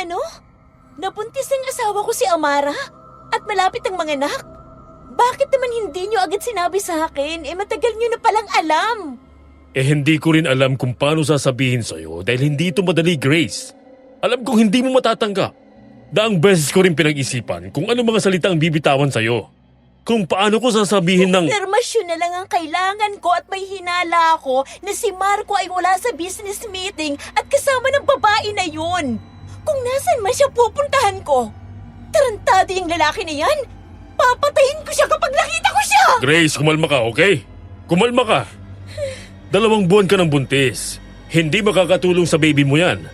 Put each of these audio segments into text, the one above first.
Ano? Nabuntis ang asawa ko si Amara? At malapit ang manganak? Bakit naman hindi niyo agad sinabi sa akin? Matagal niyo na palang alam. Hindi ko rin alam kung paano sasabihin sa'yo dahil hindi ito madali, Grace. Alam kong hindi mo matatanggap. Daang beses ko rin pinag-isipan kung ano mga salita ang bibitawan sa'yo. Kung paano ko sasabihin ng... Konfirmasyon na lang ang kailangan ko at may hinala ako na si Marco ay wala sa business meeting at kasama ng babae na yun. Kung nasan man siya pupuntahan ko. Tarantado yung lalaki na yan. Papatayin ko siya kapag nakita ko siya! Grace, kumalma ka, okay? Kumalma ka. 2 buwan ka ng buntis. Hindi makakatulong sa baby mo yan.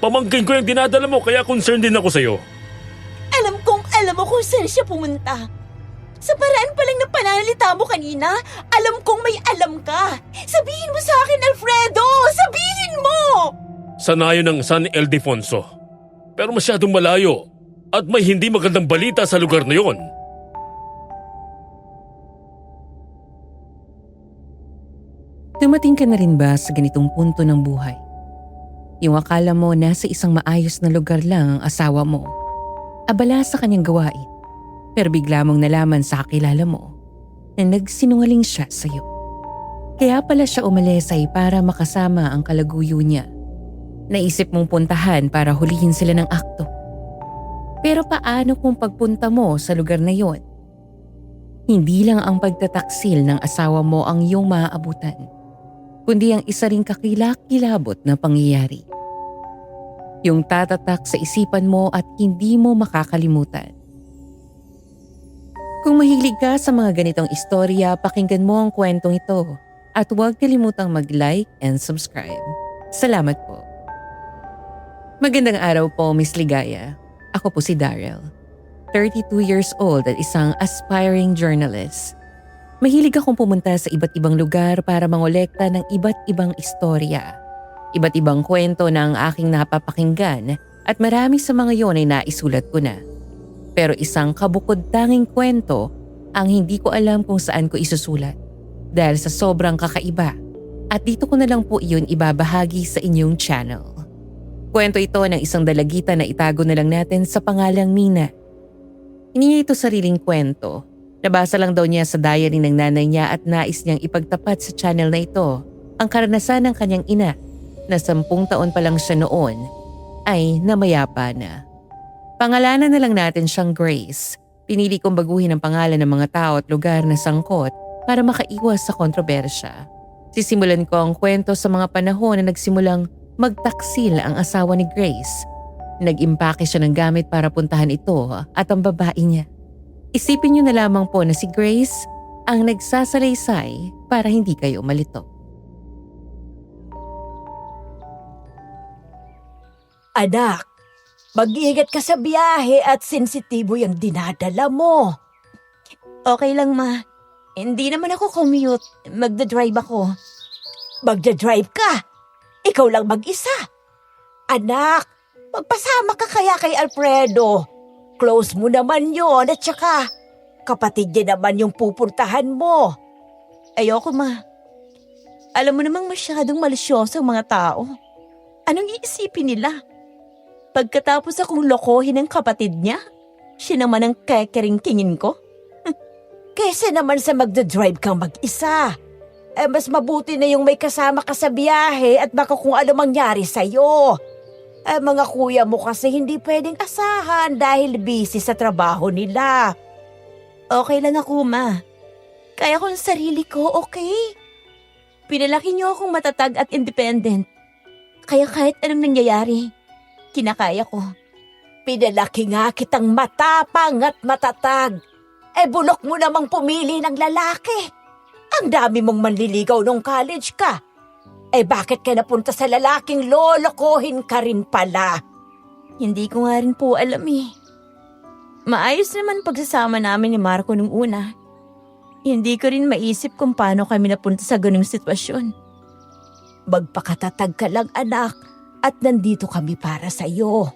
Pamangkin ko yung dinadala mo kaya concerned din ako sa'yo. Alam mo kung saan siya pumunta. Sa paraan pa lang ng pananalita mo kanina, alam kong may alam ka. Sabihin mo sa akin, Alfredo! Sabihin mo! Sanayo ng San Ildefonso. Pero masyadong malayo at may hindi magandang balita sa lugar na yon. Dumating ka na rin ba sa ganitong punto ng buhay? Yung akala mo nasa isang maayos na lugar lang ang asawa mo. Abala sa kanyang gawain. Pero bigla mong nalaman sa kakilala mo na nagsinungaling siya sa'yo. Kaya pala siya umalesay para makasama ang kalaguyo niya. Naisip mong puntahan para hulihin sila ng akto. Pero paano kung pagpunta mo sa lugar na yon? Hindi lang ang pagtataksil ng asawa mo ang iyong maaabutan, kundi ang isa ring kakilakilabot na pangyayari. Yung tatatak sa isipan mo at hindi mo makakalimutan. Kung mahilig ka sa mga ganitong istorya, pakinggan mo ang kwentong ito at huwag kalimutang mag-like and subscribe. Salamat po. Magandang araw po, Miss Ligaya. Ako po si Daryl, 32 years old at isang aspiring journalist. Mahilig akong pumunta sa iba't ibang lugar para mangolekta ng iba't ibang istorya. Iba't ibang kwento na ang aking napapakinggan at marami sa mga yon ay naisulat ko na. Pero isang kabukod-tanging kwento ang hindi ko alam kung saan ko isusulat dahil sa sobrang kakaiba at dito ko na lang po iyon ibabahagi sa inyong channel. Kwento ito ng isang dalagita na itago na lang natin sa pangalang Mina. Hindi niya ito sariling kwento. Nabasa lang daw niya sa diary ng nanay niya at nais niyang ipagtapat sa channel na ito ang karanasan ng kanyang ina na 10 taon pa lang siya noon ay namayapa na. Pangalanan na lang natin siyang Grace. Pinili kong baguhin ang pangalan ng mga tao at lugar na sangkot para makaiwas sa kontrobersya. Sisimulan ko ang kwento sa mga panahon na nagsimulang magtaksil ang asawa ni Grace. Nag-impake siya ng gamit para puntahan ito at ang babae niya. Isipin niyo na lamang po na si Grace ang nagsasalaysay para hindi kayo malito. Anak, mag-iingat ka sa biyahe at sensitibo yung dinadala mo. Okay lang, Ma. Hindi naman ako commute. Magdadrive ako. Magdadrive ka? Ikaw lang mag-isa. Anak, magpasama ka kaya kay Alfredo. Close mo naman yon at saka kapatid niya naman yung pupuntahan mo. Ayoko, Ma. Alam mo namang masyadong malisyoso ang mga tao. Anong iisipin nila? Pagkatapos akong lokohin ng kapatid niya, siya naman ang kekeringkingin ko. Kesa naman sa magdadrive kang mag-isa. Mas mabuti na yung may kasama ka sa biyahe at baka kung ano mangyari sa'yo. Mga kuya mo kasi hindi pwedeng asahan dahil busy sa trabaho nila. Okay lang ako, Ma. Kaya ko ang sarili ko, okay? Pinalaki niyo akong matatag at independent. Kaya kahit anong nangyayari, kinakaya ko. Pinalaki nga kitang matapang at matatag. Bulok mo namang pumili ng lalaki. Ang dami mong manliligaw nung college ka. Bakit ka napunta sa lalaking lolokohin ka rin pala? Hindi ko nga rin po alam eh. Maayos naman pagsasama namin ni Marco nung una. Hindi ko rin maisip kung paano kami napunta sa ganung sitwasyon. Magpakatatag ka lang, anak, at nandito kami para sa'yo.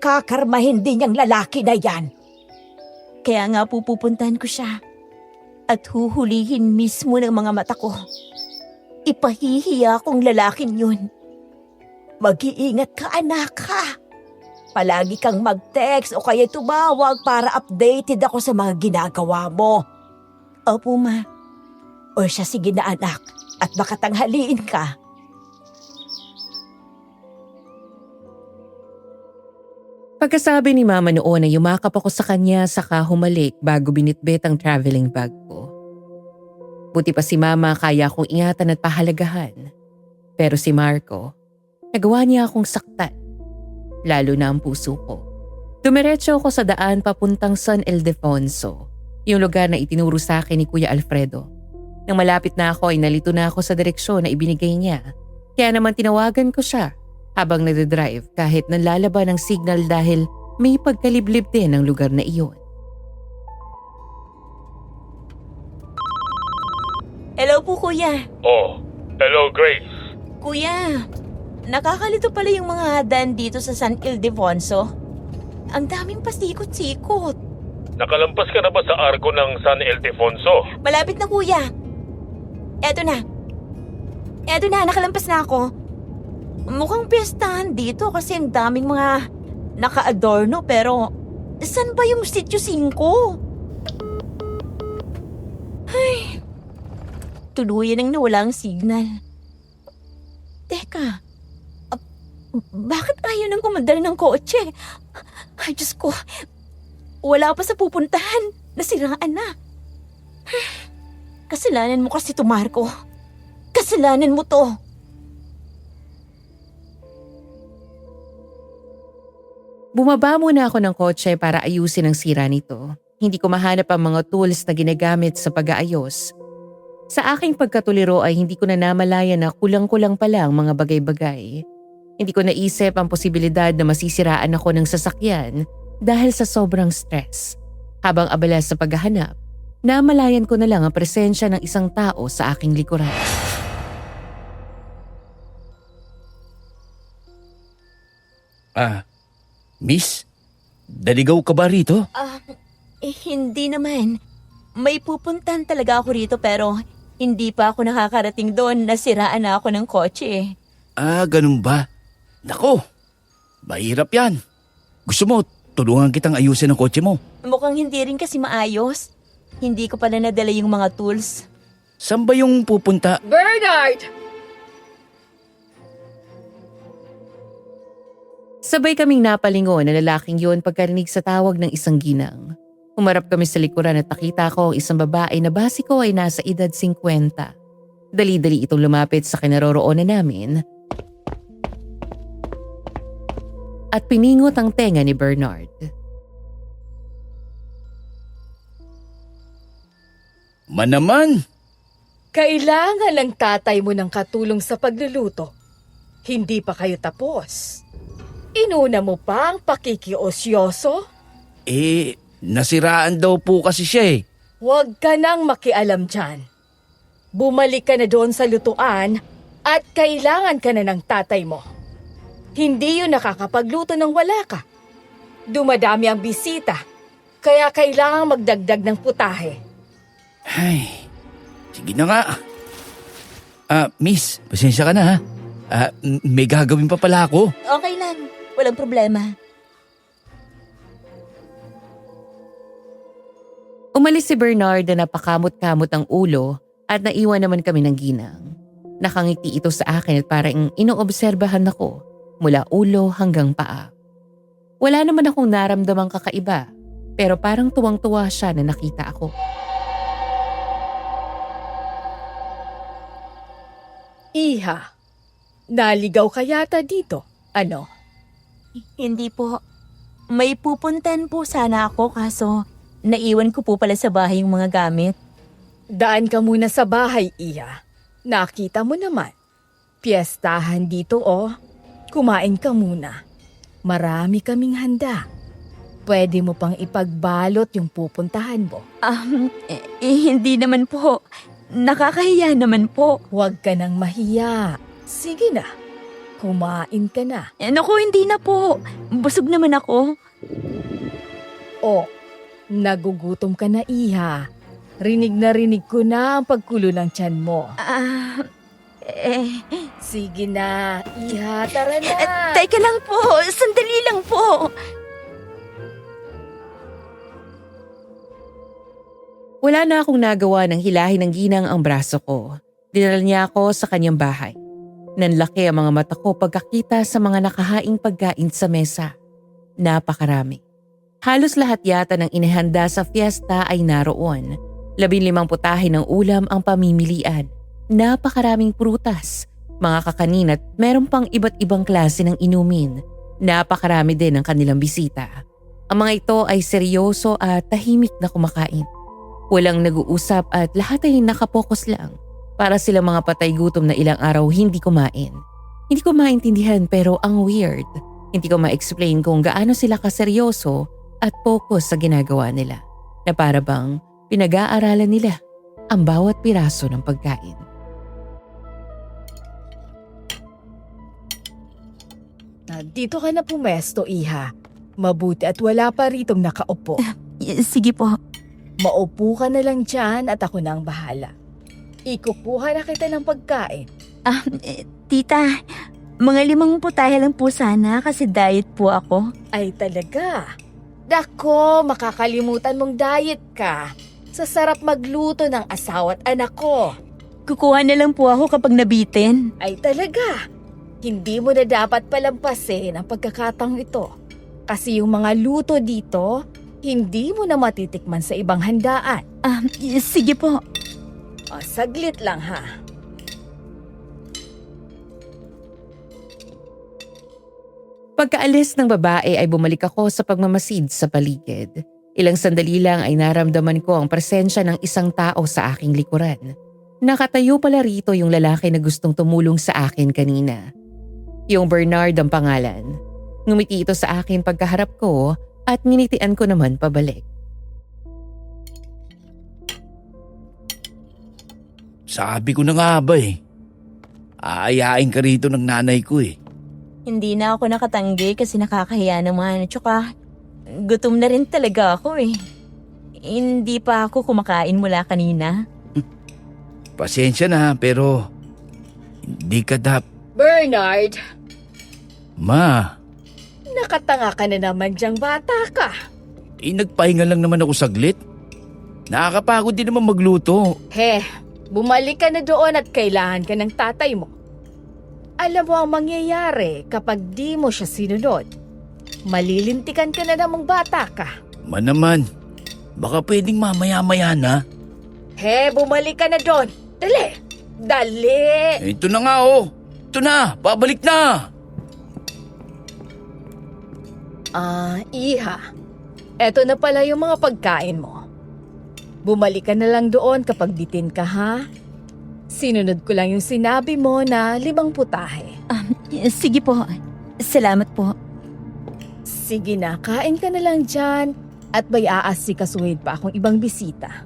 Kakarmahin din yung lalaki na yan. Kaya nga pupuntahan ko siya at huhulihin mismo ng mga mata ko. Ipahihiya kong lalaking yun. Mag-iingat ka, anak, ha? Palagi kang mag-text o kaya tumawag para updated ako sa mga ginagawa mo. Opo, ma. O siya, sige na anak, at baka tanghaliin ka. Pagkasabi ni Mama noon ay yumakap ako sa kanya saka humalik bago binitbit ang traveling bag ko. Buti pa si Mama kaya akong ingatan at pahalagahan. Pero si Marco, nagawa niya akong saktan. Lalo na ang puso ko. Dumiretso ako sa daan papuntang San Ildefonso, yung lugar na itinuro sa akin ni Kuya Alfredo. Nang malapit na ako ay nalito na ako sa direksyon na ibinigay niya. Kaya naman tinawagan ko siya habang nagdadrive kahit nalalaban ang signal dahil may pagkaliblib din ang lugar na iyon. Hello po, kuya. Oh, hello Grace. Kuya, nakakalito pala yung mga hadan dito sa San Ildefonso. Ang daming pasikot-sikot. Nakalampas ka na ba sa arko ng San Ildefonso? Malapit na, kuya. Eto na. Nakalampas na ako. Mukhang piyestahan dito kasi ang daming mga naka-adorno pero saan ba yung Sitio 5? Ay, tuluyan ang nawala ang signal. Teka, bakit ayaw nang kumandal ng kotse? Ay, Diyos ko, wala pa sa pupuntahan. Nasiraan na. Kasalanan mo kasi to, Marco. Kasalanan mo to. Bumaba muna ako ng kotse para ayusin ang sira nito. Hindi ko mahanap ang mga tools na ginagamit sa pag-aayos. Sa aking pagkatuliro ay hindi ko na namalayan na kulang-kulang pala ang mga bagay-bagay. Hindi ko naisip ang posibilidad na masisiraan ako ng sasakyan dahil sa sobrang stress. Habang abala sa paghahanap, namalayan ko na lang ang presensya ng isang tao sa aking likuran. Miss? Daligaw ka ba rito? Hindi naman. May pupuntan talaga ako rito pero hindi pa ako nakakarating doon. Nasiraan na ako ng kotse. Ganun ba? Nako, mahirap yan. Gusto mo, tulungan kitang ayusin ang kotse mo. Mukhang hindi rin kasi maayos. Hindi ko pala nadala yung mga tools. Saan ba yung pupunta? Bernard! Sabay kaming napalingon na lalaking yun pagkarinig sa tawag ng isang ginang. Umarap kami sa likuran at nakita ko ang isang babae na base ko ay nasa edad 50. Dali-dali itong lumapit sa kinaroroonan namin at piningot ang tenga ni Bernard. Manaman! Kailangan ng tatay mo ng katulong sa pagluluto. Hindi pa kayo tapos. Inuna mo pa ang pakikiosyoso? Nasiraan daw po kasi siya eh. Huwag ka nang makialam dyan. Bumalik ka na doon sa lutuan at kailangan ka na ng tatay mo. Hindi yun nakakapagluto ng wala ka. Dumadami ang bisita, kaya kailangan magdagdag ng putahe. Ay, sige na nga. Miss, pasensya ka na ha. May gagawin pa pala ako. Okay lang. Walang problema. Umalis si Bernard na napakamot-kamot ang ulo at naiwan naman kami ng ginang. Nakangiti ito sa akin at parang inoobserbahan ako mula ulo hanggang paa. Wala naman akong naramdamang kakaiba pero parang tuwang-tuwa siya na nakita ako. Iha, naligaw ka yata dito. Ano? Hindi po. May pupuntan po sana ako kaso naiwan ko po pala sa bahay yung mga gamit. Daan ka muna sa bahay, Iha. Nakita mo naman. Piyestahan dito, oh. Kumain ka muna. Marami kaming handa. Pwede mo pang ipagbalot yung pupuntahan mo. Hindi naman po. Nakakahiya naman po. Huwag ka nang mahiya. Sige na. Kumain ka na. Naku, hindi na po. Busog naman ako. Oh, nagugutom ka na, Iha. Rinig na rinig ko na ang pagkulo ng tiyan mo. Sige na, Iha, tara na. Teka lang po, sandali lang po. Wala na akong nagawa ng hilahin ng ginang ang braso ko. Dinala niya ako sa kanyang bahay. Nanlaki ang mga mata ko pagkakita sa mga nakahaing pagkain sa mesa. Napakarami. Halos lahat yata ng inihanda sa fiesta ay naroon. 15 putahe ng ulam ang pamimilian. Napakaraming prutas, mga kakanin at meron pang iba't ibang klase ng inumin. Napakarami din ang kanilang bisita. Ang mga ito ay seryoso at tahimik na kumakain. Walang nag-uusap at lahat ay nakapokus lang. Para silang mga patay gutom na ilang araw hindi kumain. Hindi ko maintindihan pero ang weird. Hindi ko ma-explain kung gaano sila kaseryoso at focus sa ginagawa nila. Na para bang pinag-aaralan nila ang bawat piraso ng pagkain. Dito ka na pumesto, Iha. Mabuti at wala pa ritong nakaupo. Sige po. Maupo ka na lang dyan at ako na ang bahala. Ikukuha na kita ng pagkain. Tita, mga 5 putahe lang po sana kasi diet po ako. Ay talaga? Dako, makakalimutan mong diet ka. Sa sarap magluto ng asawa at anak ko. Kukuha na lang po ako kapag nabitin. Ay talaga? Hindi mo na dapat palampasin ang pagkakataong ito. Kasi yung mga luto dito, hindi mo na matitikman sa ibang handaan. Sige po. Saglit lang ha. Pagkaalis ng babae ay bumalik ako sa pagmamasid sa paligid. Ilang sandali lang ay naramdaman ko ang presensya ng isang tao sa aking likuran. Nakatayo pala rito yung lalaki na gustong tumulong sa akin kanina. Yung Bernard ang pangalan. Ngumiti ito sa akin pagkaharap ko at nginitian ko naman pabalik. Sabi ko na nga ba eh. Aayain ka rito ng nanay ko eh. Hindi na ako nakatanggi kasi nakakahiya naman. Tsaka, gutom na rin talaga ako eh. Hindi pa ako kumakain mula kanina. Pasensya na pero hindi ka Bernard, Ma, nakatanga ka na naman diyang bata ka. nagpahinga lang naman ako saglit. Nakakapagod din naman magluto. Bumalik ka na doon at kailangan ka ng tatay mo. Alam mo ang mangyayari kapag di mo siya sinunod. Malilintikan ka na namang bata ka. Naman, baka pwedeng mamaya-maya na. Bumalik ka na doon. Dali! Dali! Ito na nga oh. Ito na, pabalik na. Iha. Eto na pala yung mga pagkain mo. Bumalik ka na lang doon kapag bitin ka, ha? Sinunod ko lang yung sinabi mo na 5 putahe. Sige po. Salamat po. Sige na, kain ka na lang dyan at may aasikasuhin pa akong ibang bisita.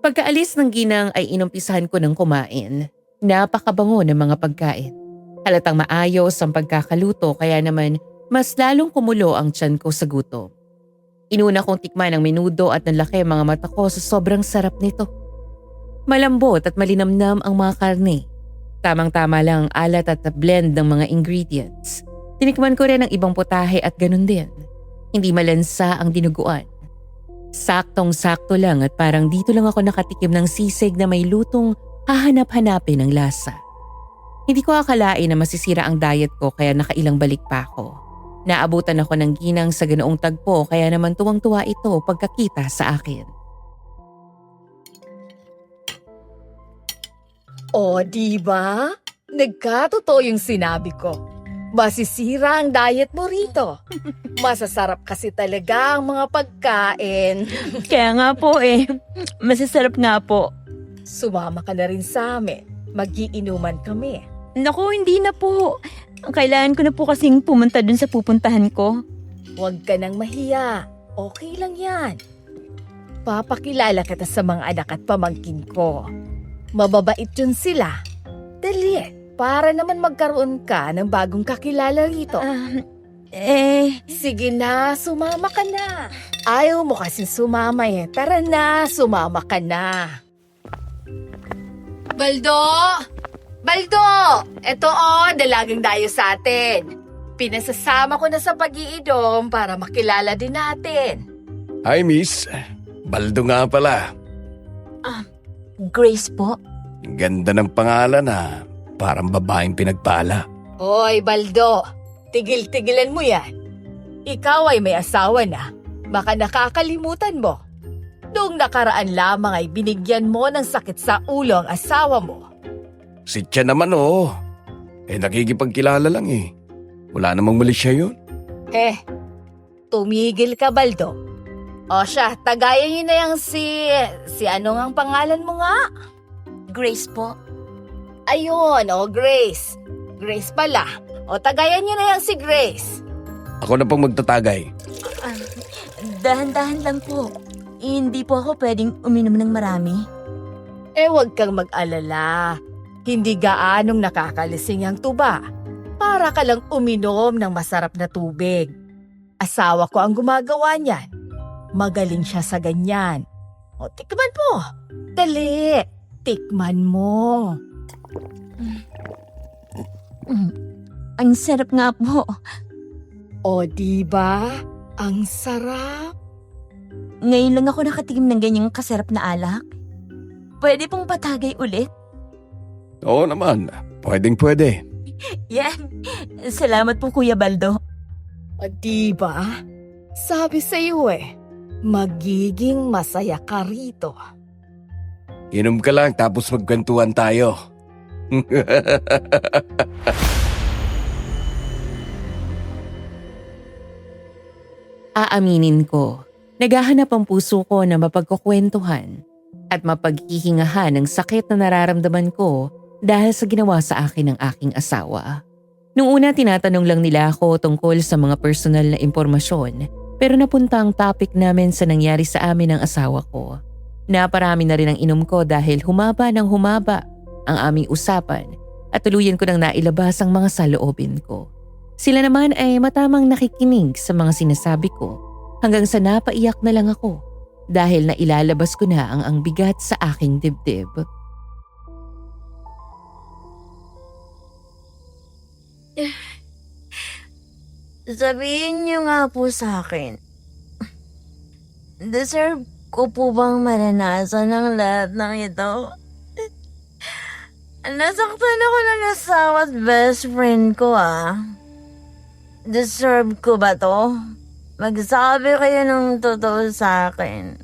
Pagkaalis ng ginang ay inumpisahan ko ng kumain. Napakabango ng mga pagkain. Halatang maayos ang pagkakaluto kaya naman mas lalong kumulo ang tiyan ko sa gutom. Inuna kong tikman ang menudo at nanlaki mga mata ko sa sobrang sarap nito. Malambot at malinamnam ang mga karne. Tamang-tama lang ang alat at blend ng mga ingredients. Tinikman ko rin ang ibang putahe at ganun din. Hindi malansa ang dinuguan. Saktong-sakto lang at parang dito lang ako nakatikim ng sisig na may lutong hahanap-hanapin ng lasa. Hindi ko akalain na masisira ang diet ko kaya nakailang balik pa ako. Naabutan ako ng ginang sa ganoong tagpo kaya naman tuwang-tuwa ito pagkakita sa akin. Diba? Nagkatotoo yung sinabi ko. Masisira ang diet mo rito. Masasarap kasi talaga ang mga pagkain. Kaya nga po eh. Masasarap nga po. Sumama ka na rin sa amin. Magiinuman kami. Naku, hindi na po. Kailangan ko na po kasing pumunta dun sa pupuntahan ko. Huwag ka nang mahiya. Okay lang yan. Papakilala kita sa mga anak at pamangkin ko. Mababait yun sila. Dali, para naman magkaroon ka ng bagong kakilala rito. Sige na, sumama ka na. Ayaw mo kasi sumama eh. Tara na, sumama ka na. Baldo! Baldo! Eto dalagang dayo sa atin. Pinasasama ko na sa pag-iidom para makilala din natin. Hi, miss. Baldo nga pala. Grace po. Ganda ng pangalan na parang babaeng pinagpala. Hoy, Baldo. Tigil-tigilan mo yan. Ikaw ay may asawa na. Baka nakakalimutan mo. Noong nakaraan lamang ay binigyan mo ng sakit sa ulo ang asawa mo. Si Tia naman nakikipagkilala lang eh. Wala namang mali siya yun. Tumigil ka, Baldo. O siya, tagayan niyo na yung si ano ngang pangalan mo nga? Grace po. Ayun, Grace. Grace pala. O tagayan niyo na yung si Grace. Ako na pang magtatagay. Dahan-dahan lang po. Hindi po ako pwedeng uminom ng marami. Huwag kang mag-alala. Hindi gaanong nakakalising ang tuba. Para ka lang uminom ng masarap na tubig. Asawa ko ang gumagawa niyan. Magaling siya sa ganyan. O, tikman mo. Dali. Tikman mo. Ang sarap nga po. O, diba? Ang sarap. Ngayon lang ako nakatikim ng ganyang kasarap na alak. Pwede pong patagay ulit? Oo naman. Pwedeng-pwede. Yan. Salamat po, Kuya Baldo. O, diba? Sabi sa'yo magiging masaya ka rito. Inom ka lang tapos magkwentuhan tayo. Aaminin ko, naghahanap ang puso ko na mapagkukwentuhan at mapaghihingahan ng sakit na nararamdaman ko dahil sa ginawa sa akin ng aking asawa. Nung una tinatanong lang nila ako tungkol sa mga personal na impormasyon, pero napunta ang topic namin sa nangyari sa amin ng asawa ko. Naparami na rin ang inom ko dahil humaba ng humaba ang aming usapan at tuluyan ko nang nailabas ang mga saloobin ko. Sila naman ay matamang nakikinig sa mga sinasabi ko hanggang sa napaiyak na lang ako dahil nailalabas ko na ang bigat sa aking dibdib. Sabihin niyo nga po sa akin, deserve ko po bang maranasan ang lahat ng ito? Nasaktan ako ng asawa at best friend ko Deserve ko ba to? Magsabi kayo ng totoo sa akin.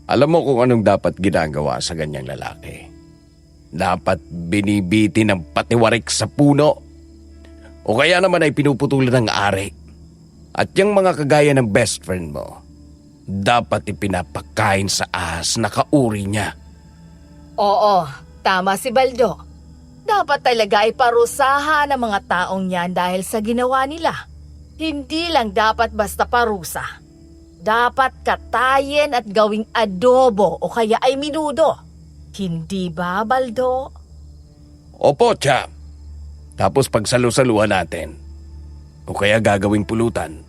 Alam mo kung anong dapat ginagawa sa ganyang lalaki. Dapat binibiti ng patiwarik sa puno. O kaya naman ay pinuputulan ng ari. At yung mga kagaya ng best friend mo, dapat ipinapakain sa ahas na kauri niya. Oo, tama si Baldo. Dapat talaga iparusahan ang mga taong yan dahil sa ginawa nila. Hindi lang dapat basta parusa. Dapat katayin at gawing adobo o kaya ay minudo. Hindi ba, Baldo? Opo, Tia. Tapos pagsalu-saluhan natin. O kaya gagawing pulutan.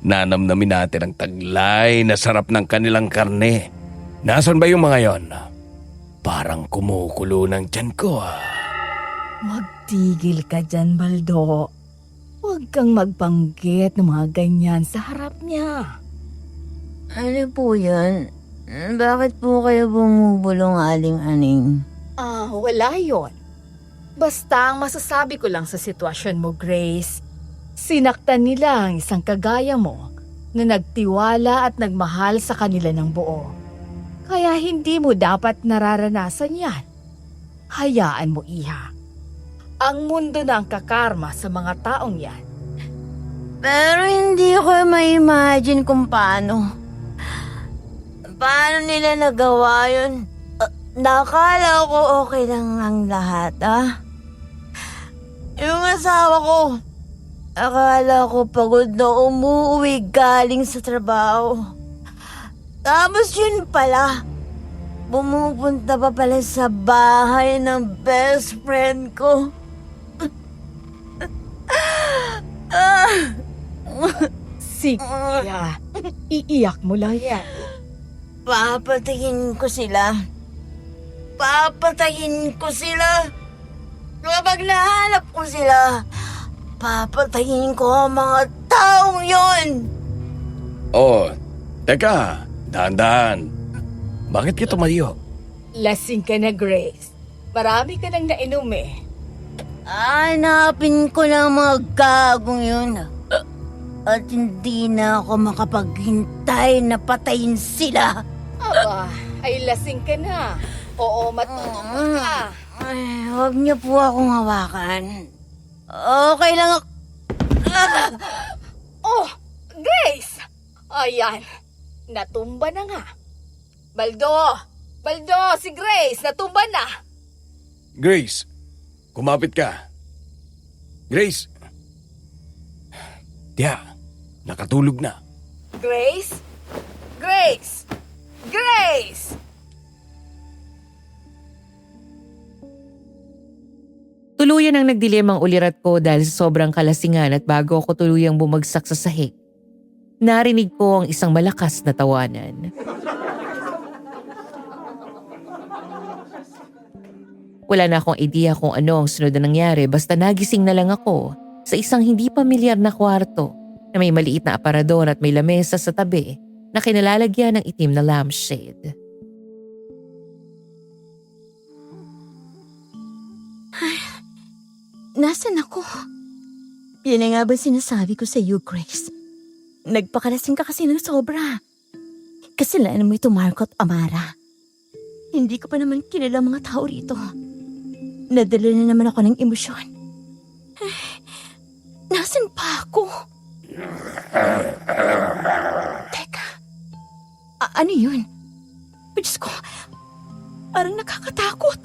Nanamnamin natin ang taglay na sarap ng kanilang karne. Nasaan ba yung mga yon? Parang kumukulo ng tiyan ko Magtigil ka dyan, Baldo. Huwag kang magbanggit ng mga ganyan sa harap niya. Ano po yan? Bakit po kayo bumubulong aling-aning? Wala yon. Basta ang masasabi ko lang sa sitwasyon mo, Grace, sinaktan nila ang isang kagaya mo na nagtiwala at nagmahal sa kanila ng buo. Kaya hindi mo dapat nararanasan yan. Hayaan mo, Iha. Ang mundo na ang kakarma sa mga taong yan. Pero hindi ko ma-imagine kung paano. Paano nila nagawa yun? Nakala ko okay lang ang lahat, Yung asawa ko, akala ko pagod na umuwi galing sa trabaho. Tapos yun pala, pumupunta pa pala sa bahay ng best friend ko. Sige, iiyak mo lang yan. Papatayin ko sila. Papatayin ko sila. Kapag nahanap ko sila, papatayin ko ang mga taong yon. Oh, teka, dahan-dahan. Bakit ka tumayo? Lasing ka na, Grace. Marami ka nang nainom eh. Hanapin ko na mga gagong yun. At hindi na ako makapaghintay na patayin sila. Aba, ay lasing ka na. Oo, matutulog ka. Ay, huwag niyo po akong hawakan. Okay lang ako. Oh, Grace! Ayan, natumba na nga. Baldo, si Grace, natumba na. Grace, kumapit ka. Grace. Tiya, nakatulog na. Grace? Grace! Grace! Tuluyan ang nagdilim ang ulirat ko dahil sa sobrang kalasingan at bago ako tuluyang bumagsak sa sahig, narinig ko ang isang malakas na tawanan. Wala na akong idea kung ano ang sunod na nangyari basta nagising na lang ako sa isang hindi pamilyar na kwarto na may maliit na aparador at may lamesa sa tabi na kinalalagyan ng itim na lampshade. Nasaan ako? Yan na nga ba sinasabi ko sa iyo, Grace? Nagpakalasing ka kasi ng sobra. Kasalanan mo ito, Marco at Amara. Hindi ko pa naman kilala mga tao rito. Nadala na naman ako ng emosyon. Nasaan pa ako? Teka. Ano yun? Diyos ko, parang nakakatakot.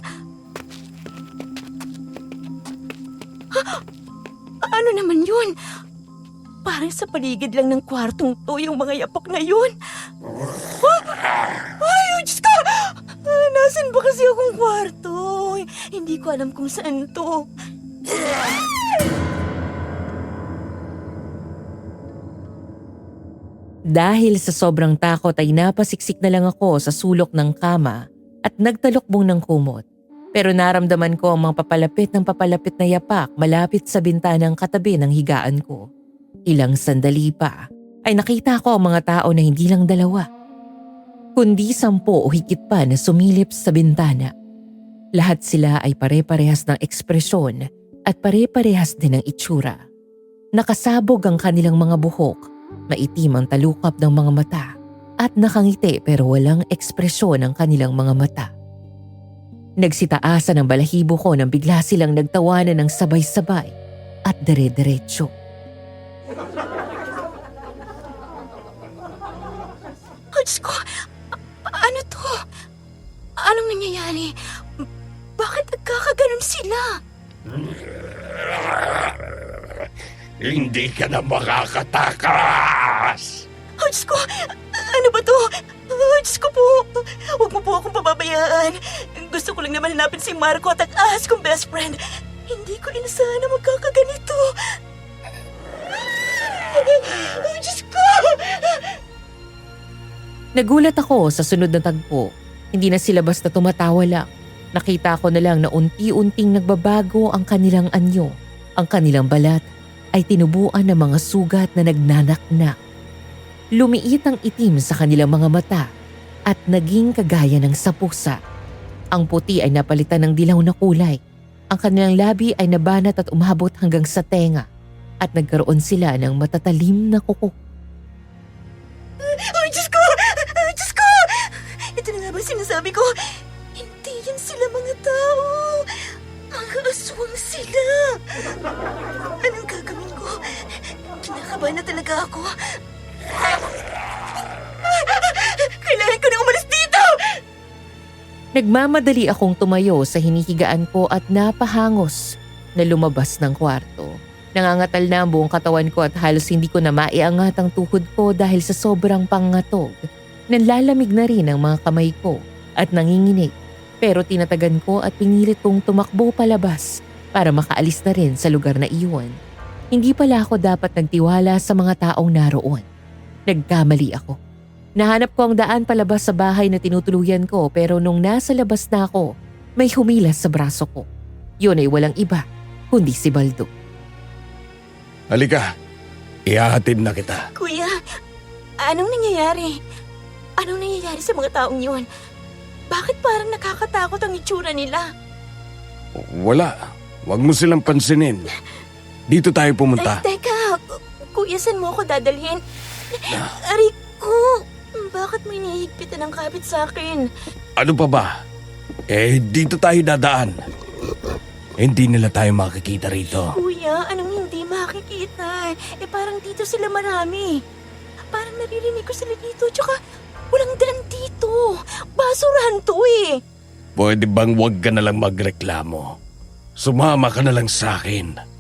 Ano naman yun? Parang sa paligid lang ng kwartong to yung mga yapak na yun. Ay, Diyos ko! Nasaan ba kasi akong kwarto? Hindi ko alam kung saan to. Dahil sa sobrang takot ay napasiksik na lang ako sa sulok ng kama at nagtalokbong ng kumot. Pero naramdaman ko ang mga papalapit na yapak malapit sa bintanang katabi ng higaan ko. Ilang sandali pa ay nakita ko ang mga tao na hindi lang dalawa, kundi 10 o higit pa na sumilip sa bintana. Lahat sila ay pare-parehas ng ekspresyon at pare-parehas din ng itsura. Nakasabog ang kanilang mga buhok, maitim ang talukap ng mga mata at nakangiti pero walang ekspresyon ang kanilang mga mata. Nagsitaasan ang balahibo ko nang bigla silang nagtawanan ng sabay-sabay at dire-diretso. Diyos ko, ano to? Anong nangyayari? Bakit nagkakaganon sila? Hindi ka na makakatakas! Diyos ko, ano ba to? Diyos ko po, huwag mo po akong pababayaan. Gusto ko lang naman hanapin si Marco at ahas kong best friend. Hindi ko inasahan na magkakaganito. Diyos ko! Nagulat ako sa sunod na tagpo. Hindi na sila basta tumatawa lang. Nakita ko na lang na unti-unting nagbabago ang kanilang anyo. Ang kanilang balat ay tinubuan ng mga sugat na nagnanaknak. Lumiit ang itim sa kanilang mga mata at naging kagaya ng sa pusa. Ang puti ay napalitan ng dilaw na kulay. Ang kanilang labi ay nabanat at umabot hanggang sa tenga at nagkaroon sila ng matatalim na kuko. Diyos ko! Diyos ko! Ito na nga ba sinasabi ko? Hindi yan sila mga tao. Mga aswang sila. Anong gagawin ko? Kinakabahan na talaga ako. Kailangan ko na umalis dito! Nagmamadali akong tumayo sa hinihigaan ko at napahangos na lumabas ng kwarto. Nangangatal na ang buong katawan ko at halos hindi ko na maiangat ang tuhod ko dahil sa sobrang pangatog. Nanlalamig na rin ang mga kamay ko at nanginginig. Pero tinatagan ko at pinilit kong tumakbo palabas para makaalis na rin sa lugar na iyon. Hindi pala ako dapat nagtiwala sa mga taong naroon. Nagkamali ako. Nahanap ko ang daan palabas sa bahay na tinutuluyan ko pero nung nasa labas na ako, may humilas sa braso ko. Yun ay walang iba, kundi si Baldo. Halika, ihahatid na kita. Kuya, anong nangyayari? Anong nangyayari sa mga taong yun? Bakit parang nakakatakot ang itsura nila? Wala, wag mo silang pansinin. Dito tayo pumunta. Teka, kuya, saan mo ako dadalhin? Aray ko, bakit may nihigpitan ng kapit sa akin? Ano pa ba? Dito tayo dadaan. Hindi nila tayo makikita rito. Kuya, anong hindi makikita? Parang dito sila marami. Parang naririnig ko sila dito, tsaka walang daan dito. Basurahan to eh. Pwede bang wag ka na lang magreklamo? Sumama ka na lang sa akin.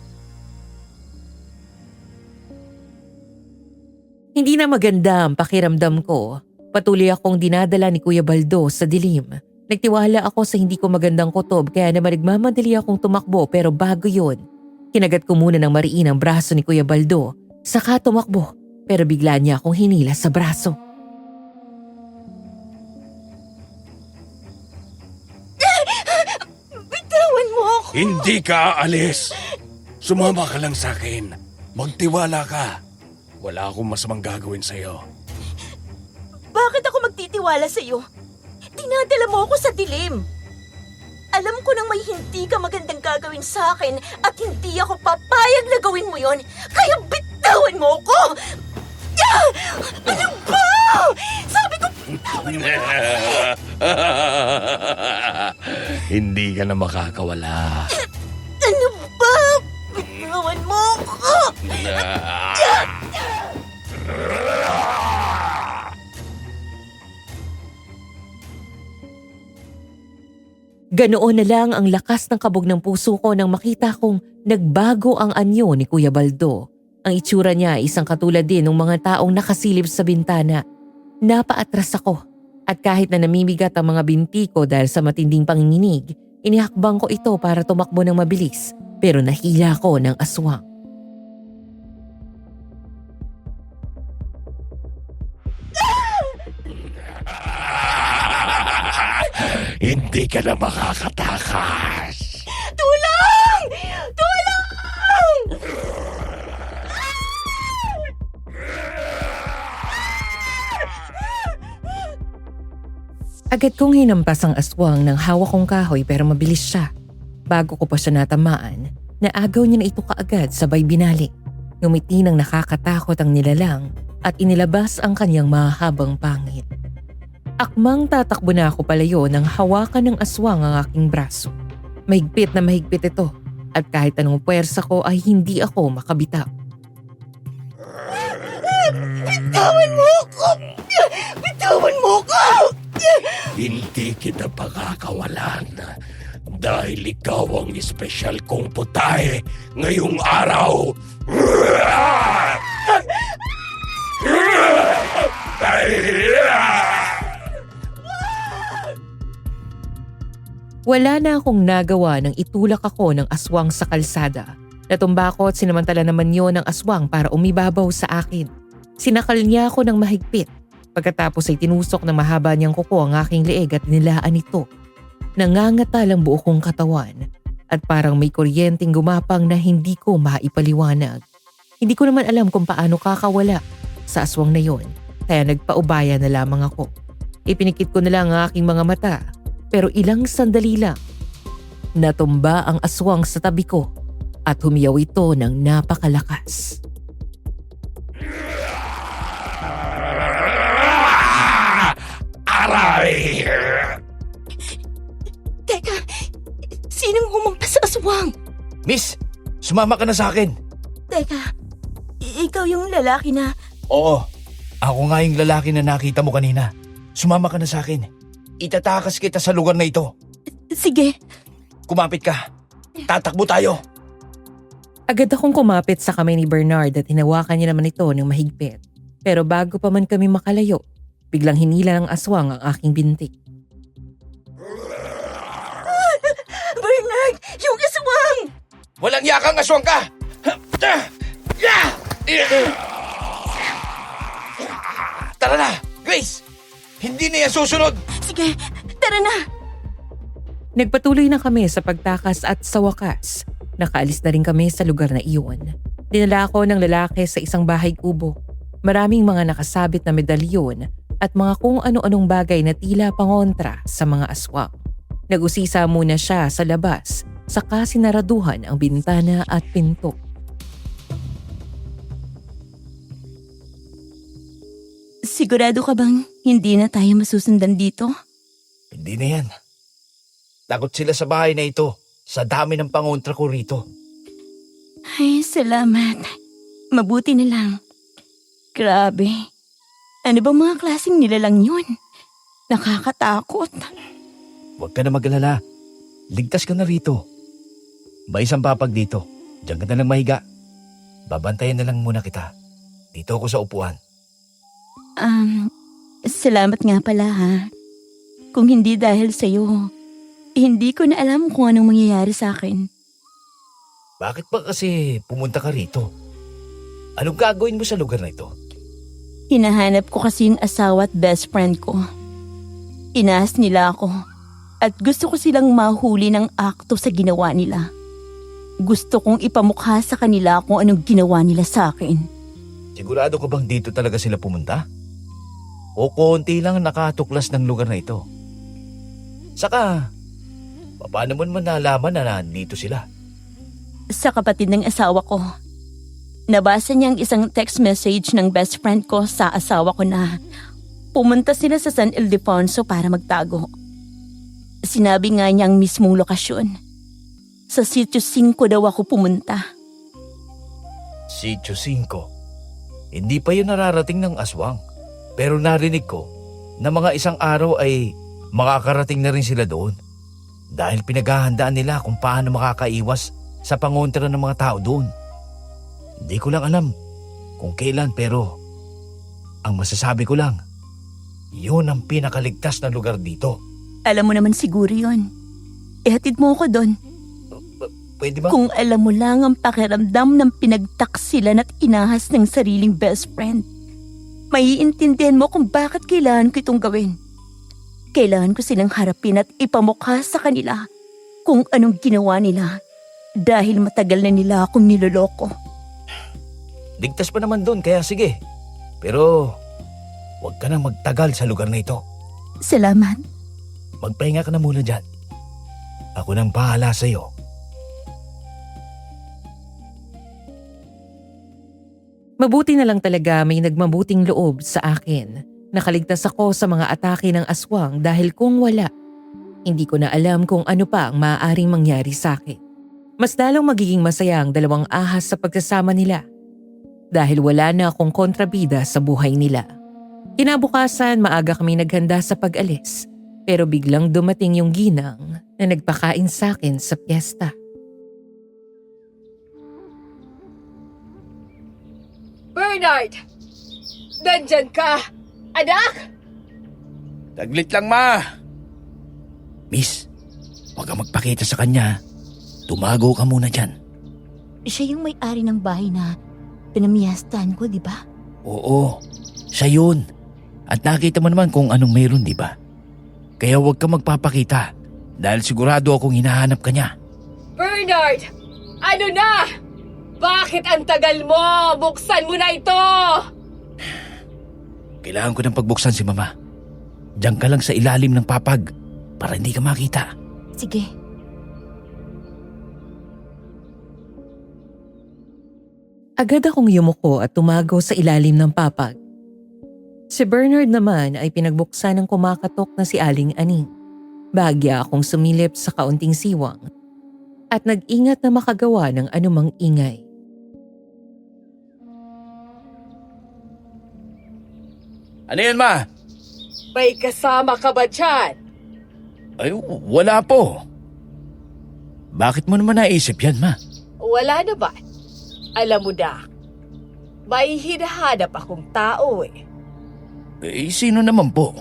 Hindi na maganda ang pakiramdam ko. Patuloy akong dinadala ni Kuya Baldo sa dilim. Nagtiwala ako sa hindi ko magandang kutob kaya naman nagmamadali akong tumakbo pero bago yun, kinagat ko muna ng mariin ang braso ni Kuya Baldo. Saka tumakbo pero bigla niya akong hinila sa braso. Bitawan mo ako. Hindi ka aalis. Sumama ka lang sa akin. Magtiwala ka. Wala akong masamang gagawin sa'yo. Bakit ako magtitiwala sa iyo? Dinadala mo ako sa dilim. Alam ko nang may hindi ka magandang gagawin sa akin at hindi ako papayag na gawin mo yon. Kaya bitawan mo ako! Ah! Ano ba? Sabi ko, bitawan mo ako! Hindi ka na makakawala. Ano ba? Bitawan mo ako! Ganoon na lang ang lakas ng kabog ng puso ko nang makita kong nagbago ang anyo ni Kuya Baldo. Ang itsura niya ay isang katulad din ng mga taong nakasilip sa bintana. Napaatras ako at kahit na namimigat ang mga binti ko dahil sa matinding panginginig, inihakbang ko ito para tumakbo ng mabilis pero nahila ko ng aswang. Hindi ka na makakatakas. Tulong! Tulong! Agad kong hinampas ang aswang ng hawak kong kahoy pero mabilis siya. Bago ko pa siya natamaan, naagaw niya na ito kaagad sabay binalik. Ngumiti ng nakakatakot ang nilalang at inilabas ang kanyang mahabang pangil. Akmang tatakbo na ako palayo nang hawakan ng aswang ang aking braso. Mahigpit na mahigpit ito at kahit anong puwersa ko ay hindi ako makabitaw. Bitawan mo ako! Bitawan mo ako! Hindi kita pakakawalan dahil ikaw ang espesyal kong putahe ngayong araw. Wala na akong nagawa nang itulak ako ng aswang sa kalsada. Natumba ako at sinamantala naman yon ng aswang para umibabaw sa akin. Sinakal niya ako ng mahigpit. Pagkatapos ay tinusok ng mahaba niyang kuko ang aking leeg at nilaan ito. Nangangatal ang buo kong katawan at parang may kuryenteng gumapang na hindi ko maipaliwanag. Hindi ko naman alam kung paano kakawala sa aswang na yon, kaya nagpaubaya na lamang ako. Ipinikit ko na lang ang aking mga mata pero ilang sandali lang. Natumba ang aswang sa tabi ko at humiyaw ito ng napakalakas. Aray! Teka, sinong humampas sa aswang? Miss, sumama ka na sa akin. Teka, ikaw yung lalaki na... Oo, ako nga yung lalaki na nakita mo kanina. Sumama ka na sa akin. Itatakas kita sa lugar na ito. Sige. Kumapit ka. Tatakbo tayo. Agad akong kumapit sa kamay ni Bernard at hinawakan niya naman ito ng mahigpit. Pero bago pa man kami makalayo, biglang hinila ng aswang ang aking binti. Bernard! Yung aswang! Walang yakang aswang ka! Tara na! Grace! Hindi na yan susunod! Sige, tara na! Nagpatuloy na kami sa pagtakas at sa wakas, nakaalis na rin kami sa lugar na iyon. Dinala ako ng lalaki sa isang bahay kubo. Maraming mga nakasabit na medalyon at mga kung ano-anong bagay na tila pangontra sa mga aswang. Nag-usisa muna siya sa labas, saka sinaraduhan ang bintana at pinto. Sigurado ka bang hindi na tayo masusundan dito? Hindi na yan. Takot sila sa bahay na ito sa dami ng pangontra ko rito. Ay, salamat. Mabuti na lang. Grabe. Ano bang mga klaseng nilalang yun? Nakakatakot. Huwag ka na mag-alala. Ligtas ka na rito. May isang papag dito. Diyan ka na lang mahiga. Babantayan na lang muna kita. Dito ako sa upuan. Salamat nga pala ha. Kung hindi dahil sa'yo, hindi ko na alam kung anong mangyayari sa akin. Bakit ba kasi pumunta ka rito? Anong gagawin mo sa lugar na ito? Hinahanap ko kasi yung asawa at best friend ko. Inaas nila ako at gusto ko silang mahuli ng akto sa ginawa nila. Gusto kong ipamukha sa kanila kung anong ginawa nila sa akin. Sigurado ka bang dito talaga sila pumunta? O konti lang nakatuklas ng lugar na ito? Saka, paano mo naman nalaman na nandito sila? Sa kapatid ng asawa ko. Nabasa niya ang isang text message ng best friend ko sa asawa ko na pumunta sila sa San Ildefonso para magtago. Sinabi nga niya ang mismong lokasyon. Sa Sitio 5 daw ako pumunta. Sitio 5. Hindi pa yun nararating ng aswang. Pero narinig ko na mga isang araw ay makakarating na rin sila doon. Dahil pinaghahandaan nila kung paano makakaiwas sa pangontra ng mga tao doon. Hindi ko lang alam kung kailan pero ang masasabi ko lang, yun ang pinakaligtas na lugar dito. Alam mo naman siguro yun. Ihatid mo ako doon. Pwede ba? Kung alam mo lang ang pakiramdam ng pinagtaksilan at inahas ng sariling best friend, maiintindihan mo kung bakit kailangan ko itong gawin. Kailangan ko silang harapin at ipamukha sa kanila kung anong ginawa nila dahil matagal na nila akong niloloko. Ligtas pa naman doon kaya sige. Pero huwag ka nang magtagal sa lugar na ito. Salamat. Magpahinga ka na muna dyan. Ako nang bahala sa'yo. Mabuti na lang talaga may nagmabuting loob sa akin. Nakaligtas ako sa mga atake ng aswang dahil kung wala, hindi ko na alam kung ano pa ang maaaring mangyari sa akin. Mas lalong magiging masaya ang dalawang ahas sa pagsasama nila dahil wala na akong kontrabida sa buhay nila. Kinabukasan, maaga kami naghanda sa pag-alis pero biglang dumating yung ginang na nagpakain sa akin sa piyesta. Bernard! Nandyan ka! Anak! Taglit lang, ma! Miss, huwag kang magpakita sa kanya. Tumago ka muna dyan. Siya yung may-ari ng bahay na pinamiyastahan ko, di ba? Oo, siya yun. At nakita mo naman kung anong mayroon, di ba? Kaya huwag kang magpapakita dahil sigurado akong hinahanap ka niya. Bernard! Ano na? Bakit ang tagal mo? Buksan mo na ito! Kailangan ko ng pagbuksan si mama. Diyan ka lang sa ilalim ng papag para hindi ka makita. Sige. Agad akong yumuko at tumago sa ilalim ng papag. Si Bernard naman ay pinagbuksan ng kumakatok na si Aling Aning. Bahagya akong sumilip sa kaunting siwang at nag-ingat na makagawa ng anumang ingay. Ano yan, ma? May kasama ka ba dyan? Ay, wala po. Bakit mo naman naisip yan, ma? Wala na ba? Alam mo na, may hinahanap akong tao eh. Eh, sino naman po?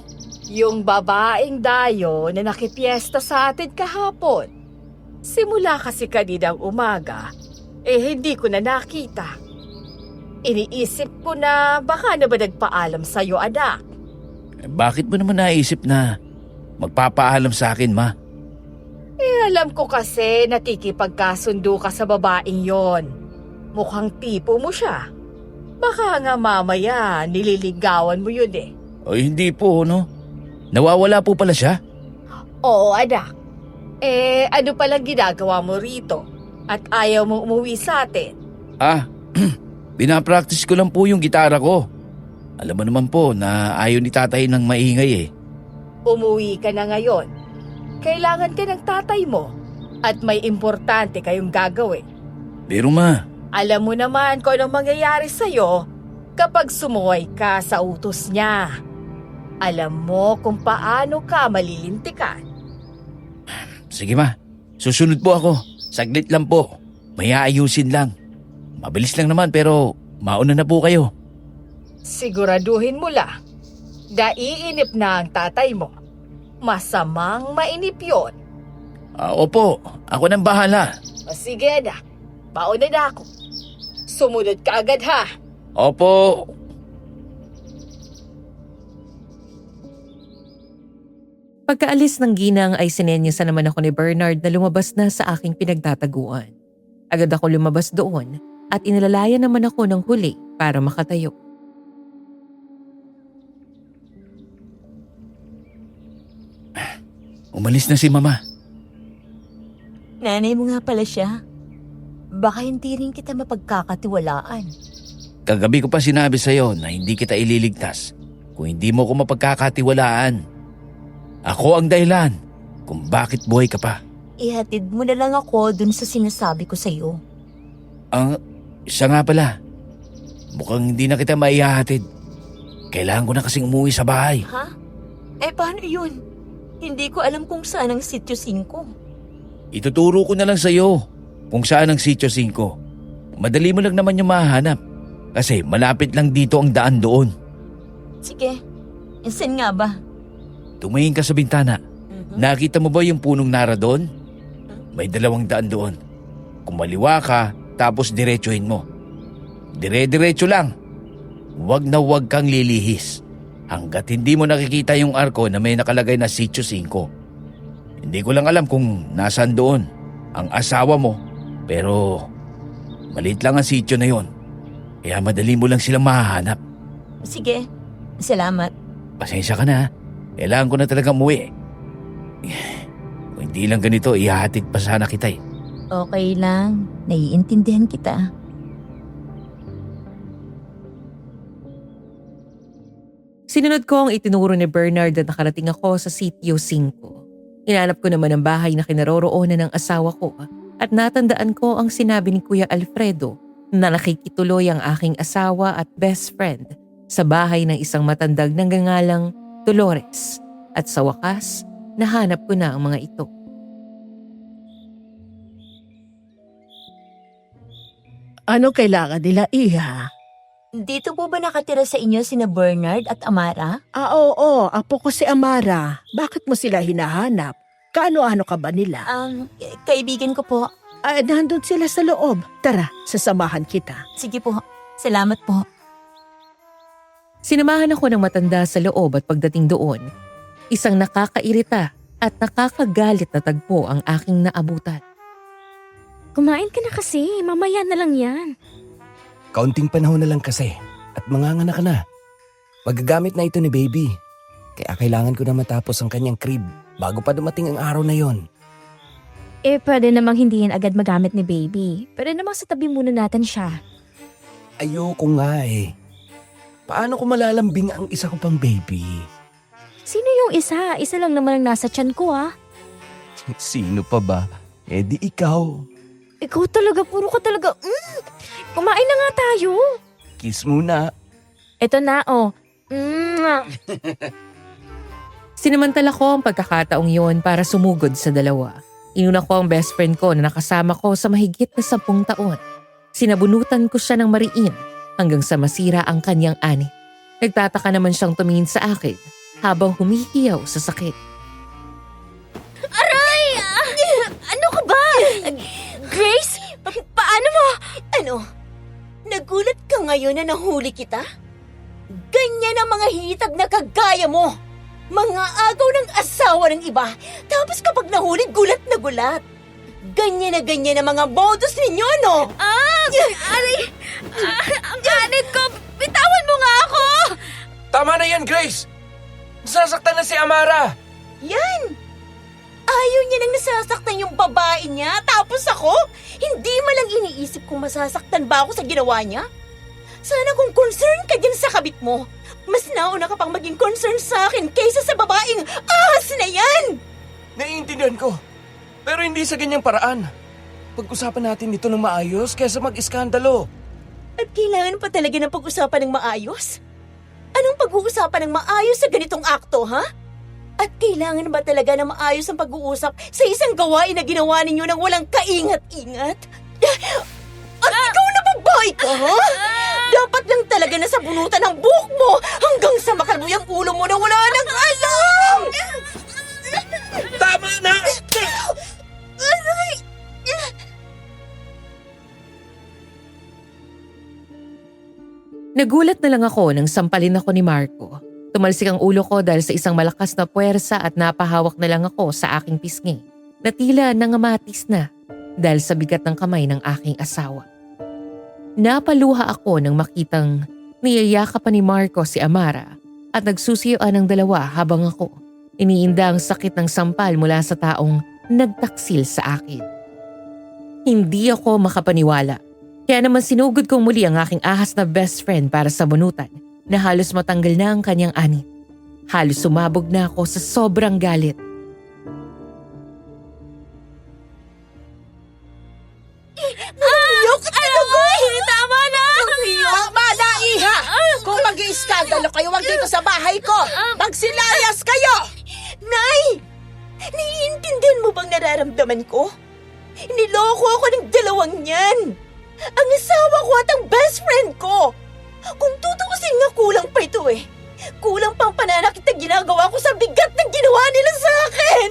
Yung babaeng dayo na nakipiesta sa atin kahapon. Simula kasi kaninang umaga, hindi ko na nakita. Iniisip ko na baka na ba nagpaalam sa'yo, anak? Bakit mo naman naisip na magpapaalam sa akin, ma? Alam ko kasi nakikipagkasundo ka sa babaeng yon. Mukhang tipo mo siya. Baka nga mamaya nililigawan mo yun eh. O hindi po, no? Nawawala po pala siya? Oo, anak. Ano palang ginagawa mo rito? At ayaw mo umuwi sa atin? Pinapractice ko lang po yung gitara ko. Alam mo naman po na ayaw ni tatay ng maingay eh. Umuwi ka na ngayon. Kailangan ka ng tatay mo. At may importante kayong gagawin. Pero ma, Alam mo naman kung anong mangyayari sa'yo kapag sumuway ka sa utos niya. Alam mo kung paano ka malilintikan. sige ma. Susunod po ako. Saglit lang po. May aayusin lang. Mabilis lang naman pero mauna na po kayo. Siguraduhin mo lang. Naiinip na ang tatay mo. Masamang mainip yun. Opo, ako nang bahala. O sige anak, mauna na ako. Sumunod ka agad ha. Opo. Pagkaalis ng ginang ay sinenyasan naman ako ni Bernard na lumabas na sa aking pinagtataguan. Agad ako lumabas doon at inilalayan naman ako ng huli para makatayo. Umalis na si mama. Nanay mo nga pala siya. Baka hindi rin kita mapagkakatiwalaan. Kagabi ko pa sinabi sa'yo na hindi kita ililigtas kung hindi mo ko mapagkakatiwalaan. Ako ang dahilan kung bakit buhay ka pa. Ihatid mo na lang ako dun sa sinasabi ko sa'yo. Siya nga pala. Mukhang hindi na kita maihahatid. Kailangan ko na kasing umuwi sa bahay. Ha? Paano yun? Hindi ko alam kung saan ang Sitio 5. Ituturo ko na lang sa'yo kung saan ang Sitio 5. Madali mo lang naman yung mahanap. Kasi malapit lang dito ang daan doon. Sige, saan nga ba? Tumingin ka sa bintana. Nakita mo ba yung punong nara doon? May 2 daan doon. Kumaliwa ka, tapos diretsuhin mo. Dire-diretso lang. Huwag na huwag kang lilihis. Hanggat hindi mo nakikita yung arko na may nakalagay na Sitio 5. Hindi ko lang alam kung nasaan doon ang asawa mo. Pero maliit lang ang sitio na yon. Kaya madali mo lang silang mahahanap. Sige, salamat. Pasensya ka na. Kailangan ko na talaga umuwi. Kung hindi lang ganito, ihahatid pa sana kita eh. Okay lang, naiintindihan kita. Sinunod ko ang itinuro ni Bernard at nakarating ako sa Sitio 5. Hinanap ko naman ang bahay na kinaroroonan ng asawa ko at natandaan ko ang sinabi ni Kuya Alfredo na nakikituloy ang aking asawa at best friend sa bahay ng isang matandag ng gangalang Dolores. At sa wakas, nahanap ko na ang mga ito. Ano kailangan nila, Iha? Dito po ba nakatira sa inyo sina Bernard at Amara? Oo, apo ko si Amara. Bakit mo sila hinahanap? Kaano-ano ka ba nila? Kaibigan ko po. Nandun sila sa loob. Tara, sasamahan kita. Sige po, salamat po. Sinamahan ako ng matanda sa loob at pagdating doon, isang nakakairita at nakakagalit na tagpo ang aking naabutan. Kumain ka na kasi, mamaya na lang yan. Kaunting panahon na lang kasi at manganganak ka na. Magagamit na ito ni baby. Kaya kailangan ko na matapos ang kanyang crib bago pa dumating ang araw na yon. Pwede namang hindi yan agad magamit ni baby. Pwede namang sa tabi muna natin siya. Ayoko nga eh. Paano ko malalambing ang isa ko pang baby? Sino yung isa? Isa lang naman ang nasa tiyan ko ah. Sino pa ba? Di ikaw. Ikaw talaga, puro ka talaga. Kumain na nga tayo. Kiss muna. Ito na oh. Sinamantala ko ang pagkakataong yon para sumugod sa dalawa. Inuna ko ang best friend ko na nakasama ko sa mahigit na 10 taon. Sinabunutan ko siya ng mariin hanggang sa masira ang kanyang ani. Nagtataka naman siyang tumingin sa akin habang humihiyaw sa sakit. Aray! Ano ka ba? Grace? Paano mo? Ano? Nagulat ka ngayon na nahuli kita? Ganyan ang mga hitag na kagaya mo. Mga agaw ng asawa ng iba. Tapos kapag nahuli, gulat na gulat. Ganyan ang mga modus ninyo, no? Ang anit ko! Bitawan mo nga ako! Tama na yan, Grace! Sasaktan na si Amara! Yan! Ayaw niya nang nasasaktan yung babae niya, tapos ako, hindi man lang iniisip kung masasaktan ba ako sa ginawa niya. Sana kung concern ka din sa kabit mo, mas nauna ka pang maging concern sa akin kaysa sa babaeng ahas na yan! Naiintindihan ko. Pero hindi sa ganyang paraan. Pag-usapan natin ito ng maayos kaysa mag-iskandalo. At kailangan pa talaga ng pag-usapan ng maayos? Anong pag-uusapan ng maayos sa ganitong akto, ha? At kailangan ba talaga na maayos ang pag-uusap sa isang gawain na ginawa ninyo ng walang kaingat-ingat? At ikaw na babae ka, ha? Dapat lang talaga na sabunutan ang buhok mo hanggang sa makalboy ang ulo mo na wala nang alam! Tama na! Aray! Nagulat na lang ako nang sampalin ako ni Marco. Tumalsik ang ulo ko dahil sa isang malakas na puwersa at napahawak na lang ako sa aking pisngi na tila nangamatis na dahil sa bigat ng kamay ng aking asawa. Napaluha ako nang makitang niyayakapan ni Marco si Amara at nagsusiyuan ang dalawa habang ako iniinda ang sakit ng sampal mula sa taong nagtaksil sa akin. Hindi ako makapaniwala. Kaya naman sinugod ko muli ang aking ahas na best friend para sa bunutan na halos matanggal na ang kanyang anit. Halos sumabog na ako sa sobrang galit. Yok, Tama na! Tama na, Iha! Kung mag-iiskandalo kayo, wag dito sa bahay ko! Magsilayas kayo! Nay! Naiintindihan mo bang nararamdaman ko? Niloko ako ng dalawang yan. Ang asawa ko at ang best friend ko. Kung tutuusin nga kulang pa ito eh. Kulang pang pananakit na ginagawa ko sa bigat ng ginawa nila sa akin.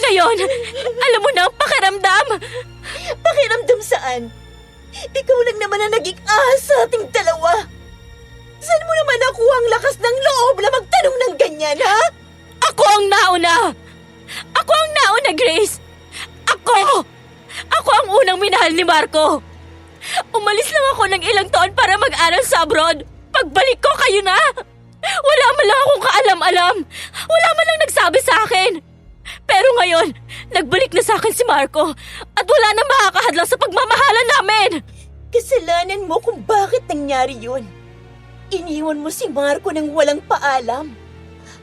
Ngayon, alam mo na ang pakiramdam! Pakiramdam saan? Ikaw lang naman ang naging ahas sa ating dalawa. Saan mo naman nakuha ang lakas ng loob na magtanong ng ganyan, ha? Ako ang nauna! Ako ang nauna, Grace! Ako! Ako ang unang minahal ni Marco! Umalis lang ako ng ilang taon para mag-aral sa abroad. Pagbalik ko, kayo na! Wala man lang akong kaalam-alam. Wala man lang nagsabi sa akin. Pero ngayon, nagbalik na sa akin si Marco at wala na makakahadlang sa pagmamahalan namin. Kasalanan mo kung bakit nangyari yun. Iniwan mo si Marco nang walang paalam.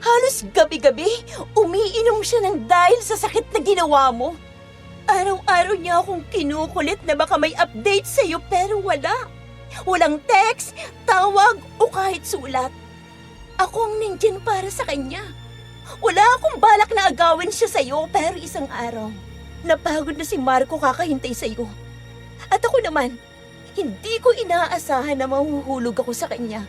Halos gabi-gabi, umiinom siya ng dahil sa sakit na ginawa mo. Araw-araw niya akong kinukulit na baka may update sa'yo pero wala. Walang text, tawag o kahit sulat. Ako ang nandyan para sa kanya. Wala akong balak na agawin siya sa'yo pero isang araw, napagod na si Marco kakahintay sa'yo. At ako naman, hindi ko inaasahan na mahuhulog ako sa kanya.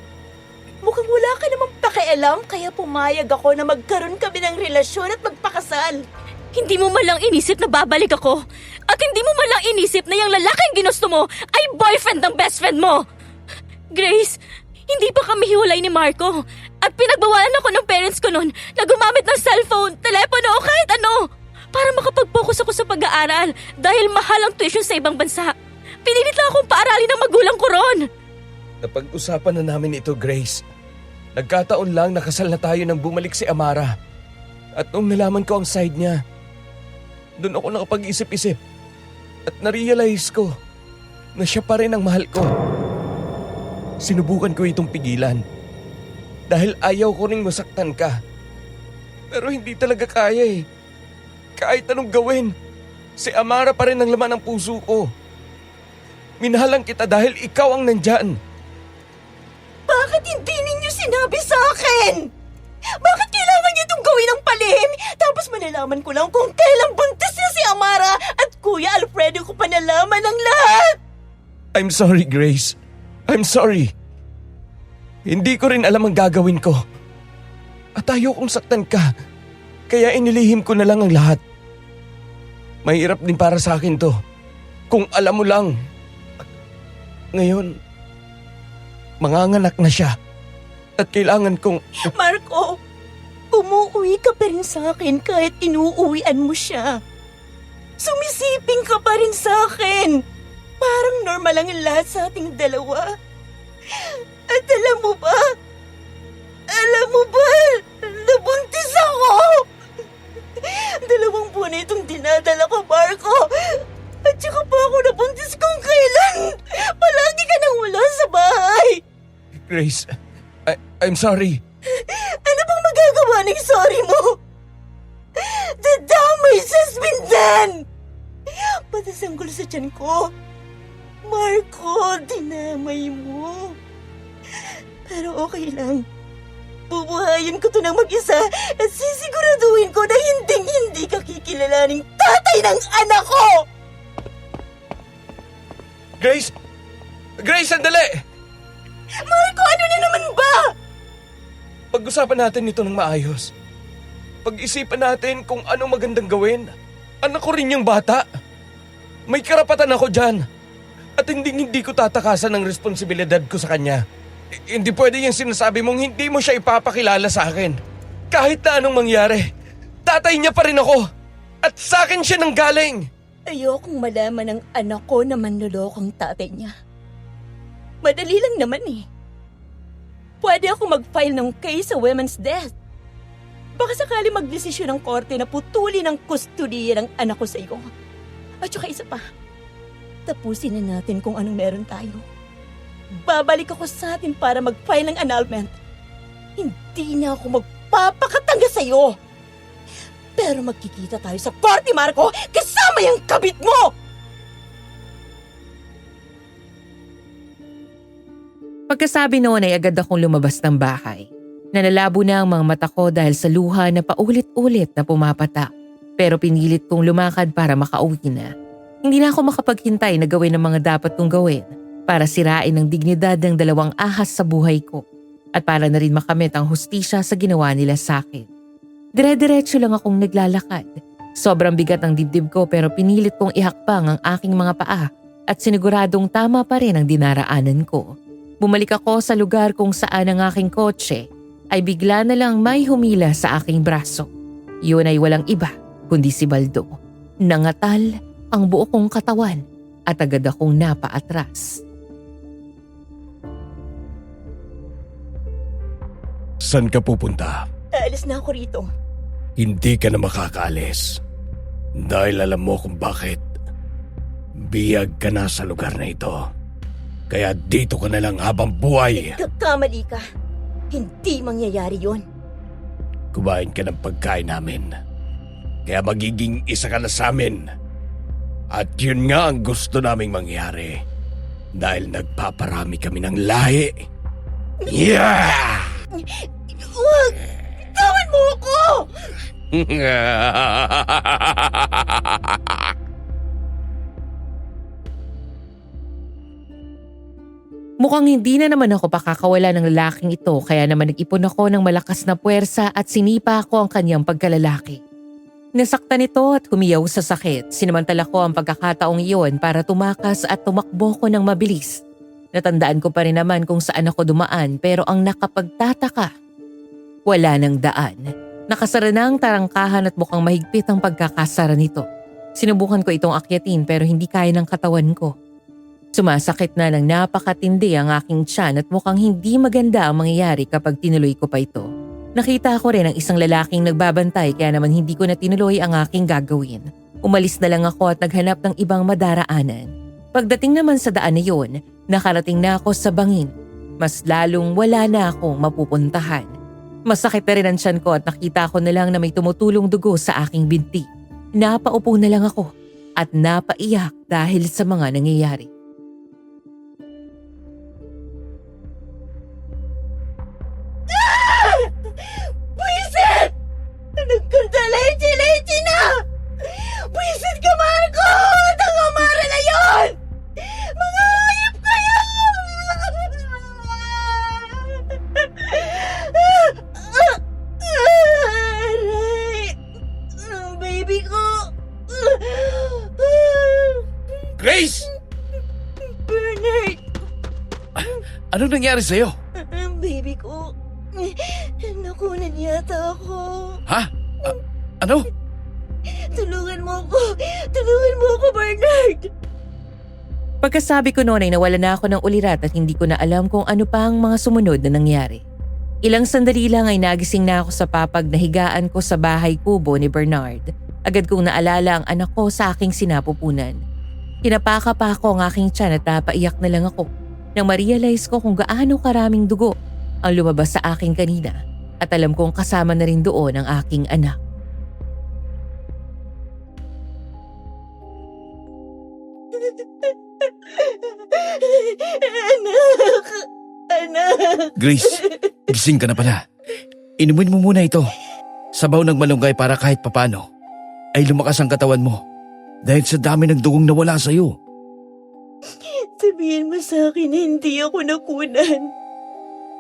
Mukhang wala ka namang pakialam kaya pumayag ako na magkaroon kami ng relasyon at magpakasal. Hindi mo man lang inisip na babalik ako. At hindi mo man lang inisip na yung lalaking ginusto mo ay boyfriend ng best friend mo. Grace, hindi pa kami hiwalay ni Marco. At pinagbawalan ako ng parents ko noon na gumamit ng cellphone, telepono o kahit ano para makapag-focus ako sa pag-aaral dahil mahal ang tuition sa ibang bansa. Pinilit lang akong paaralin ng magulang ko ron. Napag-usapan na namin ito, Grace. Nagkataon lang nakasal na tayo nang bumalik si Amara. At nung nalaman ko ang side niya, doon ako nakapag-isip-isip at narealize ko na siya pa rin ang mahal ko. Sinubukan ko itong pigilan dahil ayaw ko ring masaktan ka. Pero hindi talaga kaya eh. Kahit anong gawin, si Amara pa rin ang laman ng puso ko. Minahalan kita dahil ikaw ang nandyan. Bakit hindi ninyo sinabi sa akin? Bakit kailangan niyo itong gawin ng palihim? Tapos malalaman ko lang kung kailan buntis niya si Amara at Kuya Alfredo ko pa nalaman ang lahat. I'm sorry, Grace. I'm sorry. Hindi ko rin alam ang gagawin ko. At ayaw kong saktan ka. Kaya inilihim ko na lang ang lahat. Mahirap din para sa akin to. Kung alam mo lang. Ngayon, manganganak na siya. At kailangan kong... Marco, umuwi ka pa rin sa akin kahit inuuwian mo siya. Sumisiping ka pa rin sa akin. Parang normal lang ang lahat sa ating dalawa. At alam mo ba? Nabuntis ako! 2 buwan na itong dinadala ko, Marco. At saka pa ako nabuntis kung kailan. Palagi ka nang wala sa bahay. Grace, I'm sorry. Ano bang magagawa ng sorry mo? Dadamay sa spindan! Patasanggol sa tiyan ko. Marco, dinamay mo. Pero okay lang. Bubuhayin ko to ng mag-isa at sisiguraduhin ko na hindi ka kikilalaning tatay ng anak ko! Grace! Grace, sandali! Marco, ano na naman ba? Pag-usapan natin ito ng maayos. Pag-isipan natin kung anong magandang gawin. Anak ko rin yung bata. May karapatan ako dyan. At hindi ko tatakasan ang responsibilidad ko sa kanya. Hindi pwede yung sinasabi mong hindi mo siya ipapakilala sa akin. Kahit na anong mangyari, tatay niya pa rin ako. At sa akin siya nanggaling. Ayokong malaman ng anak ko na manlolokong tatay niya. Madali lang naman eh. Pwede ako mag-file ng case sa women's death. Baka sakali magdesisyon ng korte na putulin ang kustudiya ng anak ko sa iyo. At saka isa pa, tapusin na natin kung anong meron tayo. Babalik ako sa atin para mag-file ng annulment. Hindi na ako magpapakatanga sa iyo. Pero magkikita tayo sa korte, Marco, kasama yung kabit mo! Pagkasabi noon ay agad akong lumabas ng bahay. Nanalabo na ang mga mata ko dahil sa luha na paulit-ulit na pumapatak. Pero pinilit kong lumakad para makauwi na. Hindi na ako makapaghintay na gawin ang mga dapat kong gawin para sirain ang dignidad ng 2 ahas sa buhay ko at para na rin makamit ang hustisya sa ginawa nila sa akin. Dire-diretso lang akong naglalakad. Sobrang bigat ang dibdib ko pero pinilit kong ihakbang ang aking mga paa at siniguradong tama pa rin ang dinaraanan ko. Bumalik ako sa lugar kung saan ang aking kotse ay bigla na lang may humila sa aking braso. Yun ay walang iba kundi si Baldo. Nangatal ang buo kong katawan at agad akong napaatras. Saan ka pupunta? Aalis na ako rito. Hindi ka na makakaalis. Dahil alam mo kung bakit. Biyag ka na sa lugar na ito. Kaya dito ka na lang habang buhay. Kamali ka. Hindi mangyayari yon. Kumain ka ng pagkain namin. Kaya magiging isa ka na sa amin. At yun nga ang gusto naming mangyari. Dahil nagpaparami kami ng lahi. Yeah! Huwag! Tawan mo ako! Mukhang hindi na naman ako pakakawala ng lalaking ito kaya naman nag-ipon ako ng malakas na puwersa at sinipa ako ang kanyang pagkalalaki. Nasaktan ito at humiyaw sa sakit. Sinamantala ko ang pagkakataong iyon para tumakas at tumakbo ko ng mabilis. Natandaan ko pa rin naman kung saan ako dumaan pero ang nakapagtataka, wala nang daan. Nakasara na ang tarangkahan at mukhang mahigpit ang pagkakasara nito. Sinubukan ko itong akyatin pero hindi kaya ng katawan ko. Sumasakit na ng napakatindi ang aking tiyan at mukhang hindi maganda ang mangyayari kapag tinuloy ko pa ito. Nakita ko rin ang isang lalaking nagbabantay kaya naman hindi ko na tinuloy ang aking gagawin. Umalis na lang ako at naghanap ng ibang madaraanan. Pagdating naman sa daan na yun, nakarating na ako sa bangin. Mas lalong wala na akong mapupuntahan. Masakit na rin ang tiyan ko at nakita ko na lang na may tumutulong dugo sa aking binti. Napaupo na lang ako at napaiyak dahil sa mga nangyayari. Buisit! Nagkanta leche na! Buisit ka, Marco! Tangamara na yun! Mga hayop kayo! Aray! Ang baby ko! Grace! nangyari sa'yo? Ang baby ko, nakunan yata ako. Ha? Ano? Tulungan mo ako, Bernard! Pagkasabi ko noon ay nawala na ako ng ulirat at hindi ko na alam kung ano pa ang mga sumunod na nangyari. Ilang sandali lang ay nagising na ako sa papag na higaan ko sa bahay kubo ni Bernard. Agad kong naalala ang anak ko sa aking sinapupunan. Kinapaka pa ako ang aking tiyan at napaiyak na lang ako nang ma-realize ko kung gaano karaming dugo ang lumabas sa akin kanina at alam kong kasama na rin doon ang aking anak. Anak! Grace, gising ka na pala. Inumin mo muna ito. Sabaw ng malunggay para kahit papano ay lumakas ang katawan mo dahil sa dami ng dugong nawala sa'yo. Sabihin mo sa akin na hindi ako nakunan.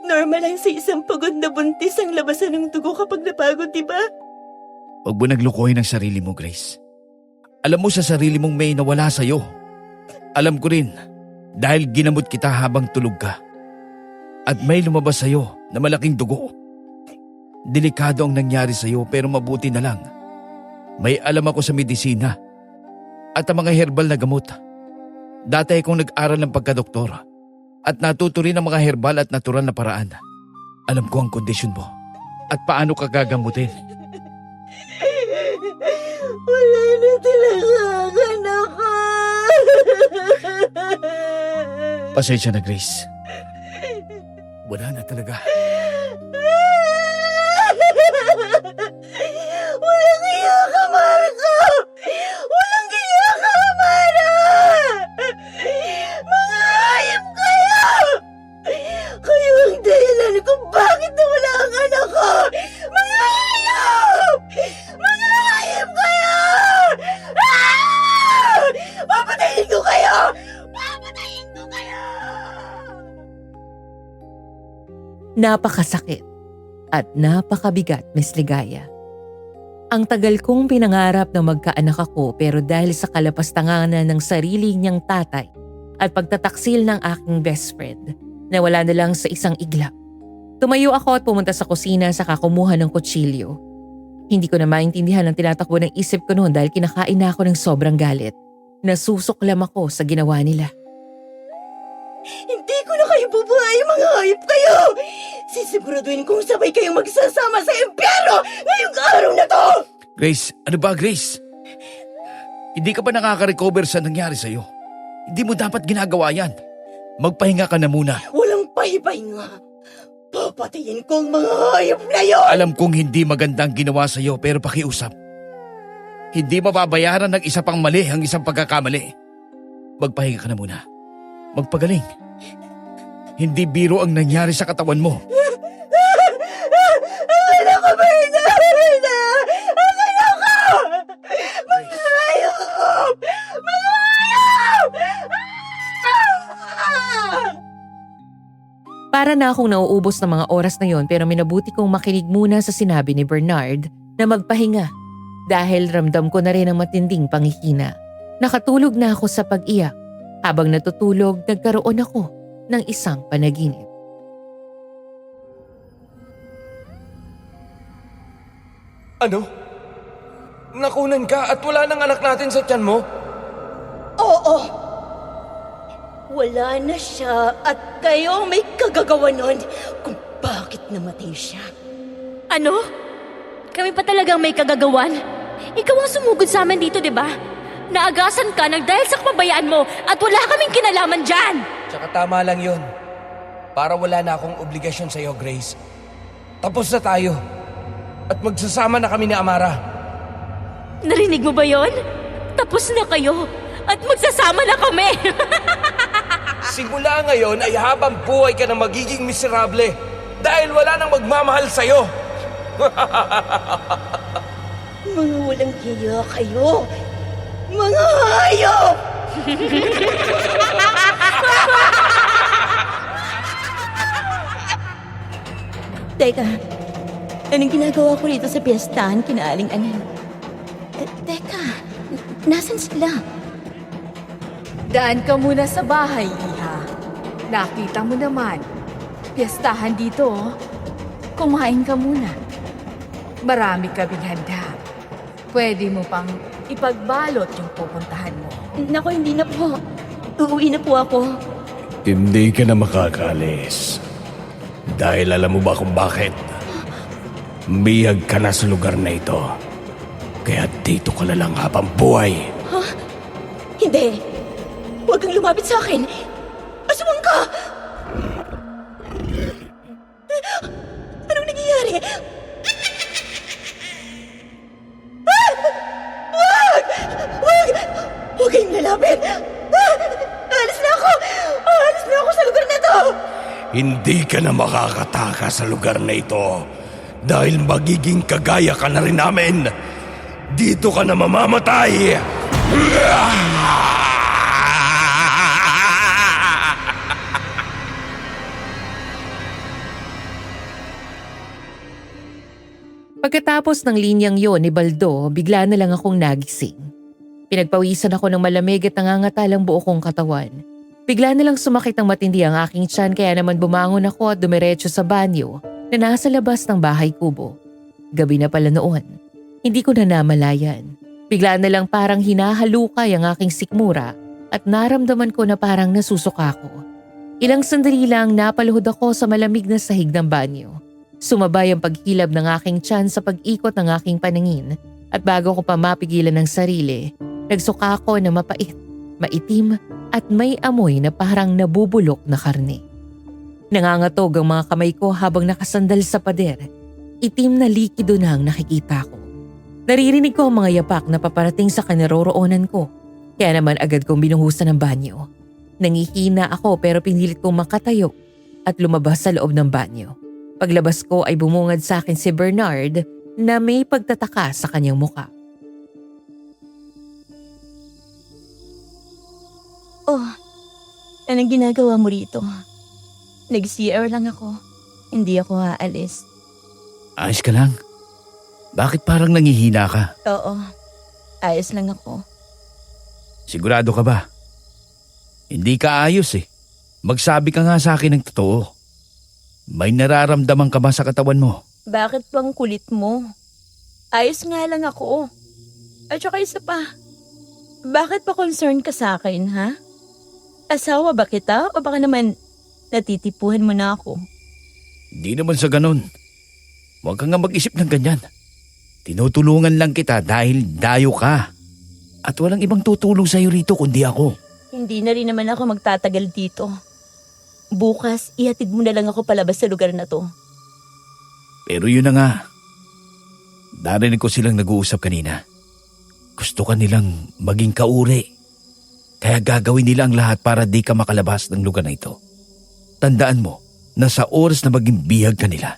Normal lang sa isang pagod na buntis ang labasan ng dugo kapag napagod, diba? Huwag mo naglukohin ang sarili mo, Grace. Alam mo sa sarili mong may nawala sa'yo. Alam ko rin dahil ginamot kita habang tulog ka. At may lumabas sa'yo na malaking dugo. Delikado ang nangyari sa'yo pero mabuti na lang. May alam ako sa medisina at ang mga herbal na gamot. Dati akong nag-aral ng pagkadoktor at natuto rin ang mga herbal at natural na paraan. Alam ko ang kondisyon mo at paano ka gagamutin. Wala na talaga ang anak ko. Pasensya na, Grace. Wala na talaga. Walang iya ka, Marco! Walang iya ka, Amara! Mga hayop kayo! Kayo ang dahilan kung bakit nawala ang anak ko! Mga hayop! Mga hayop kayo! Ah! Papatayin ko kayo! Papatayin ko kayo! Napakasakit at napakabigat, Miss Ligaya. Ang tagal kong pinangarap na magkaanak ako pero dahil sa kalapastanganan ng sarili niyang tatay at pagtataksil ng aking best friend, nawala na lang sa isang iglap. Tumayo ako at pumunta sa kusina sa kumuha ng kutsilyo. Hindi ko na maintindihan ang tinatakbo ng isip ko noon dahil kinakain na ako ng sobrang galit. Nasusuklam ako sa ginawa nila. Hindi ko na kayo bubuhay, mga hayop kayo! Sisiguraduhin kong sabay kayong magsasama sa impyerno ngayong araw na to! Grace, ano ba, Grace? Hindi ka ba nakaka-recover sa nangyari sa'yo? Hindi mo dapat ginagawa yan. Magpahinga ka na muna. Walang pahipahinga. Papatayin ko ang mga hayop na yon! Alam kong hindi magandang ginawa sa'yo pero pakiusap. Hindi mababayaran ng isa pang mali ang isang pagkakamali. Magpahinga ka na muna. Magpagaling. Hindi biro ang nangyari sa katawan mo. Ang anak ko, Bernard! Ang anak ko! Mga hayop! Mga hayop! Para na akong nauubos ng mga oras na yon pero minabuti kong makinig muna sa sinabi ni Bernard na magpahinga dahil ramdam ko na rin ang matinding panghihina. Nakatulog na ako sa pag-iyak. Habang natutulog, nagkaroon ako ng isang panaginip. Ano? Nakunan ka at wala nang anak natin sa tiyan mo? Oo! Wala na siya at kayo may kagagawa nun kung bakit namatay siya. Ano? Kami pa talagang may kagagawan? Ikaw ang sumugod sa amin dito, di ba? Naagasan ka nang dahil sa kapabayaan mo at wala kaming kinalaman dyan! Tsaka tama lang yun. Para wala na akong obligasyon sa'yo, Grace. Tapos na tayo. At magsasama na kami ni Amara. Narinig mo ba yon? Tapos na kayo at magsasama na kami! Simula ngayon ay habang buhay ka na magiging miserable dahil wala nang magmamahal sa'yo. Mga walang hiya kayo! Mga hayop! Teka, anong ginagawa ko rito sa piyestahan kina Aling Aning? Teka, nasan sila? Daan ka muna sa bahay, Iha. Nakita mo naman, piyestahan dito. Kumain ka muna. Marami kaming handa. Pwede mo pang ipagbalot yung pupuntahan mo. Naku, hindi na po. Uuwi na po ako. Hindi ka na makakaalis. Dahil alam mo ba kung bakit? Bihag ka na sa lugar na ito. Kaya dito ka na lang habang buhay. Hindi. Huwag kang lumapit sa akin. Aswang ka! Anong nangyayari? Huwag kayong lalapit! Alis na ako! Alis na ako sa lugar na to! Hindi ka na makakataka sa lugar na ito. Dahil magiging kagaya ka na rin namin. Dito ka na mamamatay! Pagkatapos ng linyang yon ni Baldo, bigla na lang akong nagising. Pinagpawisan ako ng malamig at nangangatalang buo kong katawan. Bigla na lang sumakit ng matindi ang aking tiyan kaya naman bumangon ako at dumiretso sa banyo na nasa labas ng bahay kubo. Gabi na pala noon. Hindi ko na namalayan. Bigla na lang parang hinahalukay ang aking sikmura at naramdaman ko na parang nasusuka ko. Ilang sandali lang napaluhod ako sa malamig na sahig ng banyo. Sumabay ang paghilab ng aking tiyan sa pag-ikot ng aking paningin at bago ko pa mapigilan ng sarili, nagsuka ako na mapait, maitim at may amoy na parang nabubulok na karne. Nangangatog ang mga kamay ko habang nakasandal sa pader. Itim na likido na ang nakikita ko. Naririnig ko ang mga yapak na paparating sa kinaroroonan ko. Kaya naman agad kong binuhusan ng banyo. Nangihina ako pero pinilit kong makatayo at lumabas sa loob ng banyo. Paglabas ko ay bumungad sa akin si Bernard na may pagtataka sa kanyang muka. Oh, anong ginagawa mo rito? Nag-CR lang ako. Hindi ako aalis. Ayos ka lang? Bakit parang nangihina ka? Oo, ayos lang ako. Sigurado ka ba? Hindi ka ayos eh. Magsabi ka nga sa akin ng totoo. May nararamdaman ka ba sa katawan mo? Bakit bang kulit mo? Ayos nga lang ako. At saka isa pa, bakit pa concerned ka sa akin, ha? Asawa ba kita o baka naman natitipuhan mo na ako? Hindi naman sa ganun. Huwag ka nga mag-isip ng ganyan. Tinutulungan lang kita dahil dayo ka. At walang ibang tutulong sa'yo rito kundi ako. Hindi na rin naman ako magtatagal dito. Bukas, ihatid mo na lang ako palabas sa lugar na to. Pero yun na nga. Narinig ko silang nag-uusap kanina. Gusto ka nilang maging kauri. Kaya gagawin nila ang lahat para di ka makalabas ng lugar na ito. Tandaan mo na sa oras na maging bihag ka nila,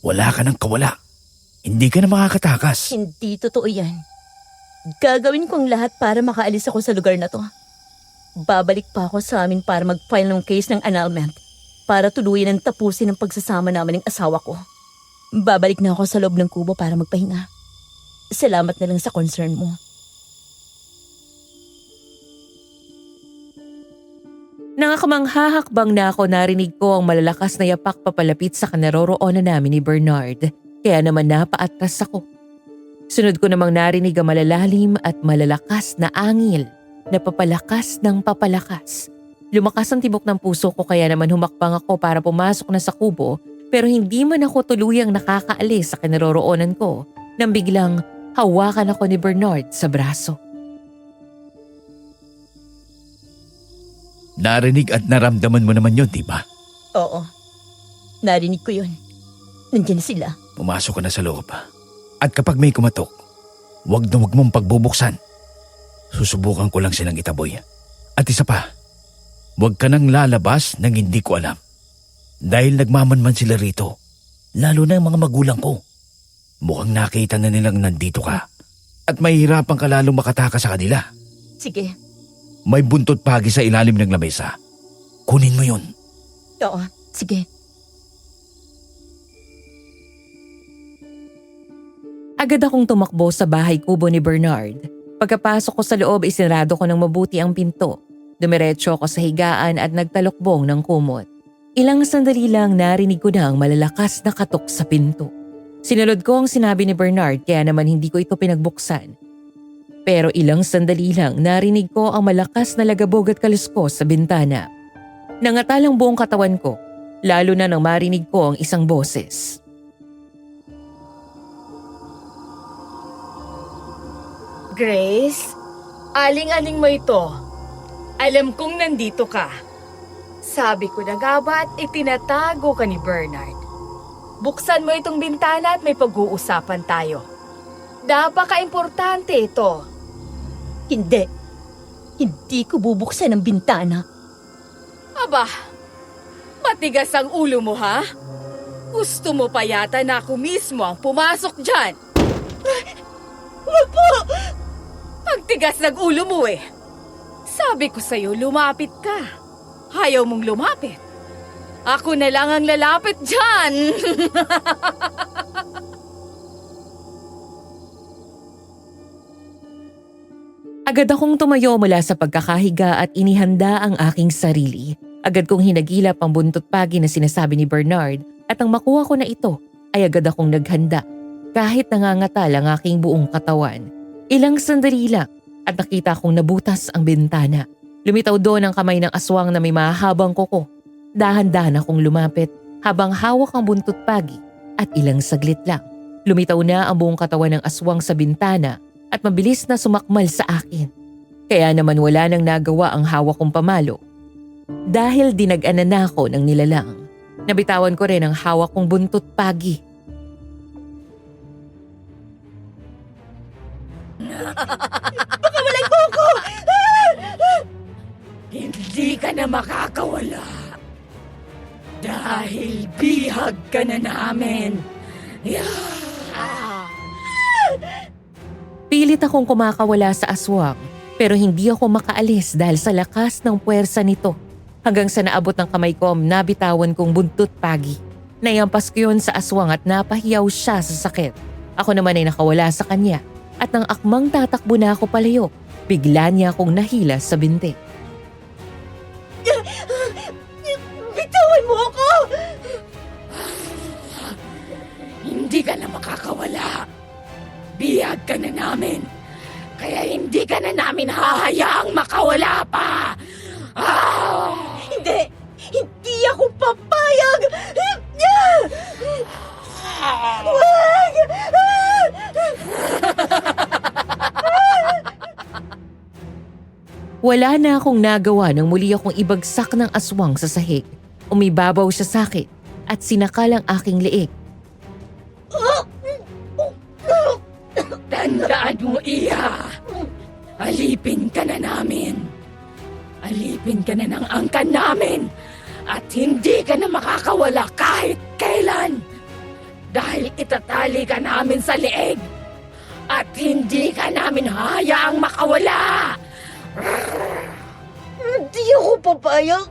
wala ka nang kawala. Hindi ka na makakatakas. Hindi totoo yan. Gagawin kong lahat para makaalis ako sa lugar na to. Babalik pa ako sa amin para mag-file ng case ng annulment para tuluyan ang tapusin ang pagsasama namin ng asawa ko. Babalik na ako sa loob ng kubo para magpahinga. Salamat na lang sa concern mo. Nangakamang-hahakbang na ako narinig ko ang malalakas na yapak papalapit sa kinaroroonan namin ni Bernard. Kaya naman napaatras ako. Sunod ko namang narinig ang malalalim at malalakas na angil na papalakas ng papalakas. Lumakas ang tibok ng puso ko kaya naman humakbang ako para pumasok na sa kubo pero hindi man ako tuluyang nakakaalis sa kinaroroonan ko nang biglang hawakan ako ni Bernard sa braso. Narinig at naramdaman mo naman yun, di ba? Oo. Narinig ko yun. Nandiyan sila. Pumasok ka na sa loob. At kapag may kumatok, wag na wag mong pagbubuksan. Susubukan ko lang silang itaboy. At isa pa, wag ka nang lalabas nang hindi ko alam. Dahil nagmamanman sila rito, lalo na ang mga magulang ko. Mukhang nakita na nilang nandito ka at mahihirapan ka lalong makatakas sa kanila. Sige. May buntot pagi sa ilalim ng lamesa. Kunin mo yun. Oo, sige. Agad akong tumakbo sa bahay kubo ni Bernard. Pagkapasok ko sa loob, isinarado ko ng mabuti ang pinto. Dumiretso ako sa higaan at nagtalokbong ng kumot. Ilang sandali lang narinig ko na ang malalakas na katok sa pinto. Sinunod ko ang sinabi ni Bernard kaya naman hindi ko ito pinagbuksan. Pero ilang sandali lang narinig ko ang malakas na lagabog at kaluskos sa bintana. Nangatalang buong katawan ko, lalo na nang marinig ko ang isang boses. Grace, aling-aling mo ito. Alam kong nandito ka. Sabi ko na nga ba't itinatago ka ni Bernard? Buksan mo itong bintana at may pag-uusapan tayo. Napaka-importante ito. Hindi. Hindi ko bubuksan ang bintana. Aba, matigas ang ulo mo ha? Gusto mo pa yata na ako mismo ang pumasok dyan. Wag po! Pagtigas ng ulo mo eh. Sabi ko sa'yo, lumapit ka. Ayaw mong lumapit. Ako na lang ang lalapit dyan. Agad akong tumayo mula sa pagkakahiga at inihanda ang aking sarili. Agad kong hinagilap ang buntot pagi na sinasabi ni Bernard at ang makuha ko na ito ay agad akong naghanda kahit nangangatal ang aking buong katawan. Ilang sandali lang at nakita kong nabutas ang bintana. Lumitaw doon ang kamay ng aswang na may mahabang kuko. Dahan-dahan akong lumapit habang hawak ang buntot pagi at ilang saglit lang. Lumitaw na ang buong katawan ng aswang sa bintana at mabilis na sumakmal sa akin. Kaya naman wala nang nagawa ang hawak kong pamalo. Dahil dinag-anan na ako ng nilalang. Nabitawan ko rin ang hawak kong buntot pagi. Pakawalan mo ako! Hindi ka na makakawala. Dahil bihag ka na namin. Pilit akong kumakawala sa aswang pero hindi ako makaalis dahil sa lakas ng puwersa nito. Hanggang sa naabot ng kamay ko nabitawan kong buntot pagi. Naiampas ko yun sa aswang at napahiyaw siya sa sakit. Ako naman ay nakawala sa kanya at nang akmang tatakbo na ako palayo, bigla niya akong nahila sa binti. Bitawan mo ako! Hindi ka na makakawala. Bihag ka na namin. Kaya hindi ka na namin hahayaang makawala pa. Hindi! Hindi ako papayag! Wag! Wala na akong nagawa nang muli akong ibagsak ng aswang sa sahig. Umibabaw siya sa akin at sinakal ang aking leeg. Tandaan mo, Iha. Alipin ka na namin. Alipin ka na ng angkan namin. At hindi ka na makakawala kahit kailan. Dahil itatali ka namin sa leeg. At hindi ka namin hayaang makawala. Hindi ako papayag.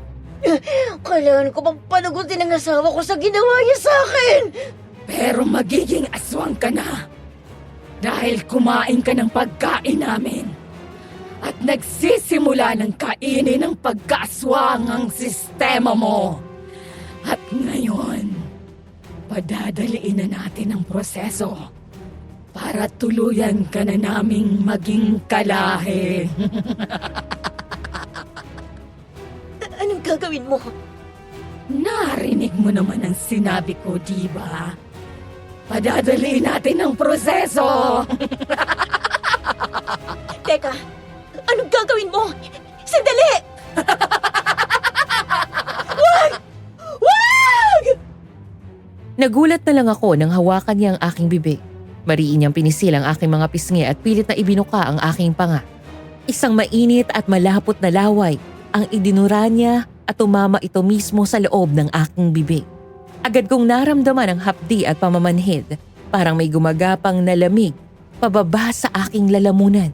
Kailangan ko bang panagutin ang asawa ko sa ginawa niya sa akin? Pero magiging aswang ka na. Dahil kumain ka ng pagkain namin. At nagsisimula ng kainin ng pagkaaswang ang sistema mo. At ngayon, padadaliin na natin ang proseso para tuluyan ka na naming maging kalahi. Anong gagawin mo? Narinig mo naman ang sinabi ko, di ba? Padadaliin natin ang proseso. Teka, anong gagawin mo? Sandali! Wag! Nagulat na lang ako nang hawakan niya ang aking bibig. Mariin niyang pinisil ang aking mga pisngi at pilit na ibinuka ang aking panga. Isang mainit at malapot na laway ang idinura niya at tumama ito mismo sa loob ng aking bibig. Agad kong naramdaman ang hapdi at pamamanhid, parang may gumagapang na lamig pababa sa aking lalamunan.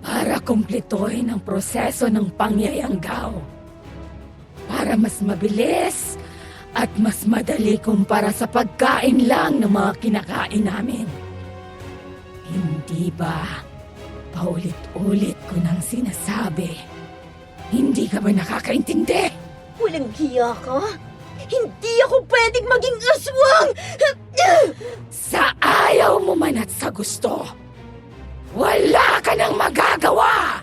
Para kumpletuhin ang proseso ng pangyayanggaw. Para mas mabilis at mas madali kumpara sa pagkain lang ng mga kinakain namin. Hindi ba? Paulit-ulit ko nang sinasabi. Hindi ka ba nakakaintindi? Walang hiya ka? Hindi ako pwedeng maging aswang! Sa ayaw mo man at sa gusto, wala ka nang magagawa!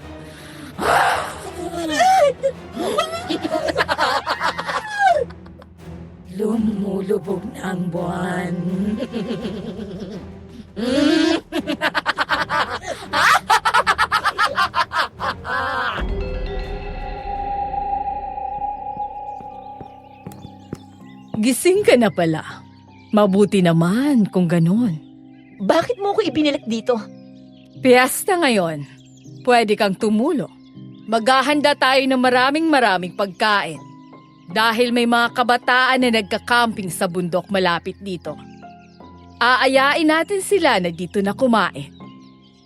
Lumulubog na ang buwan. Gising ka na pala. Mabuti naman kung ganun. Bakit mo ko ibinalik dito? Piyesta ngayon. Pwede kang tumulo. Maghahanda tayo ng maraming pagkain. Dahil may mga kabataan na nagka-camping sa bundok malapit dito. Aayain natin sila na dito na kumain.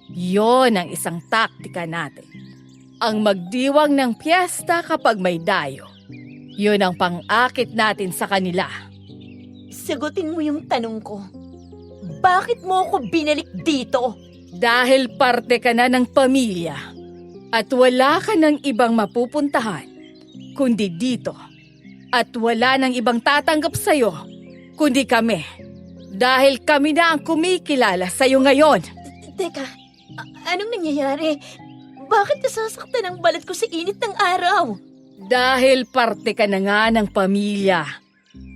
Yon ang isang taktika natin. Ang magdiwang ng piyesta kapag may dayo. Yon ang pang-akit natin sa kanila. Sagutin mo yung tanong ko. Bakit mo ako binalik dito? Dahil parte ka na ng pamilya at wala ka ng ibang mapupuntahan kundi dito. At wala ng ibang tatanggap sa'yo kundi kami. Dahil kami na ang kumikilala sa'yo ngayon. Teka, anong nangyayari? Bakit nasasaktan ang balat ko sa init ng araw? Dahil parte ka na nga ng pamilya.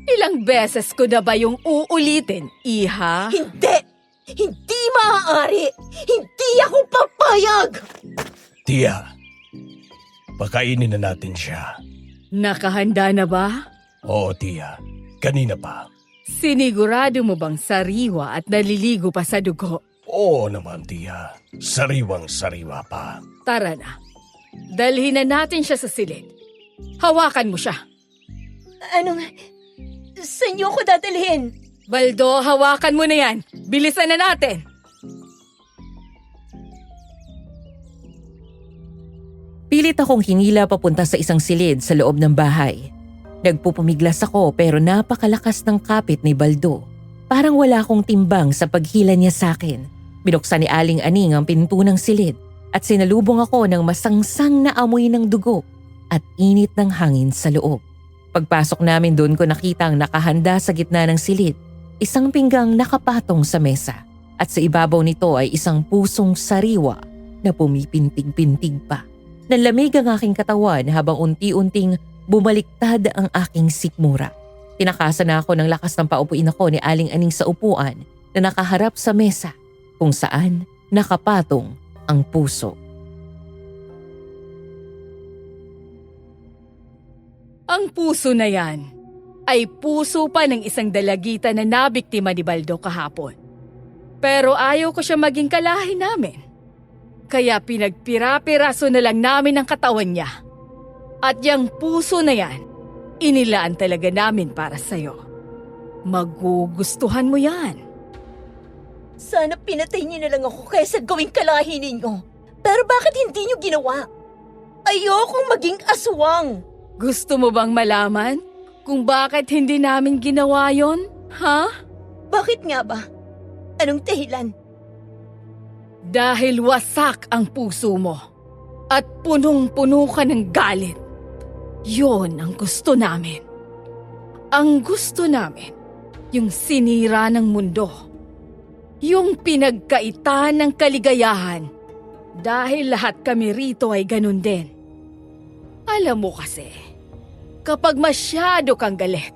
Ilang beses ko na ba yung uulitin, Iha? Hindi! Hindi maaari! Hindi ako papayag! Tia, pakainin na natin siya. Nakahanda na ba? Oo, Tia. Kanina pa. Sinigurado mo bang sariwa at naliligo pa sa dugo? Oo naman, Tia. Sariwang-sariwa pa. Tara na. Dalhin na natin siya sa silid. Hawakan mo siya. Anong... Saan niyo ko dadalhin? Baldo, hawakan mo na yan. Bilisan na natin. Pilit akong hinila papunta sa isang silid sa loob ng bahay. Nagpupumiglas ako pero napakalakas ng kapit ni Baldo. Parang wala akong timbang sa paghila niya sa akin. Binuksan ni Aling Aning ang pinto ng silid at sinalubong ako ng masangsang na amoy ng dugo at init ng hangin sa loob. Pagpasok namin doon ko nakitang nakahanda sa gitna ng silid, isang pinggang nakapatong sa mesa at sa ibabaw nito ay isang pusong sariwa na pumipintig-pintig pa. Nanlamig ang aking katawan habang unti-unting bumaliktad ang aking sikmura. Tinakasan na ako ng lakas ng paupuin ako ni Aling Aning sa upuan na nakaharap sa mesa kung saan nakapatong ang puso. Ang puso na yan ay puso pa ng isang dalagita na nabiktima ni Baldo kahapon. Pero ayaw ko siya maging kalahi namin. Kaya pinagpira-piraso na lang namin ang katawan niya. At yung puso na yan, inilaan talaga namin para sa'yo. Magugustuhan mo yan. Sana pinatay niyo na lang ako kaysa gawing kalahi ninyo. Pero bakit hindi niyo ginawa? Ayokong maging aswang. Gusto mo bang malaman kung bakit hindi namin ginawa yon? Ha? Bakit nga ba? Anong dahilan? Dahil wasak ang puso mo at punong-puno ka ng galit. Yon ang gusto namin. Ang gusto namin, yung sinira ng mundo. Yung pinagkaitan ng kaligayahan dahil lahat kami rito ay ganun din. Alam mo kasi, kapag masyado kang galit,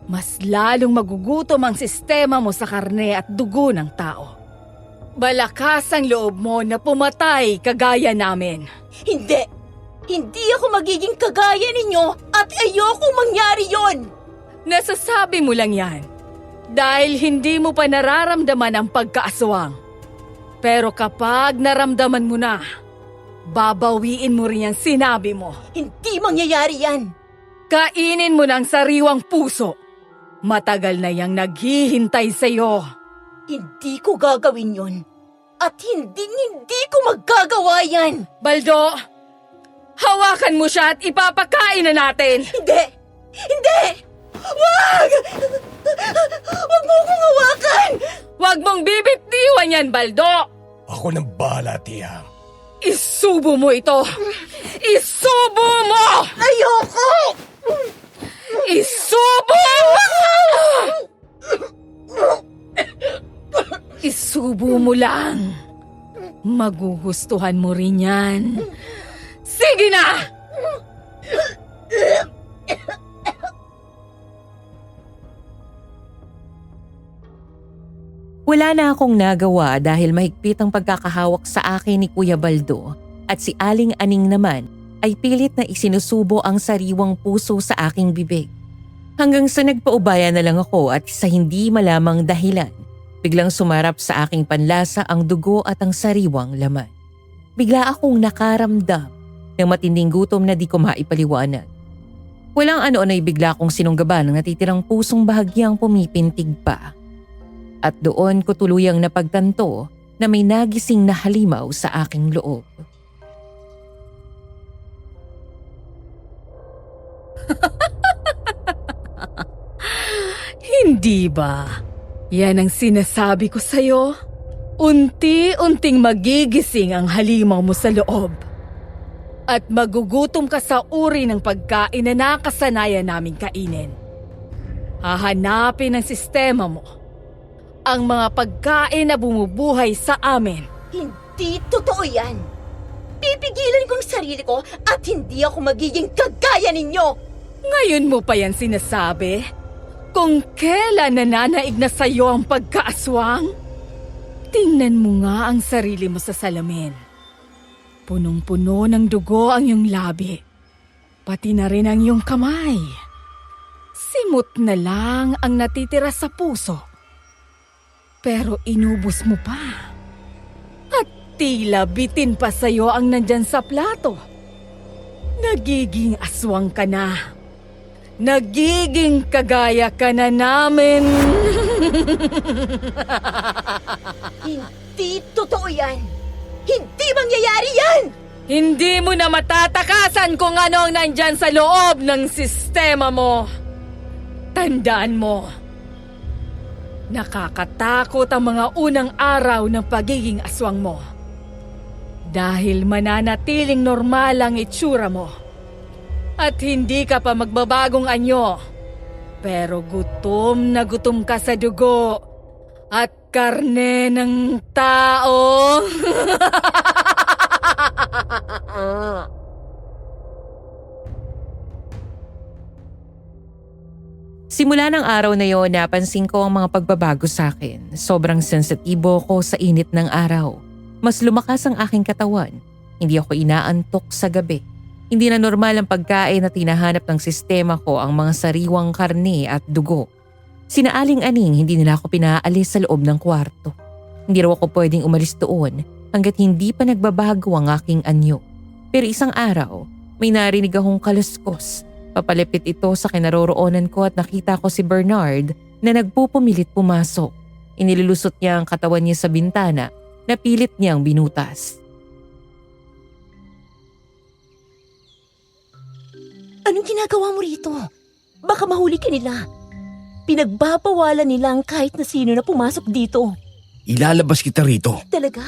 mas lalong magugutom ang sistema mo sa karne at dugo ng tao. Balakas ang loob mo na pumatay kagaya namin. Hindi! Hindi ako magiging kagaya ninyo at ayokong mangyari yon! Nasasabi mo lang yan dahil hindi mo pa nararamdaman ang pagkaaswang. Pero kapag naramdaman mo na, babawiin mo rin ang sinabi mo. Hindi mangyayari yan! Kainin mo ng sariwang puso. Matagal na yang naghihintay sa'yo. Hindi ko gagawin yon. At hindi ko magagawa yan! Baldo, hawakan mo siya at ipapakain na natin. Hindi! Hindi! Wag! Wag mo akong hawakan! Huwag mong bibitiwan yan, Baldo! Ako nang bahala, Tia. Isubo mo ito! Isubo mo! Ayoko! Isubo! Isubo mo lang. Magugustuhan mo rin yan. Sige na! Wala na akong nagawa dahil mahigpit ang pagkakahawak sa akin ni Kuya Baldo at si Aling Aning naman ay pilit na isinusubo ang sariwang puso sa aking bibig. Hanggang sa nagpaubaya na lang ako at sa hindi malamang dahilan, biglang sumarap sa aking panlasa ang dugo at ang sariwang laman. Bigla akong nakaramdam ng matinding gutom na di ko maipaliwanag. Walang ano ay bigla akong sinunggaban ng natitirang pusong bahagyang pumipintig pa. At doon ko tuluyang napagtanto na may nagising na halimaw sa aking loob. Hindi ba? Yan ang sinasabi ko sa'yo. Unti-unting magigising ang halimaw mo sa loob. At magugutom ka sa uri ng pagkain na nakasanayan naming kainin. Hahanapin ng sistema mo ang mga pagkain na bumubuhay sa amin. Hindi totoo yan. Pipigilan ko ang sarili ko at hindi ako magiging kagaya ninyo. Ngayon mo pa yan sinasabi? Kung kailan nananaig na sa'yo ang pagkaaswang? Tingnan mo nga ang sarili mo sa salamin. Punong-puno ng dugo ang iyong labi. Pati na rin ang iyong kamay. Simot na lang ang natitira sa puso. Pero inubos mo pa. At tila bitin pa sa'yo ang nandyan sa plato. Nagiging aswang ka na. Nagiging kagaya ka na namin. Hindi totoo yan. Hindi mangyayari yan! Hindi mo na matatakasan kung ano ang nandyan sa loob ng sistema mo. Tandaan mo. Nakakatakot ang mga unang araw ng pagiging aswang mo. Dahil mananatiling normal ang itsura mo. At hindi ka pa magbabagong anyo. Pero gutom na gutom ka sa dugo at karne ng tao. Simula ng araw na yon, napansin ko ang mga pagbabago sa akin. Sobrang sensitibo ko sa init ng araw. Mas lumakas ang aking katawan. Hindi ako inaantok sa gabi. Hindi na normal ang pagkain na tinahanap ng sistema ko ang mga sariwang karne at dugo. Sina Aling Aning, hindi nila ako pinaalis sa loob ng kwarto. Hindi raw ako pwedeng umalis doon hanggat hindi pa nagbabago ang aking anyo. Pero isang araw, may narinig akong kaluskos. Papalapit ito sa kinaroroonan ko at nakita ko si Bernard na nagpupumilit pumasok. Inilulusot niya ang katawan niya sa bintana na pilit niyang binutas. Anong ginagawa mo rito? Baka mahuli ka nila. Pinagbabawalan nila ang kahit na sino na pumasok dito. Ilalabas kita rito. Talaga?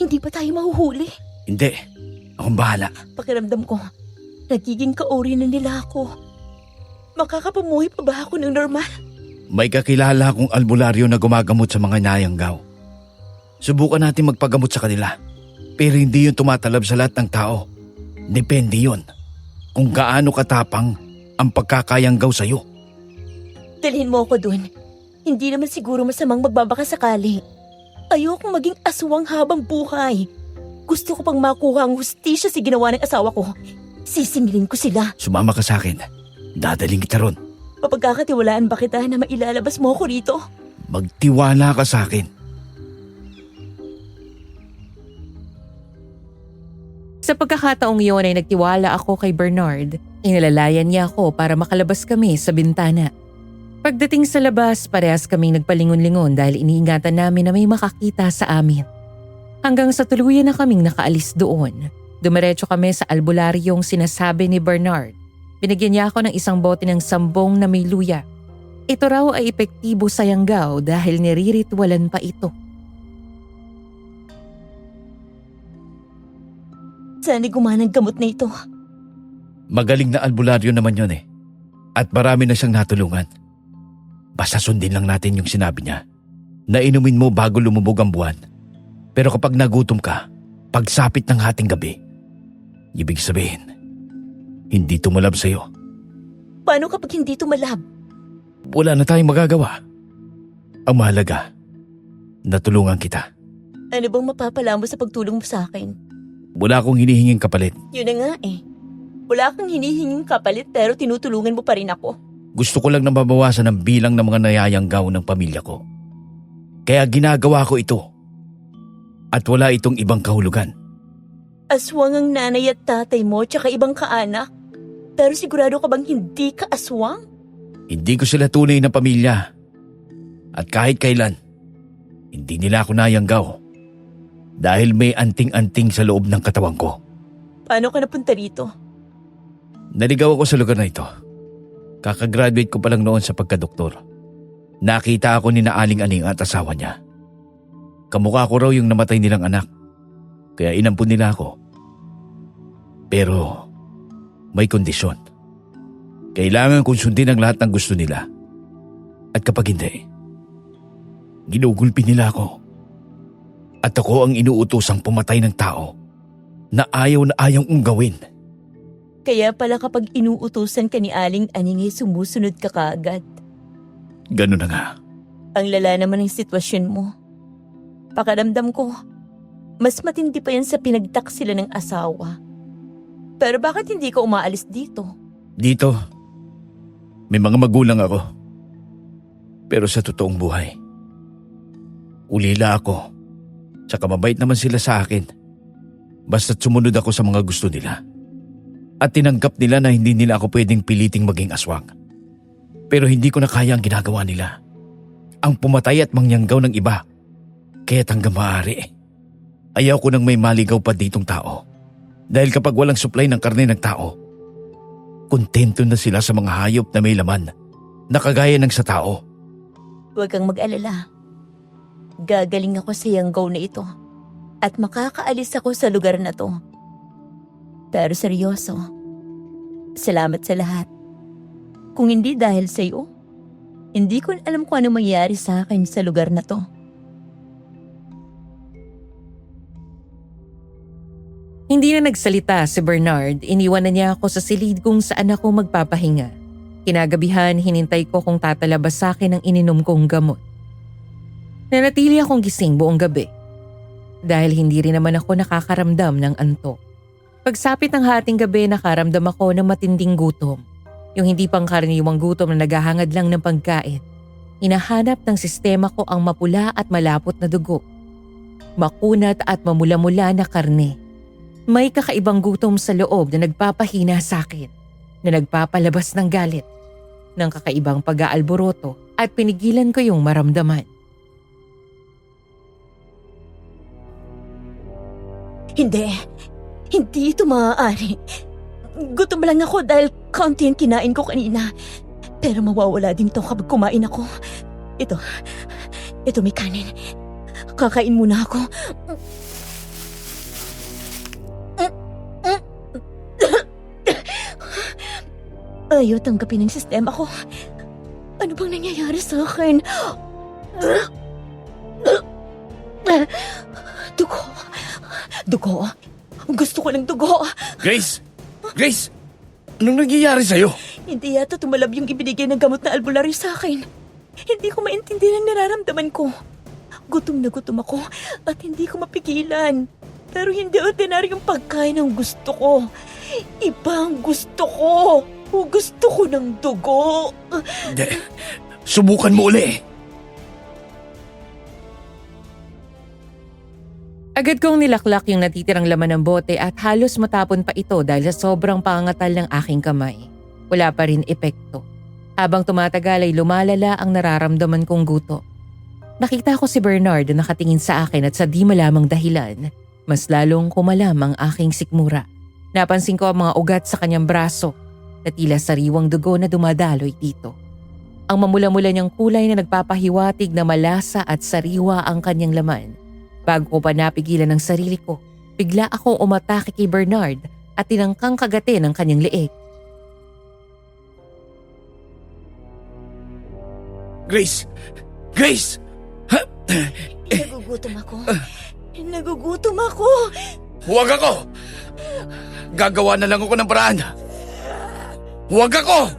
Hindi ba tayo mahuhuli? Hindi. Akong bahala. Pakiramdam ko, nagiging kaori na nila ako. Makakapamuhay pa ba ako ng normal? May kakilala akong albularyo na gumagamot sa mga nayanggaw. Subukan natin magpagamot sa kanila. Pero hindi yun tumatalab sa lahat ng tao. Depende yun kung gaano katapang ang pagkakayanggaw sa'yo. Dalhin mo ako dun. Hindi naman siguro masamang magbabaka sakali. Ayokong maging aswang habang buhay. Gusto ko pang makuha ang hustisya sa ginawa ng asawa ko. Sisingilin ko sila. Sumama ka sa akin. Dadaling kita ron. Mapagkakatiwalaan ba kita na mailalabas mo ako rito? Magtiwala ka sa akin. Sa pagkakataong iyon ay nagtiwala ako kay Bernard. Inalalayan niya ako para makalabas kami sa bintana. Pagdating sa labas, parehas kaming nagpalingon-lingon dahil iniingatan namin na may makakita sa amin. Hanggang sa tuluyan na kaming nakaalis doon. Dumiretso kami sa albularyong sinasabi ni Bernard. Binigyan niya ako ng isang bote ng sambong na may luya. Ito raw ay epektibo sa yanggaw dahil niriritwalan pa ito. Saan gumana ang gamot na ito? Magaling na albularyo naman yun eh. At marami na siyang natulungan. Basta sundin lang natin yung sinabi niya na inumin mo bago lumubog ang buwan. Pero kapag nagutom ka, pagsapit ng hating gabi, ibig sabihin, hindi tumalab sa'yo. Paano kapag hindi tumalab? Wala na tayong magagawa. Ang mahalaga, natulungan kita. Ano bang mapapala mo sa pagtulong mo sa akin? Wala akong hinihinging kapalit. Yun na nga eh. Wala kang hinihinging kapalit pero tinutulungan mo pa rin ako. Gusto ko lang na mabawasan ang bilang ng mga nayayanggaw ng pamilya ko. Kaya ginagawa ko ito. At wala itong ibang kahulugan. Aswang ang nanay at tatay mo tsaka ibang kaanak. Pero sigurado ka bang hindi ka aswang? Hindi ko sila tunay na pamilya. At kahit kailan, hindi nila ako nayanggaw. Dahil may anting-anting sa loob ng katawan ko. Paano ka napunta rito? Naligaw ako sa lugar na ito. Kakagraduate ko pa lang noon sa pagkadoktor. Nakita ako ni Aling-Aling at asawa niya. Kamukha ko raw yung namatay nilang anak. Kaya inampun nila ako. Pero may kondisyon. Kailangan kong sundin ang lahat ng gusto nila. At kapag hindi, ginugulpi nila ako. At ako ang inuutosang pumatay ng tao na ayaw na ayaw kong gawin. Kaya pala kapag inuutusan ka ni Aling-Aling ay sumusunod ka kaagad. Ganun na nga. Ang lala naman ng sitwasyon mo. Pakiramdam ko, mas matindi pa yan sa pinagtaksila ng asawa. Pero bakit hindi ka umaalis dito? Dito, may mga magulang ako. Pero sa totoong buhay, ulila ako. Tsaka mabait naman sila sa akin. Basta't sumunod ako sa mga gusto nila. At tinanggap nila na hindi nila ako pwedeng piliting maging aswang. Pero hindi ko na kaya ang ginagawa nila. Ang pumatay at mangyanggaw ng iba. Kaya't hanggang maaari, ayaw ko nang may maligaw pa ditong tao. Dahil kapag walang supply ng karne ng tao, kontento na sila sa mga hayop na may laman na kagaya ng sa tao. Huwag kang mag-alala. Gagaling ako sa yanggaw na ito at makakaalis ako sa lugar na to. Pero seryoso, salamat sa lahat. Kung hindi dahil sa iyo, hindi ko alam kung ano mangyayari sa akin sa lugar na to. Hindi na nagsalita si Bernard, iniwan na niya ako sa silid kung saan ako magpapahinga. Kinagabihan, hinintay ko kung tatalabas sa akin ang ininom kong gamot. Nanatili akong gising buong gabi dahil hindi rin naman ako nakakaramdam ng antok. Pagsapit ng hating gabi, nakaramdam ako ng matinding gutom. Yung hindi pangkaraniwang gutom na naghahangad lang ng pagkain. Hinahanap ng sistema ko ang mapula at malapot na dugo. Makunat at mamula-mula na karne. May kakaibang gutom sa loob na nagpapahina sa akin, na nagpapalabas ng galit, ng kakaibang pag-aalboroto at pinigilan ko yung maramdaman. Hindi ito maaari. Gutom lang ako dahil kaunti ang kinain ko kanina. Pero mawawala din to kapag kumain ako. Ito may kanin. Kakain muna ako. Ayaw tanggapin ng sistema ko. Ano bang nangyayari sa akin? Dugo. Gusto ko ng dugo. Grace! Grace! Anong nangyayari sa'yo? Hindi yata tumalab yung ibinigay ng gamot na albularyo sa akin. Hindi ko maintindihan ang nararamdaman ko. Gutom na gutom ako at hindi ko mapigilan. Pero hindi ordinaryong pagkain ang gusto ko. Iba ang gusto ko. Gusto ko ng dugo. Hindi. Subukan mo uli. Agad kong nilaklak yung natitirang laman ng bote at halos matapon pa ito dahil sa sobrang pangatal ng aking kamay. Wala pa rin epekto. Habang tumatagal ay lumalala ang nararamdaman kong guto. Nakita ko si Bernard na nakatingin sa akin at sa di malamang dahilan, mas lalong kumalam ang aking sikmura. Napansin ko ang mga ugat sa kanyang braso na tila sariwang dugo na dumadaloy dito. Ang mamula-mula niyang kulay na nagpapahiwatig na malasa at sariwa ang kanyang laman. Bago ko pa napigilan ang sarili ko, bigla akong umatake kay Bernard at tinangkang kagatin ang kanyang leeg. Grace! Grace! Nagugutom ako. Nagugutom ako. Huwag ako! Gagawa na lang ako ng paraan. Huwag ako!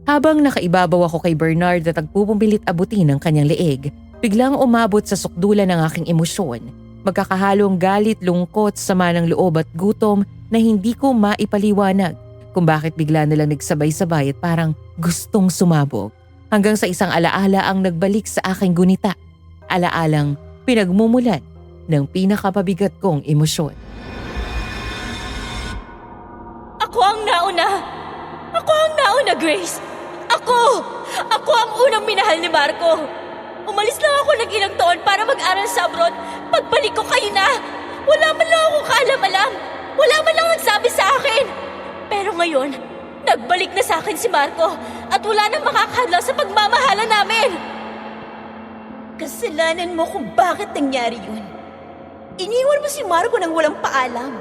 Habang nakaibabaw ako kay Bernard at nagpupumilit abutin ng kanyang leeg, biglang umabot sa sukdulan ng aking emosyon. Magkakahalong galit, lungkot, sama ng loob at gutom na hindi ko maipaliwanag kung bakit bigla nalang nagsabay-sabay at parang gustong sumabog. Hanggang sa isang alaala ang nagbalik sa aking gunita. Alaalang pinagmumulan ng pinakapabigat kong emosyon. Ako ang nauna! Ako ang nauna, Grace! Ako! Ako ang unang minahal ni Marco! Umalis lang ako ng ilang taon para mag-aral sa abroad. Pagbalik ko kayo na! Wala man lang akong kaalam-alam! Wala man lang nagsabi sa akin! Pero ngayon, nagbalik na sa akin si Marco at wala nang makakadlaw sa pagmamahala namin! Kasalanan mo kung bakit nangyari yun. Iniwan mo si Marco nang walang paalam.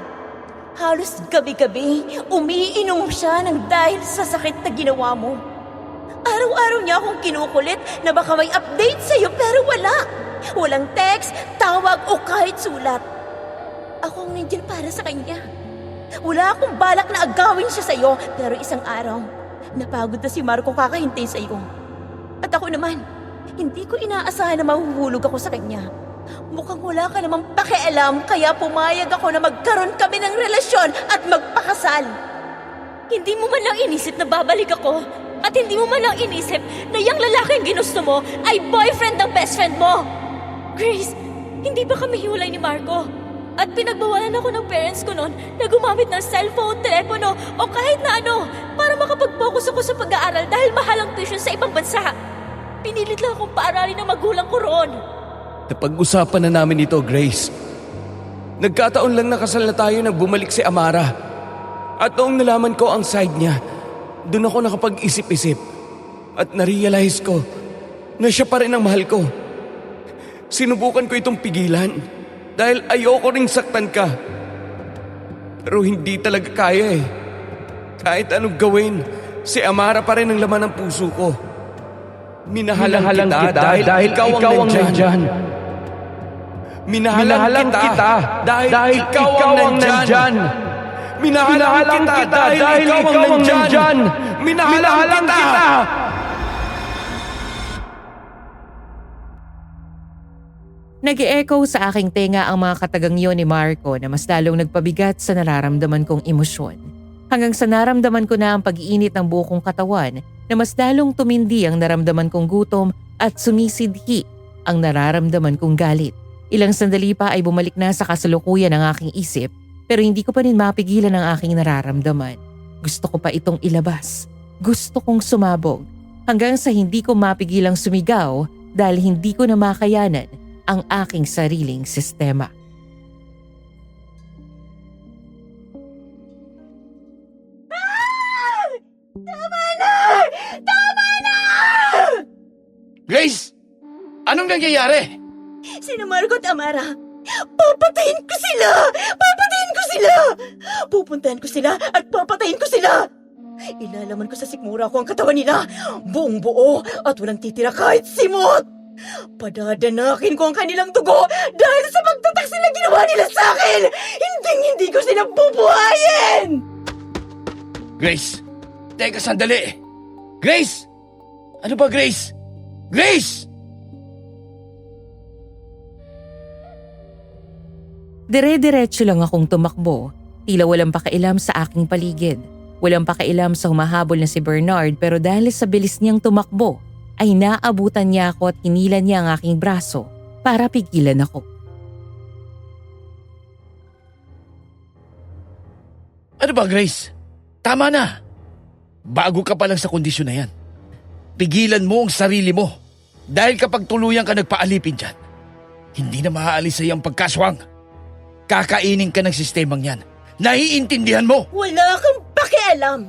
Halos gabi-gabi, umiinom siya ng dahil sa sakit na ginawa mo. Araw-araw niya akong kinukulit na baka may update sa'yo pero wala. Walang text, tawag o kahit sulat. Ako ang nandiyan para sa kanya. Wala akong balak na agawin siya sa'yo pero isang araw, napagod na si Marco kakahintay sa'yo. At ako naman, hindi ko inaasahan na mahuhulog ako sa kanya. Mukhang wala ka namang pakialam kaya pumayag ako na magkaroon kami ng relasyon at magpakasal. Hindi mo man lang inisip na babalik ako at hindi mo man lang inisip na yung lalaking ginusto mo ay boyfriend ng best friend mo. Grace, hindi ba kami hiwalay ni Marco? At pinagbawalan ako ng parents ko noon na gumamit ng cellphone, telepono o kahit na ano para makapag-focus ako sa pag-aaral dahil mahal ang tuition sa ibang bansa. Pinilit lang akong paaralin ng magulang ko roon. Napag-usapan na namin ito, Grace. Nagkataon lang nakasal na tayo nang bumalik si Amara. At noong nalaman ko ang side niya, doon ako nakapag-isip-isip. At na-realize ko na siya pa rin ang mahal ko. Sinubukan ko itong pigilan dahil ayoko ring saktan ka. Pero hindi talaga kaya eh. Kahit anong gawin, si Amara pa rin ang laman ng puso ko. Minahalang kita dahil ikaw ang nandyan. Minahalang kita dahil ikaw ang nandyan. Minahalang kita dahil ikaw ang nandyan. Minahalang kita! Nag-e-echo sa aking tenga ang mga katagang yun ni Marco na mas lalong nagpabigat sa nararamdaman kong emosyon. Hanggang sa naramdaman ko na ang pag-iinit ng buong kong katawan na mas lalong tumindi ang naramdaman kong gutom at sumisidhi ang nararamdaman kong galit. Ilang sandali pa ay bumalik na sa kasalukuyan ang aking isip pero hindi ko pa rin mapigilan ang aking nararamdaman. Gusto ko pa itong ilabas. Gusto kong sumabog hanggang sa hindi ko mapigilang sumigaw dahil hindi ko na makayanan ang aking sariling sistema. Grace! Anong nangyayari? Sina Marco at Amara, papatayin ko sila! Papatayin ko sila! Pupuntahan ko sila at papatayin ko sila! Ilalaman ko sa sikmura ko ang katawan nila, buong buo at walang titira kahit simot! Padadanakin ko ang kanilang dugo dahil sa pagtatak sila ginawa nila sa akin! Hindi ko sila bubuhayin! Grace! Teka sandali! Grace! Ano ba, Grace? Grace! Dire-diretso lang akong tumakbo. Tila walang pakialam sa aking paligid. Walang pakialam sa humahabol na si Bernard pero dahil sa bilis niyang tumakbo, ay naabutan niya ako at hinilan niya ang aking braso para pigilan ako. Ano ba, Grace? Tama na. Bago ka pa lang sa kondisyon na yan. Pigilan mo ang sarili mo. Dahil kapag tuluyan ka nagpaalipin dyan, hindi na maaalis sa iyong pagkaswang. Kakainin ka ng sistemang yan. Naiintindihan mo? Wala kang pakialam!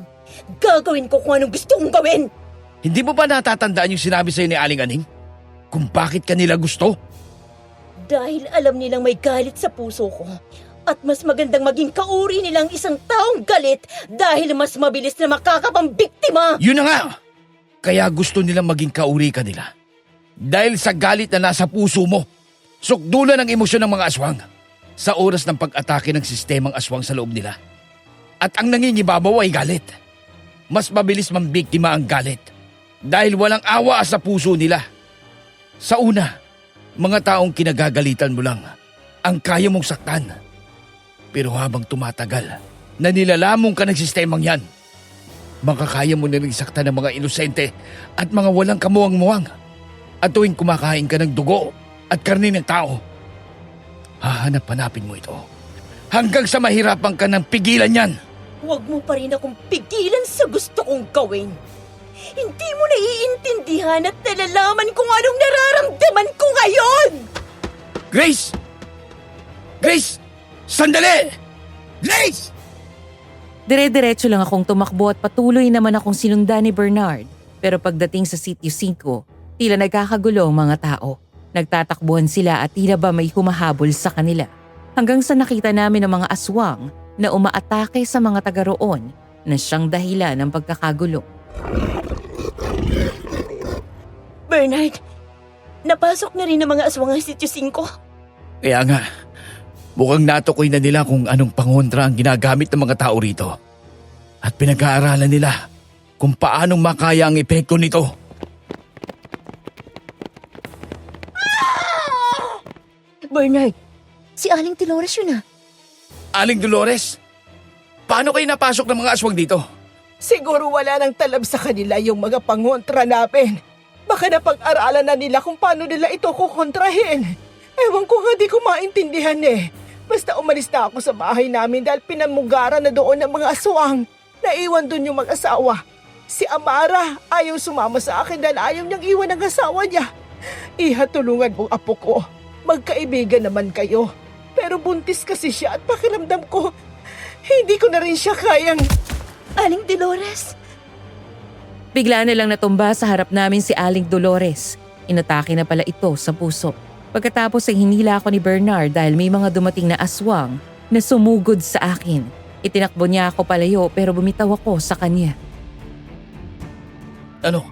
Gagawin ko kung anong gusto kong gawin! Hindi mo ba natatandaan yung sinabi sa'yo ni Aling Aning? Kung bakit ka nila gusto? Dahil alam nilang may galit sa puso ko. At mas magandang maging kauri nilang isang taong galit dahil mas mabilis na makakapambiktima. Yun na nga! Kaya gusto nilang maging kauri ka nila. Dahil sa galit na nasa puso mo, sukdulan ang emosyon ng mga aswang sa oras ng pag-atake ng sistemang aswang sa loob nila. At ang nangingibabaw ay galit. Mas mabilis mambiktima ang galit dahil walang awa sa puso nila. Sa una, mga taong kinagagalitan mo lang ang kaya mong saktan. Pero habang tumatagal, nanilalamong ka ng sistemang yan. Makakaya mo na rin saktan ng mga inosente at mga walang kamuwang-muwang. At tuwing kumakain ka ng dugo at karne ng tao, hahanap-hanapin mo ito hanggang sa mahirapan ka ng pigilan yan. Huwag mo pa rin akong pigilan sa gusto kong gawin. Hindi mo naiintindihan at nalalaman kung anong nararamdaman ko ngayon! Grace! Grace! Sandali! Grace! Dire-diretso lang akong tumakbo at patuloy naman akong sinundan ni Bernard. Pero pagdating sa Sitio 5, tila nagkakagulo ang mga tao. Nagtatakbuhan sila at tila ba may humahabol sa kanila. Hanggang sa nakita namin ang mga aswang na umaatake sa mga taga roon na siyang dahilan ng pagkakagulo. Bernard, napasok na rin ng mga aswang ang Sitio 5. Kaya nga, mukhang natukoy na nila kung anong pangontra ang ginagamit ng mga tao rito. At pinag-aaralan nila kung paanong makaya ang epekto nito. Bernard, si Aling Dolores yun ah. Aling Dolores, paano kayo napasok ng mga aswang dito? Siguro wala nang talab sa kanila yung mga pangontra namin. Baka napag-aralan na nila kung paano nila ito kukontrahin. Ewan ko nga di ko maintindihan eh. Basta umalis na ako sa bahay namin dahil pinamugaran na doon ng mga aswang. Naiwan doon yung mag-asawa. Si Amara ayaw sumama sa akin dahil ayaw niyang iwan ang asawa niya. Iha, tulungan mong apo ko. Magkaibigan naman kayo. Pero buntis kasi siya at pakiramdam ko, hindi ko na rin siya kayang... Aling Dolores? Bigla na lang natumba sa harap namin si Aling Dolores. Inatake na pala ito sa puso. Pagkatapos ay hinila ako ni Bernard dahil may mga dumating na aswang na sumugod sa akin. Itinakbo niya ako palayo pero bumitaw ako sa kanya. Ano?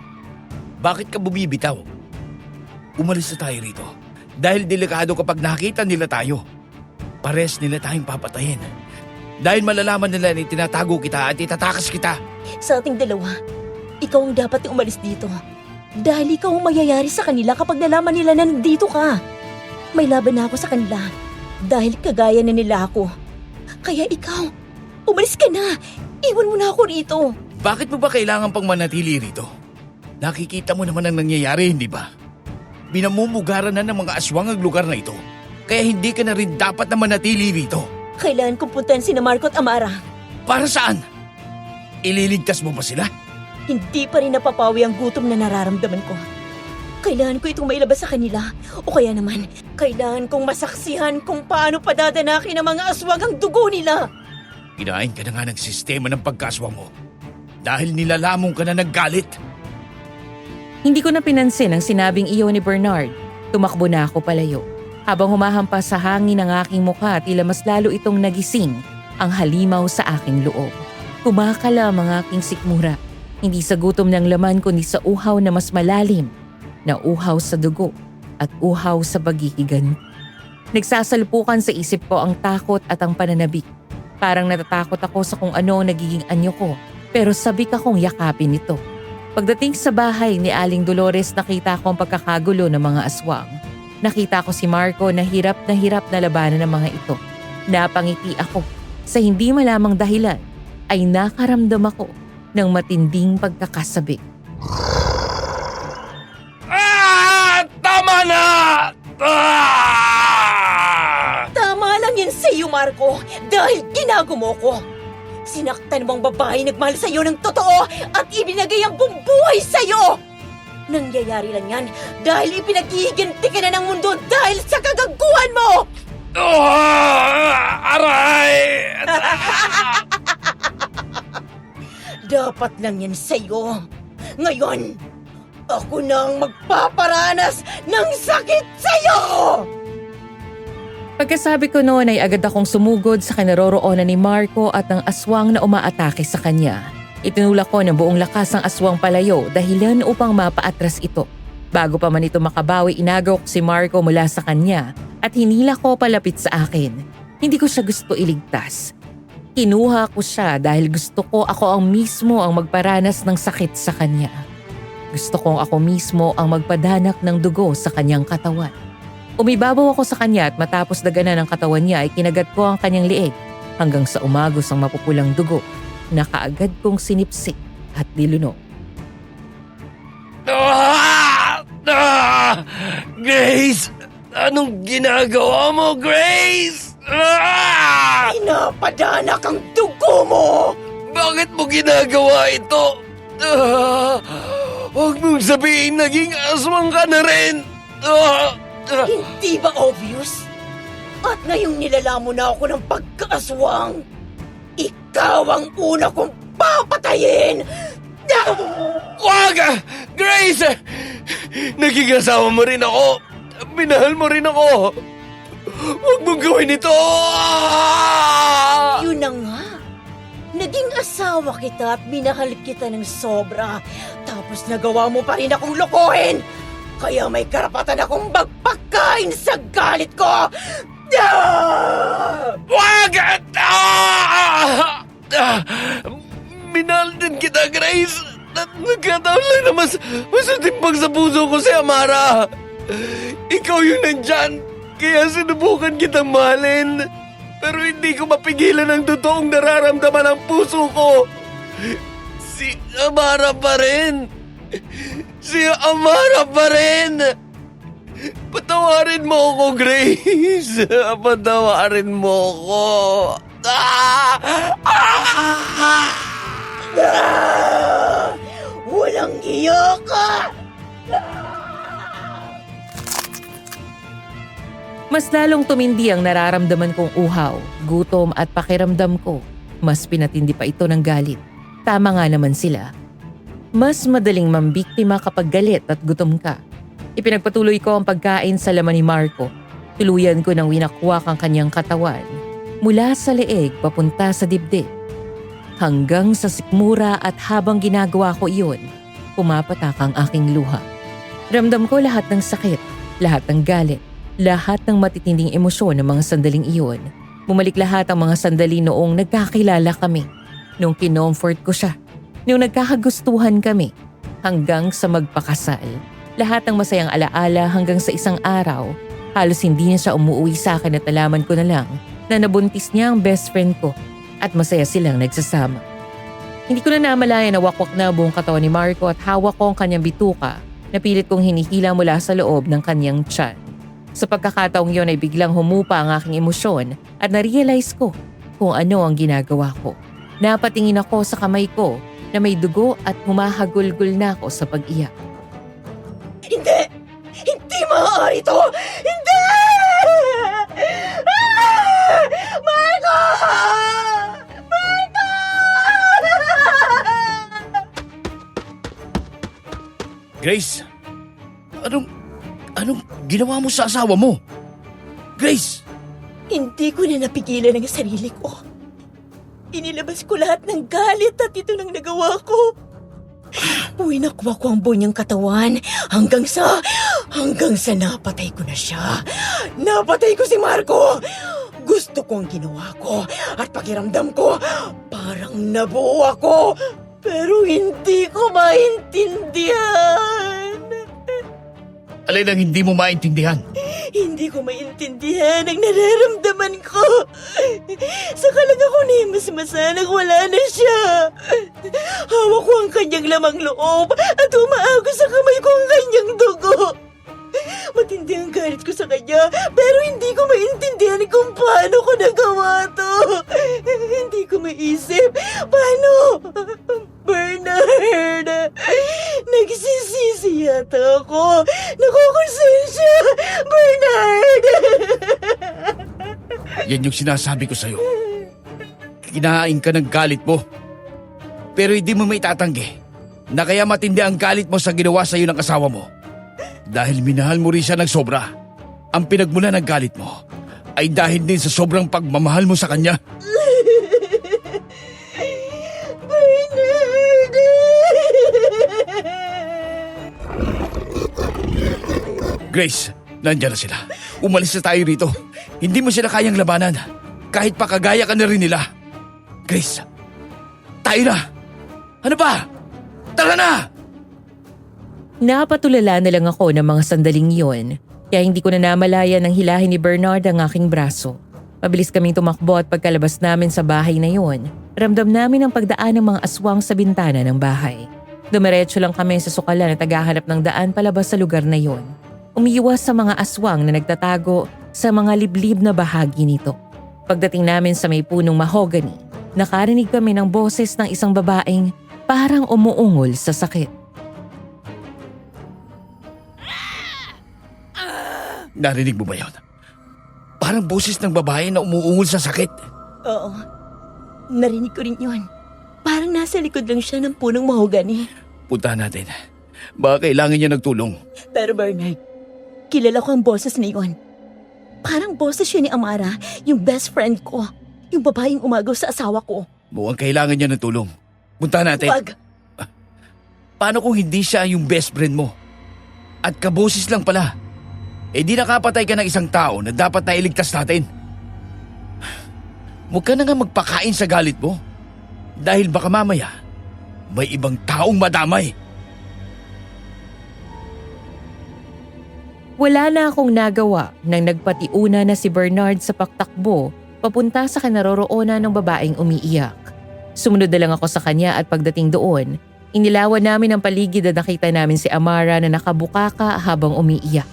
Bakit ka bumibitaw? Umalis na tayo rito. Dahil delikado kapag nakita nila tayo. Pares nila tayong papatayin. Dahil malalaman nila na tinatago kita at itatakas kita. Sa ating dalawa, ikaw ang dapat na umalis dito. Dahil ikaw ang mayayari sa kanila kapag nalaman nila na nandito ka. May laban na ako sa kanila dahil kagaya na nila ako. Kaya ikaw, umalis ka na. Iwan mo na ako rito. Bakit mo ba kailangan pang manatili rito? Nakikita mo naman ang nangyayari, hindi ba? Binamumugaran na ng mga aswang ang lugar na ito. Kaya hindi ka na rin dapat na manatili rito. Kailangan kong puntahan sina Marco at Amara. Para saan? Ililigtas mo ba sila? Hindi pa rin napapawi ang gutom na nararamdaman ko. Kailangan ko itong mailabas sa kanila. O kaya naman, kailangan kong masaksihan kung paano padadanakin ng mga aswang ang dugo nila. Kinain ka na nga ng sistema ng pagkaswang mo. Dahil nilalamong ka na naggalit. Hindi ko na pinansin ang sinabing iyo ni Bernard. Tumakbo na ako palayo. Habang humahampas sa hangin ang aking mukha, tila mas lalo itong nagising ang halimaw sa aking loob. Kumakalam ang aking sikmura. Hindi sa gutom ng laman kundi sa uhaw na mas malalim, na uhaw sa dugo at uhaw sa paghihigan. Nagsasalpukan sa isip ko ang takot at ang pananabik. Parang natatakot ako sa kung ano ang nagiging anyo ko, pero sabik akong yakapin ito. Pagdating sa bahay ni Aling Dolores, nakita ko ang pagkakagulo ng mga aswang. Nakita ko si Marco na hirap na labanan ng mga ito. Napangiti ako. Sa hindi malamang dahilan ay nakaramdam ako ng matinding pagkakasabik. Tama na! Tama lang yan sa iyo, Marco, dahil ginago mo ko. Sinaktan mong babae nagmahal sa iyo ng totoo at ibinagay ang buong buhay sa iyo. Nangyayari lang yan dahil ipinaghihiganti ka na ng mundo dahil sa kagaguhan mo! Aray! Dapat lang yan sa'yo. Ngayon, ako na ang magpaparanas ng sakit sa'yo! Pagkasabi ko noon ay agad akong sumugod sa kinaroroonan ni Marco at ang aswang na umaatake sa kanya. Itinulak ko ng buong lakas ang aswang palayo dahilan upang mapaatras ito. Bago pa man ito makabawi, inagaw ko si Marco mula sa kanya at hinila ko palapit sa akin. Hindi ko siya gusto iligtas. Kinuha ko siya dahil gusto ko ako ang mismo ang magparanas ng sakit sa kanya. Gusto kong ako mismo ang magpadanak ng dugo sa kanyang katawan. Umibabaw ako sa kanya at matapos daganan ang katawan niya ay kinagat ko ang kanyang lieg hanggang sa umagos ang mapupulang dugo na kaagad kong sinipsik at nilunok. Grace! Anong ginagawa mo, Grace? Pinapadanak ang dugo mo! Bakit mo ginagawa ito? Huwag mong sabihin naging aswang ka na rin! Hindi ba obvious? At ngayong nilalamon na ako ng pagkaaswang, ikaw ang una kong papatayin! Wag! Grace! Naging asawa mo rin ako! Minahal mo rin ako! Huwag mong gawin ito! Yun na nga. Naging asawa kita at minahal kita ng sobra. Tapos nagawa mo pa rin akong lokohin! Kaya may karapatan akong magpakain sa galit ko! Wag! Minahal din kita, Grace! At nagkataon lang na mas matimbang sa puso ko si Amara! Ikaw yung nandyan, kaya sinubukan kitang mahalin. Pero hindi ko mapigilan ang totoong nararamdaman ng puso ko. Si Amara pa rin! Si Amara pa rin! Patawarin mo ako, Grace! Patawarin mo ako! Walang iya ka! Mas lalong tumindi ang nararamdaman kong uhaw, gutom at pakiramdam ko. Mas pinatindi pa ito ng galit. Tama nga naman sila. Mas madaling mambiktima kapag galit at gutom ka. Ipinagpatuloy ko ang pagkain sa laman ni Marco. Tuluyan ko nang winakwak ang kanyang katawan. Mula sa leeg papunta sa dibdib. Hanggang sa sikmura at habang ginagawa ko iyon, pumapatak ang aking luha. Ramdam ko lahat ng sakit, lahat ng galit, lahat ng matitinding emosyon ng mga sandaling iyon. Bumalik lahat ang mga sandali noong nagkakilala kami. Nung kinomfort ko siya. Nung nagkakagustuhan kami. Hanggang sa magpakasal. Lahat ng masayang alaala hanggang sa isang araw. Halos hindi na siya umuwi sa akin at nalaman ko na lang na nabuntis niya ang best friend ko at masaya silang nagsasama. Hindi ko na namalayan na wakwak na buong katawan ni Marco at hawak ko ang kanyang bituka na pilit kong hinihila mula sa loob ng kanyang tiyan. Sa pagkakataong yon ay biglang humupa ang aking emosyon at na-realize ko kung ano ang ginagawa ko. Napatingin ako sa kamay ko na may dugo at humahagulgul na ako sa pag-iyak. Hindi! Hindi maaari ito! Hindi! Marco! Marco! Grace, anong ginawa mo sa asawa mo? Grace! Hindi ko na napigilan ang sarili ko. Inilabas ko lahat ng galit at ito nang nagawa ko. Winakwa ko ang buo niyang katawan hanggang sa napatay ko na siya. Napatay ko si Marco. Gusto ko ang ginawa ko at pakiramdam ko parang nabuo ako. Pero hindi ko maintindihan. Alin ang hindi mo maintindihan? Hindi ko maintindihan ang nararamdaman ko. Saka lang ako nimasmasa nang wala na siya. Hawak ko ang kanyang lamang loob at umaagos sa kamay ko ang kanyang dugo. Matindi ang galit ko sa kanya pero hindi ko maintindihan kung paano ko nagawa to. Hindi ko maisip. Paano? Bernard! Nagsisisi yata ako. Nakukonsensya! Bernard! Yan yung sinasabi ko sa'yo. Kinain ka ng galit mo. Pero hindi mo maitatanggi na kaya matindi ang galit mo sa ginawa sa'yo ng asawa mo. Dahil minahal mo rin siya ng sobra. Ang pinagmula ng galit mo ay dahil din sa sobrang pagmamahal mo sa kanya. Grace, nandiyan na sila. Umalis na tayo rito. Hindi mo sila kayang labanan. Kahit pa kagaya ka na rin nila. Grace, tayo na. Ano ba? Tara na! Napatulala na lang ako ng mga sandaling yon, kaya hindi ko na namalayan nang hilahin ni Bernard ang aking braso. Mabilis kaming tumakbo at pagkalabas namin sa bahay na yon, ramdam namin ang pagdaan ng mga aswang sa bintana ng bahay. Dumiretso lang kami sa sukalan at tagahanap ng daan palabas sa lugar na yon. Umiiwas sa mga aswang na nagtatago sa mga liblib na bahagi nito. Pagdating namin sa may punong mahogany, nakarinig kami ng boses ng isang babaeng parang umuungol sa sakit. Narinig mo ba yun? Parang boses ng babae na umuungol sa sakit. Oo, narinig ko rin yun. Parang nasa likod lang siya ng punong mahogani. Punta natin. Baka kailangan niya ng tulong. Pero Bernard, kilala ko ang boses na yun. Parang boses siya ni Amara, yung best friend ko. Yung babaeng umagaw sa asawa ko. Mukhang kailangan niya ng tulong. Punta natin. Wag! Paano kung hindi siya yung best friend mo? At kaboses lang pala. Eh di nakapatay ka ng isang tao na dapat na iligtas natin. Huwag ka na nga magpakain sa galit mo. Dahil baka mamaya, may ibang taong madamay. Wala na akong nagawa nang nagpatiuna na si Bernard sa paktakbo papunta sa kinaroroonan ng babaeng umiiyak. Sumunod na lang ako sa kanya at pagdating doon, inilawan namin ang paligid at nakita namin si Amara na nakabukaka habang umiiyak.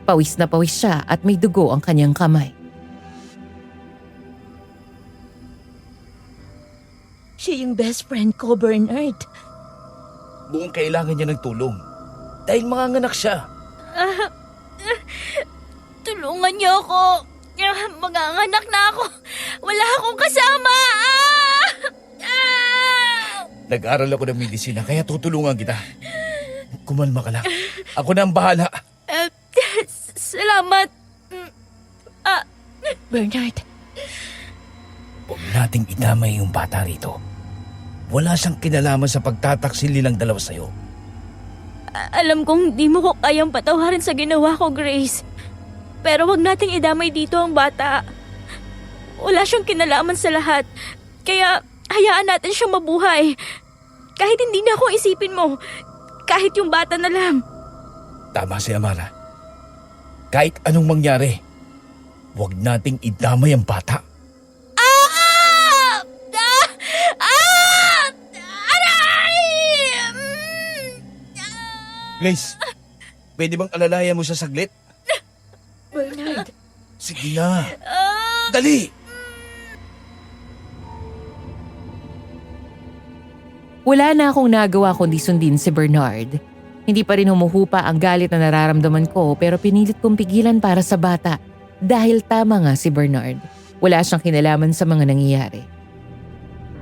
Pawis na pawis siya at may dugo ang kanyang kamay. Siya yung best friend ko, Bernard. Mukhang kailangan niya ng tulong. Dahil manganganak siya. Tulungan niyo ako. Manganganak na ako. Wala akong kasama. Nag-aral ako ng medisina kaya tutulungan kita. Kumalma ka lang. Ako na ang bahala. Salamat. Bernard, Huwag nating idamay yung bata rito. Wala siyang kinalaman sa pagtataksil nilang dalawa sa'yo. Alam kong di mo ko kayang patawarin sa ginawa ko, Grace. Pero wag nating idamay dito ang bata. Wala siyang kinalaman sa lahat. Kaya hayaan natin siyang mabuhay. Kahit hindi na ako isipin mo. Kahit yung bata na lang. Tama si Amara. Kahit anong mangyari, huwag nating idamay ang bata. Grace, pwede bang alalayan mo siya saglit? Bernard. Sige na. Dali! Wala na akong nagawa kundi sundin si Bernard. Hindi pa rin humuhupa ang galit na nararamdaman ko pero pinilit kong pigilan para sa bata dahil tama nga si Bernard. Wala siyang kinalaman sa mga nangyayari.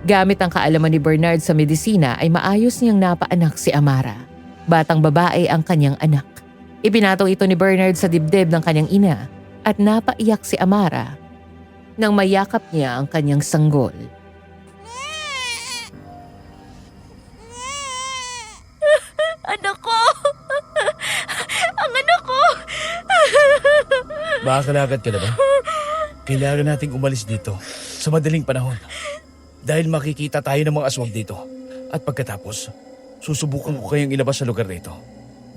Gamit ang kaalaman ni Bernard sa medisina ay maayos niyang napaanak si Amara. Batang babae ang kanyang anak. Ipinataw ito ni Bernard sa dibdib ng kanyang ina at napaiyak si Amara nang mayakap niya ang kanyang sanggol. Anak ko! Ang anak ko! Makakalagat ka na ba? Kailangan nating umalis dito sa madaling panahon. Dahil makikita tayo ng mga aswang dito. At pagkatapos, susubukan ko kayong ilabas sa lugar na ito.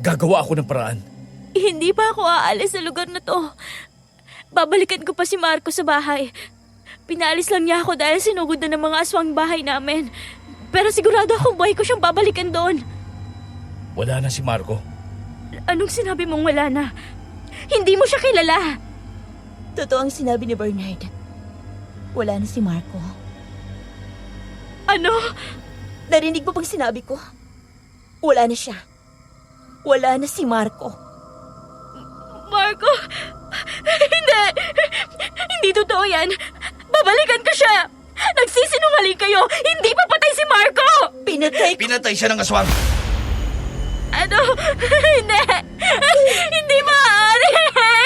Gagawa ako ng paraan. Hindi pa ako aalis sa lugar na to. Babalikan ko pa si Marco sa bahay. Pinalis lang niya ako dahil sinugod na ng mga aswang bahay namin. Pero sigurado akong buhay ko siyang babalikan doon. Wala na si Marco. Anong sinabi mong wala na? Hindi mo siya kilala. Totoo ang sinabi ni Bernard. Wala na si Marco. Ano? Narinig mo bang sinabi ko? Wala na siya. Wala na si Marco. Marco? Hindi! Hindi totoo yan. Babalikan ko siya. Nagsisinungaling kayo. Hindi pa patay si Marco! Pinatay siya ng aswang. Ano? Hindi! Hindi maaari!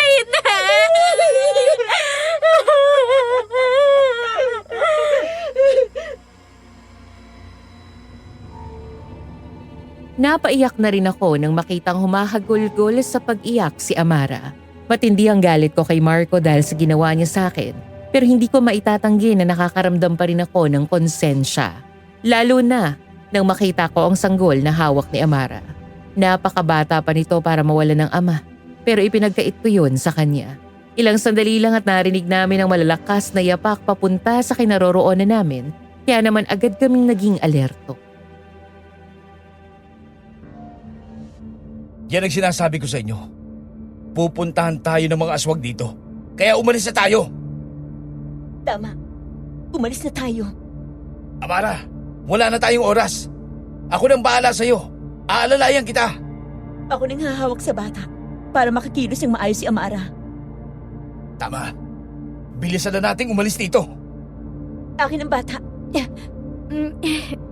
Hindi! Napaiyak na rin ako nang makitang humahagulgol sa pag-iyak si Amara. Matindi ang galit ko kay Marco dahil sa ginawa niya sa akin, pero hindi ko maitatanggi na nakakaramdam pa rin ako ng konsensya. Lalo na nang makita ko ang sanggol na hawak ni Amara. Napakabata pa nito para mawala ng ama, pero ipinagkait ko yun sa kanya. Ilang sandali lang at narinig namin ang malalakas na yapak papunta sa kinaroroonan namin, kaya naman agad kaming naging alerto. Yan ang sinasabi ko sa inyo. Pupuntahan tayo ng mga aswang dito. Kaya umalis na tayo. Tama. Umalis na tayo. Amara, wala na tayong oras. Ako nang bahala sa'yo. Aalalayan kita. Ako nang hahawak sa bata para makakilos ng maayos si Amara. Tama. Bilisan na nating umalis dito. Akin ang bata.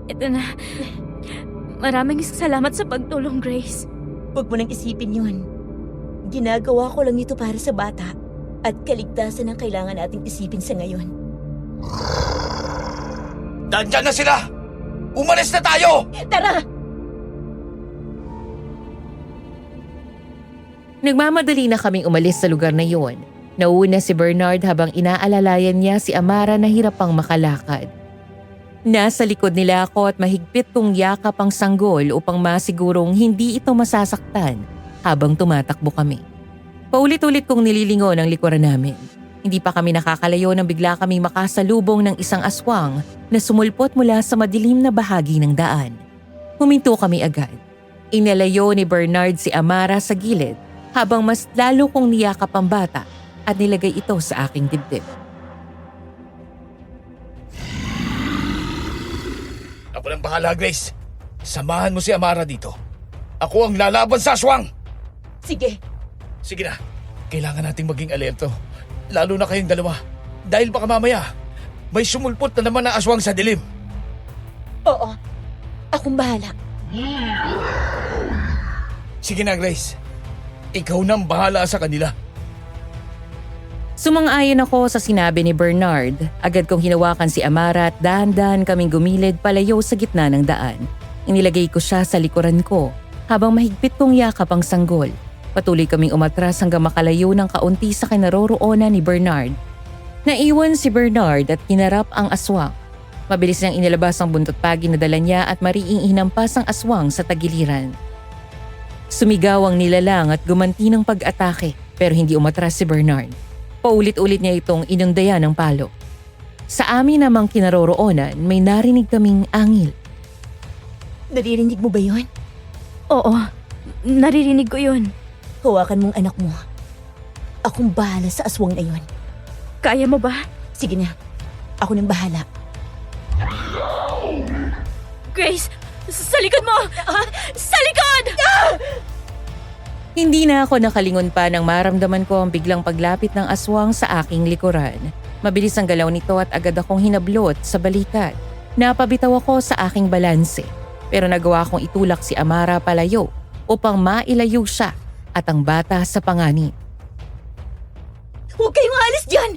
Ito na. Maraming salamat sa pagtulong, Grace. Huwag mo nang isipin yun. Ginagawa ko lang ito para sa bata at kaligtasan ang kailangan nating isipin sa ngayon. Nandyan na sila! Umalis na tayo! Tara! Nagmamadali na kaming umalis sa lugar na yon. Nauna si Bernard habang inaalalayan niya si Amara na hirap pang makalakad. Nasa likod nila ako at mahigpit kong yakap ang sanggol upang masigurong hindi ito masasaktan habang tumatakbo kami. Paulit-ulit kong nililingon ang likuran namin. Hindi pa kami nakakalayo nang bigla kami makasalubong ng isang aswang na sumulpot mula sa madilim na bahagi ng daan. Huminto kami agad. Inalayo ni Bernard si Amara sa gilid habang mas lalo kong niyakap ang bata at nilagay ito sa aking dibdib. Ako nang bahala, Grace. Samahan mo si Amara dito. Ako ang lalaban sa aswang. Sige. Sige na. Kailangan nating maging alerto. Lalo na kayong dalawa. Dahil baka mamaya, may sumulpot na naman na aswang sa dilim. Oo. Akong bahala. Sige na, Grace. Ikaw nang bahala sa kanila. Sumang-ayon ako sa sinabi ni Bernard. Agad kong hinawakan si Amara at dahan-dahan kaming gumilid palayo sa gitna ng daan. Inilagay ko siya sa likuran ko habang mahigpit kong yakap ang sanggol. Patuloy kaming umatras hanggang makalayo ng kaunti sa kinaroroonan ni Bernard. Naiwan si Bernard at kinarap ang aswang. Mabilis niyang inilabas ang buntot pagi na dala niya at mariing hinampas ang aswang sa tagiliran. Sumigaw ang nilalang at gumanti ng pag-atake pero hindi umatras si Bernard. Paulit-ulit niya itong inundayan ng palo. Sa amin namang kinaroroonan, may narinig kaming angil. Naririnig mo ba yun? Oo, naririnig ko yun. Hawakan mong anak mo. Akong bahala sa aswang na yun. Kaya mo ba? Sige na. Ako nang bahala. Grace, sa likod mo! Sa likod! Hindi na ako nakalingon pa nang maramdaman ko ang biglang paglapit ng aswang sa aking likuran. Mabilis ang galaw nito at agad akong hinablot sa balikat. Napabitaw ako sa aking balanse pero nagawa kong itulak si Amara palayo upang mailayo siya at ang bata sa panganib. Huwag kayong alis dyan!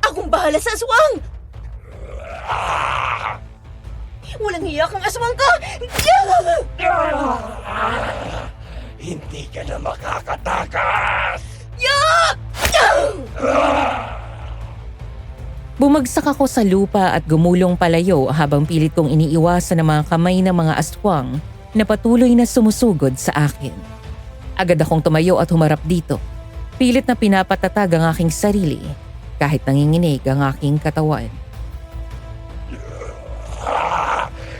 Akong bahala sa aswang! Walang hiya kang aswang ka! Hindi ka na makakatakas! Bumagsak ako sa lupa at gumulong palayo habang pilit kong iniiwasan ng mga kamay ng mga aswang na patuloy na sumusugod sa akin. Agad akong tumayo at humarap dito. Pilit na pinapatatag ang aking sarili kahit nanginginig ang aking katawan.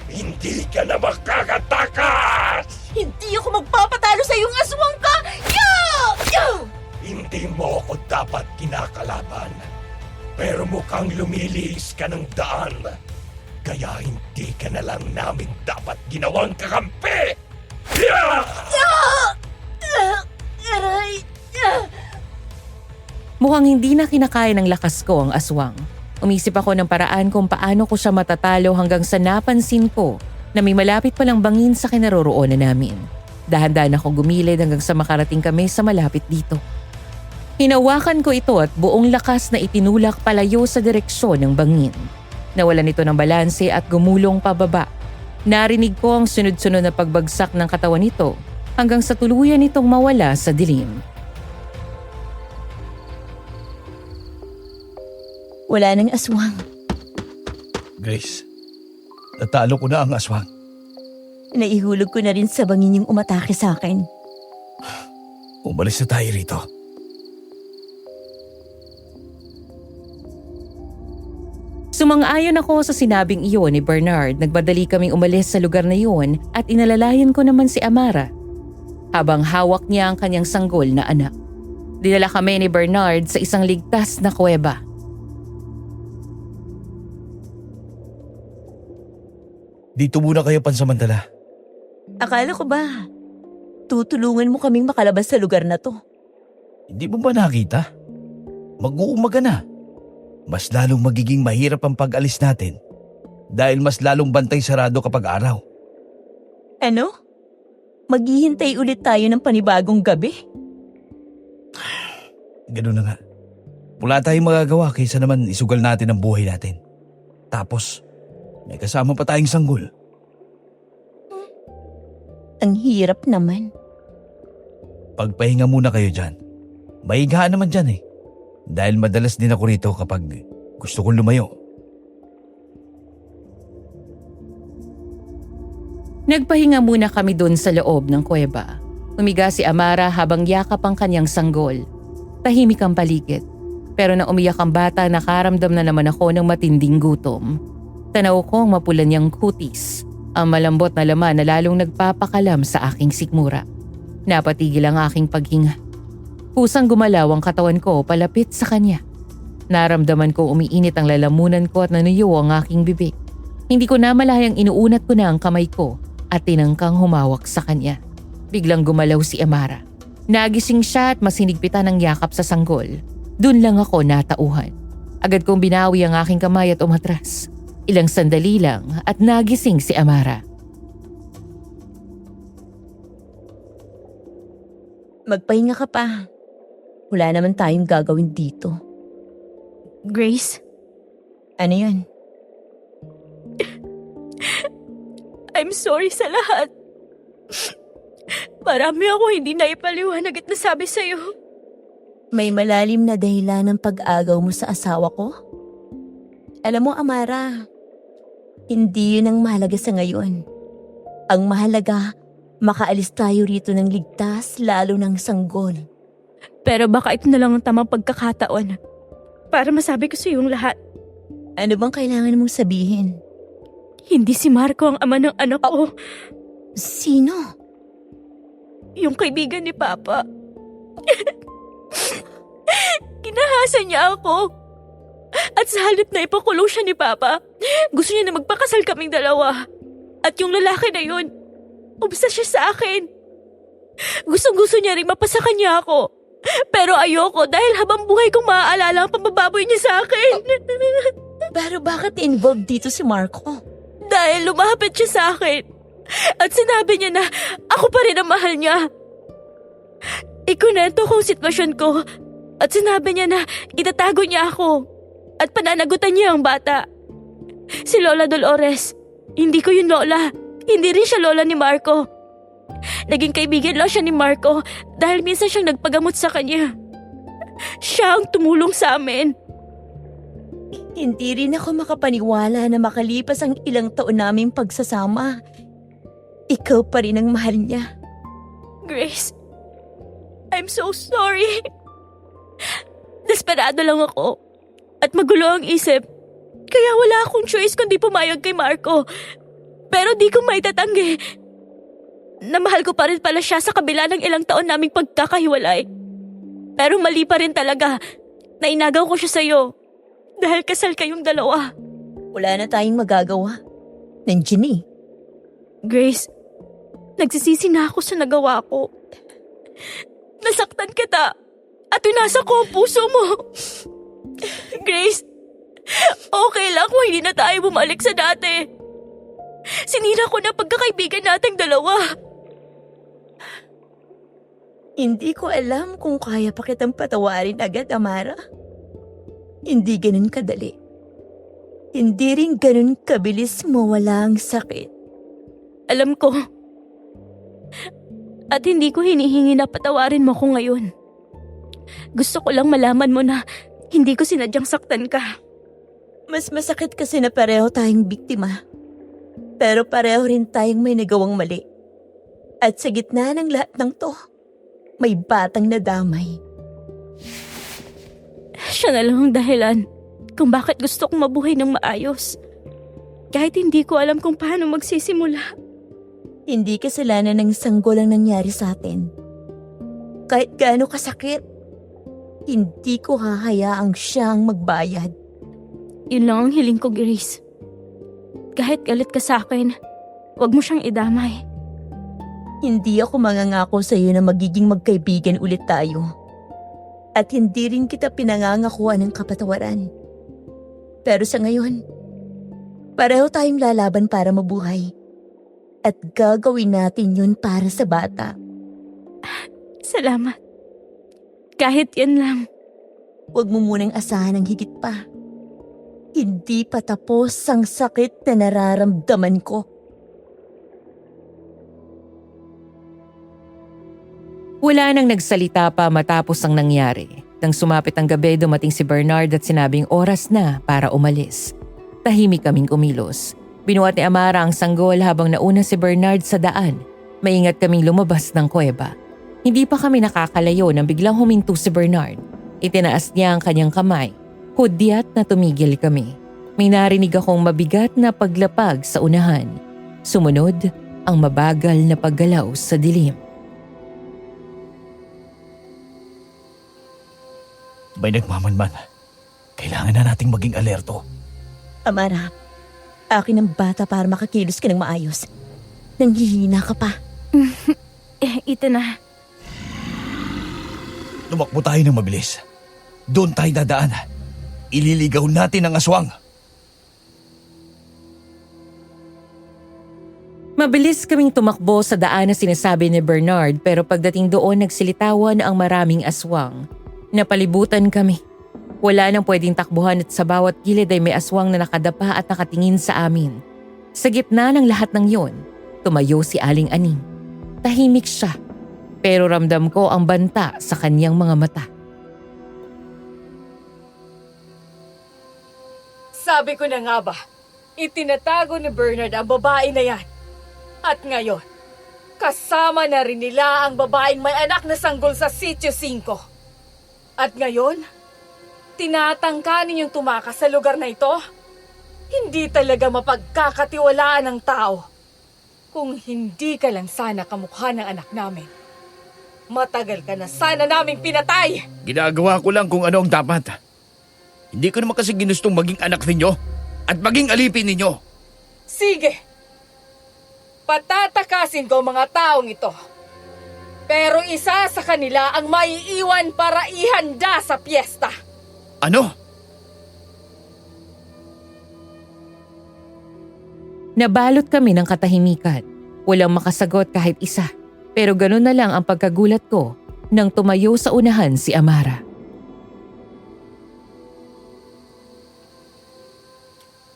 Hindi ka na makakatakas! Hindi ako magpapatalo sa iyong aswang ka! Hindi mo ako dapat kinakalaban. Pero mukhang lumiliis ka ng daan. Kaya hindi ka na lang namin dapat ginawang kakampi! Aray! Mukhang hindi na kinakaya ng lakas ko ang aswang. Umisip ako ng paraan kung paano ko siya matatalo hanggang sa napansin ko na may malapit palang bangin sa kinaroroonan namin. Dahan-dahan ako gumilid hanggang sa makarating kami sa malapit dito. Hinawakan ko ito at buong lakas na itinulak palayo sa direksyon ng bangin. Nawalan ito ng balanse at gumulong pababa. Narinig ko ang sunod-sunod na pagbagsak ng katawan nito hanggang sa tuluyan nitong mawala sa dilim. Wala nang aswang. Grace, natalo ko na ang aswang. Naihulog ko na rin sa bangin yung umatake sa akin. Umalis na tayo rito. Sumang-ayon ako sa sinabing iyon ni Bernard. Nagmadali kaming umalis sa lugar na iyon at inalalayan ko naman si Amara habang hawak niya ang kanyang sanggol na anak. Dinala kami ni Bernard sa isang ligtas na kuweba. Dito muna kayo pansamantala. Akala ko ba, tutulungan mo kaming makalabas sa lugar na to? Hindi mo ba nakita? Mag-uumaga na. Mas lalong magiging mahirap ang pag-alis natin dahil mas lalong bantay sarado kapag araw. Ano? Maghihintay ulit tayo ng panibagong gabi? Ganun na nga. Wala tayong magagawa kaysa naman isugal natin ang buhay natin. Tapos, may kasama pa tayong sanggol. Ang hirap naman. Pagpahinga muna kayo dyan. Mahigaan naman dyan eh. Dahil madalas din ako rito kapag gusto kong lumayo. Nagpahinga muna kami doon sa loob ng kuweba. Umiga si Amara habang yakap ang kanyang sanggol. Tahimik ang paligid. Pero nang umiyak ang bata, nakaramdam na naman ako ng matinding gutom. Tanaw ko ang mapula niyang kutis. Ang malambot na laman na lalong nagpapakalam sa aking sikmura. Napatigil ang aking paghinga. Kusang gumalaw ang katawan ko palapit sa kanya. Naramdaman ko umiinit ang lalamunan ko at nanuyo ang aking bibig. Hindi ko namalayang inuunat ko na ang kamay ko at tinangkang humawak sa kanya. Biglang gumalaw si Amara. Nagising siya at masinigpitan ng yakap sa sanggol. Doon lang ako natauhan. Agad kong binawi ang aking kamay at umatras. Ilang sandali lang at nagising si Amara. Magpahinga ka pa. Wala naman tayong gagawin dito. Grace, Ano yun? I'm sorry sa lahat. Marami ako hindi naipaliwanag at nasabi sa'yo. May malalim na dahilan ng pag-agaw mo sa asawa ko? Alam mo, Amara, hindi yun ang mahalaga sa ngayon. Ang mahalaga, makaalis tayo rito ng ligtas, lalo ng sanggol. Pero baka ito na lang ang tamang pagkakataon para masabi ko sa iyong lahat. Ano bang kailangan mong sabihin? Hindi si Marco ang ama ng anak ko. Sino? Yung kaibigan ni Papa. Ginahasa niya ako. At sa halip na ipakulong siya ni Papa, gusto niya na magpakasal kaming dalawa. At yung lalaki na yun, obsessed siya sa akin. Gustong-gusto niya rin mapasa kanya ako. Pero ayoko dahil habang buhay kong maaalala ang pambababoy niya sa akin. Pero bakit involved dito si Marco? Dahil lumapit siya sa akin. At sinabi niya na ako pa rin ang mahal niya. Ikunento ko ang sitwasyon ko. At sinabi niya na itatago niya ako. At pananagutan niya ang bata. Si Lola Dolores. Hindi ko yun lola. Hindi rin siya lola ni Marco. Naging kaibigan lang siya ni Marco dahil minsan siyang nagpagamot sa kanya. Siya ang tumulong sa amin. Hindi rin ako makapaniwala na makalipas ang ilang taon naming pagsasama. Ikaw pa rin ang mahal niya. Grace, I'm so sorry. Desperado lang ako at magulo ang isip. Kaya wala akong choice kundi pumayag kay Marco. Pero di ko maitatanggi na mahal ko pa rin pala siya sa kabila ng ilang taon naming pagkakahiwalay. Pero mali pa rin talaga na inagaw ko siya sa'yo dahil kasal kayong dalawa. Wala na tayong magagawa. Nandiyan eh. Grace, nagsisisi na ako sa nagawa ko. Nasaktan kita at winasa ko ang puso mo. Grace, okay lang kung hindi na tayo bumalik sa dati. Sinira ko na pagkakaibigan nating dalawa. Hindi ko alam kung kaya pa kitang patawarin agad, Amara. Hindi ganun kadali. Hindi rin ganun kabilis mawala ang sakit Alam ko. At hindi ko hinihingi na patawarin mo ko ngayon. Gusto ko lang malaman mo na hindi ko sinadyang saktan ka. Mas masakit kasi na pareho tayong biktima. Pero pareho rin tayong may nagawang mali. At sa gitna ng lahat ng to, may batang nadamay. Siya na lang ang dahilan kung bakit gusto kong mabuhay ng maayos. Kahit hindi ko alam kung paano magsisimula. Hindi kasalanan ng sanggol ang nangyari sa atin. Kahit gaano kasakit, hindi ko hahayaang siyang magbayad. Yun lang ang hiling ko, Grace. Kahit galit ka sa akin, wag mo siyang idamay. Hindi ako mangangako sa iyo na magiging magkaibigan ulit tayo. At hindi rin kita pinangangakuan ng kapatawaran. Pero sa ngayon, pareho tayong lalaban para mabuhay. At gagawin natin yun para sa bata. Salamat. Kahit yan lang. Huwag mo munang asahan ng higit pa. Hindi pa tapos ang sakit na nararamdaman ko. Wala nang nagsalita pa matapos ang nangyari. Nang sumapit ang gabi, dumating si Bernard at sinabing oras na para umalis. Tahimik kaming kumilos. Binuhat ni Amara ang sanggol habang nauna si Bernard sa daan. Maingat kaming lumabas ng kuweba. Hindi pa kami nakakalayo nang biglang huminto si Bernard. Itinaas niya ang kanyang kamay. Hudyat na tumigil kami. May narinig akong mabigat na paglapag sa unahan. Sumunod ang mabagal na paggalaw sa dilim. May nagmamanman. Kailangan na nating maging alerto. Amara, akin ang bata para makakilos ka ng maayos. Nanghihina ka pa. Ito na. Tumakbo tayo ng mabilis. Doon tayo dadaan. Ililigaw natin ang aswang. Mabilis kaming tumakbo sa daan na sinasabi ni Bernard pero pagdating doon nagsilitawan ang maraming aswang. Napalibutan kami. Wala nang pwedeng takbuhan at sa bawat gilid ay may aswang na nakadapa at nakatingin sa amin. Sa gitna ng lahat ng yon, tumayo si Aling Aning. Tahimik siya, pero ramdam ko ang banta sa kanyang mga mata. Sabi ko na nga ba, itinatago ni Bernard ang babae na yan. At ngayon, kasama na rin nila ang babaeng may anak na sanggol sa Sitio 5. At ngayon, tinatangka ninyong tumakas sa lugar na ito? Hindi talaga mapagkakatiwalaan ng tao. Kung hindi ka lang sana kamukha ng anak namin, matagal ka na sana naming pinatay! Ginagawa ko lang kung ano ang dapat. Hindi ko naman kasi ginustong maging anak ninyo at maging alipin ninyo. Sige! Patatakasin ko ang mga taong ito. Pero isa sa kanila ang maiiwan para ihanda sa piyesta. Ano? Nabalot kami ng katahimikan. Walang makasagot kahit isa. Pero ganun na lang ang pagkagulat ko nang tumayo sa unahan si Amara.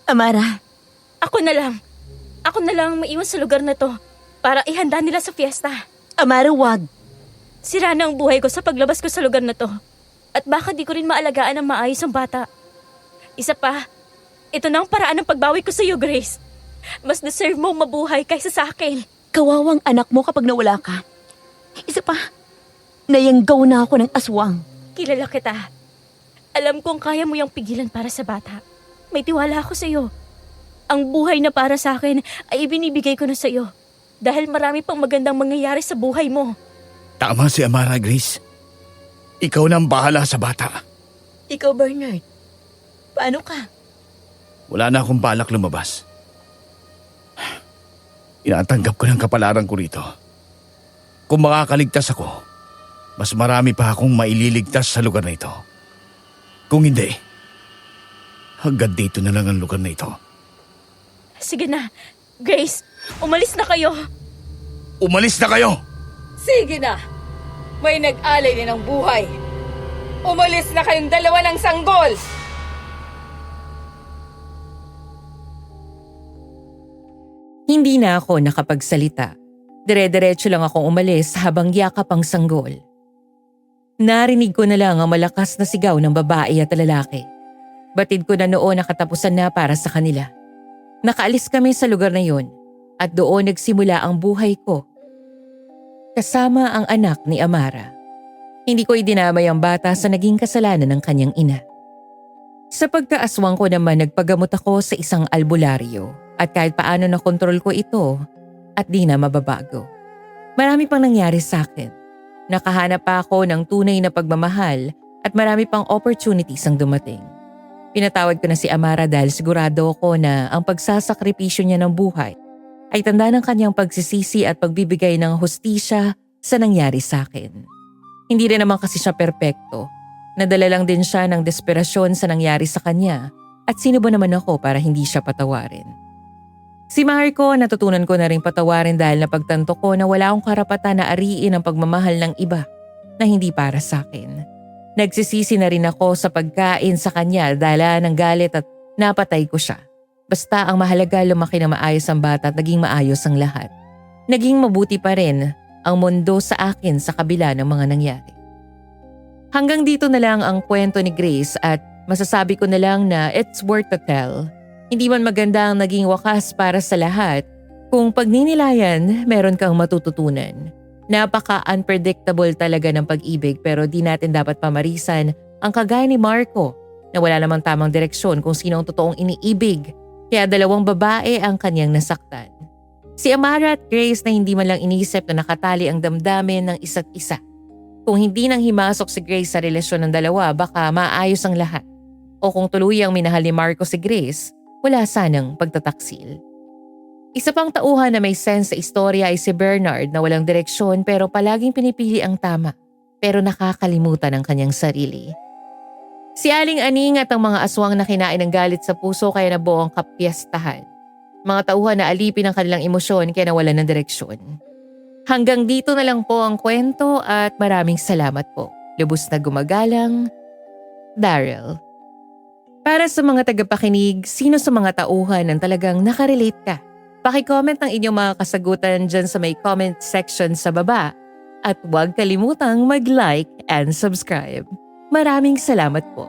Amara, Ako na lang ang maiwan sa lugar na to para ihanda nila sa fiesta. Amara, wag. Sira na ang buhay ko sa paglabas ko sa lugar na to. At baka di ko rin maalagaan ng maayos ang bata. Isa pa, ito na ang paraan ng pagbawi ko sa iyo, Grace. Mas deserve mo mabuhay kaysa sa akin. Kawawang anak mo kapag nawala ka. Isa pa, nayanggaw na ako ng aswang. Kilala kita. Alam kong kaya mo yung pigilan para sa bata. May tiwala ako sa iyo. Ang buhay na para sa akin ay ibinibigay ko na sa iyo. Dahil marami pang magandang mangyayari sa buhay mo. Tama si Amara, Grace. Ikaw na ang bahala sa bata. Ikaw, Bernard, paano ka? Wala na akong balak lumabas. Inatanggap ko ng kapalaran ko rito. Kung makakaligtas ako, mas marami pa akong maililigtas sa lugar na ito. Kung hindi, hanggang dito na lang ang lugar na ito. Sige na, Grace, umalis na kayo. Umalis na kayo! Sige na! May nag-alay din ng buhay. Umalis na kayong dalawa ng sanggol! Hindi na ako nakapagsalita. Dire-diretso lang akong umalis habang yakap ang sanggol. Narinig ko na lang ang malakas na sigaw ng babae at lalaki. Batid ko na noon na katapusan na para sa kanila. Nakaalis kami sa lugar na yun at doon nagsimula ang buhay ko. Kasama ang anak ni Amara. Hindi ko idinamay ang bata sa naging kasalanan ng kanyang ina. Sa pagkaaswang ko naman nagpagamot ako sa isang albularyo at kahit paano nakontrol ko ito at di na mababago. Marami pang nangyari sa akin. Nakahanap pa ako ng tunay na pagmamahal at marami pang opportunities ang dumating. Pinatawad ko na si Amara dahil sigurado ako na ang pagsasakripisyo niya ng buhay ay tanda ng kanyang pagsisisi at pagbibigay ng hustisya sa nangyari sa akin. Hindi rin naman kasi siya perpekto. Nadala lang din siya ng desperasyon sa nangyari sa kanya at sino ba naman ako para hindi siya patawarin. Si Marco, natutunan ko na rin patawarin dahil napagtanto ko na wala akong karapatan na ariin ang pagmamahal ng iba na hindi para sa akin. Nagsisisi na rin ako sa pagkain sa kanya dahil ng galit at napatay ko siya. Basta ang mahalaga lumaki na maayos ang bata at naging maayos ang lahat. Naging mabuti pa rin ang mundo sa akin sa kabila ng mga nangyari. Hanggang dito na lang ang kwento ni Grace at masasabi ko na lang na it's worth to tell. Hindi man maganda ang naging wakas para sa lahat, kung pagninilayan, meron kang matututunan. Napaka-unpredictable talaga ng pag-ibig pero di natin dapat pamarisan ang kagaya ni Marco na wala namang tamang direksyon kung sino ang totoong iniibig kaya dalawang babae ang kanyang nasaktan. Si Amara at Grace na hindi man lang inisip na nakatali ang damdamin ng isa't isa. Kung hindi nang himasok si Grace sa relasyon ng dalawa baka maayos ang lahat. O kung tuluyang minahal ni Marco si Grace, wala sanang pagtataksil. Isa pang tauhan na may sense sa istorya ay si Bernard na walang direksyon pero palaging pinipili ang tama pero nakakalimutan ang kanyang sarili. Si Aling Aning at ang mga aswang na kinain ng galit sa puso kaya nabuo ang kapiyastahan. Mga tauhan na alipin ang kanilang emosyon kaya nawalan ng direksyon. Hanggang dito na lang po ang kwento at maraming salamat po. Lubos na gumagalang, Daryl. Para sa mga tagapakinig, sino sa mga tauhan ang talagang nakarelate ka? Paki-comment ang inyong mga kasagutan dyan sa may comment section sa baba at huwag kalimutang mag-like and subscribe. Maraming salamat po.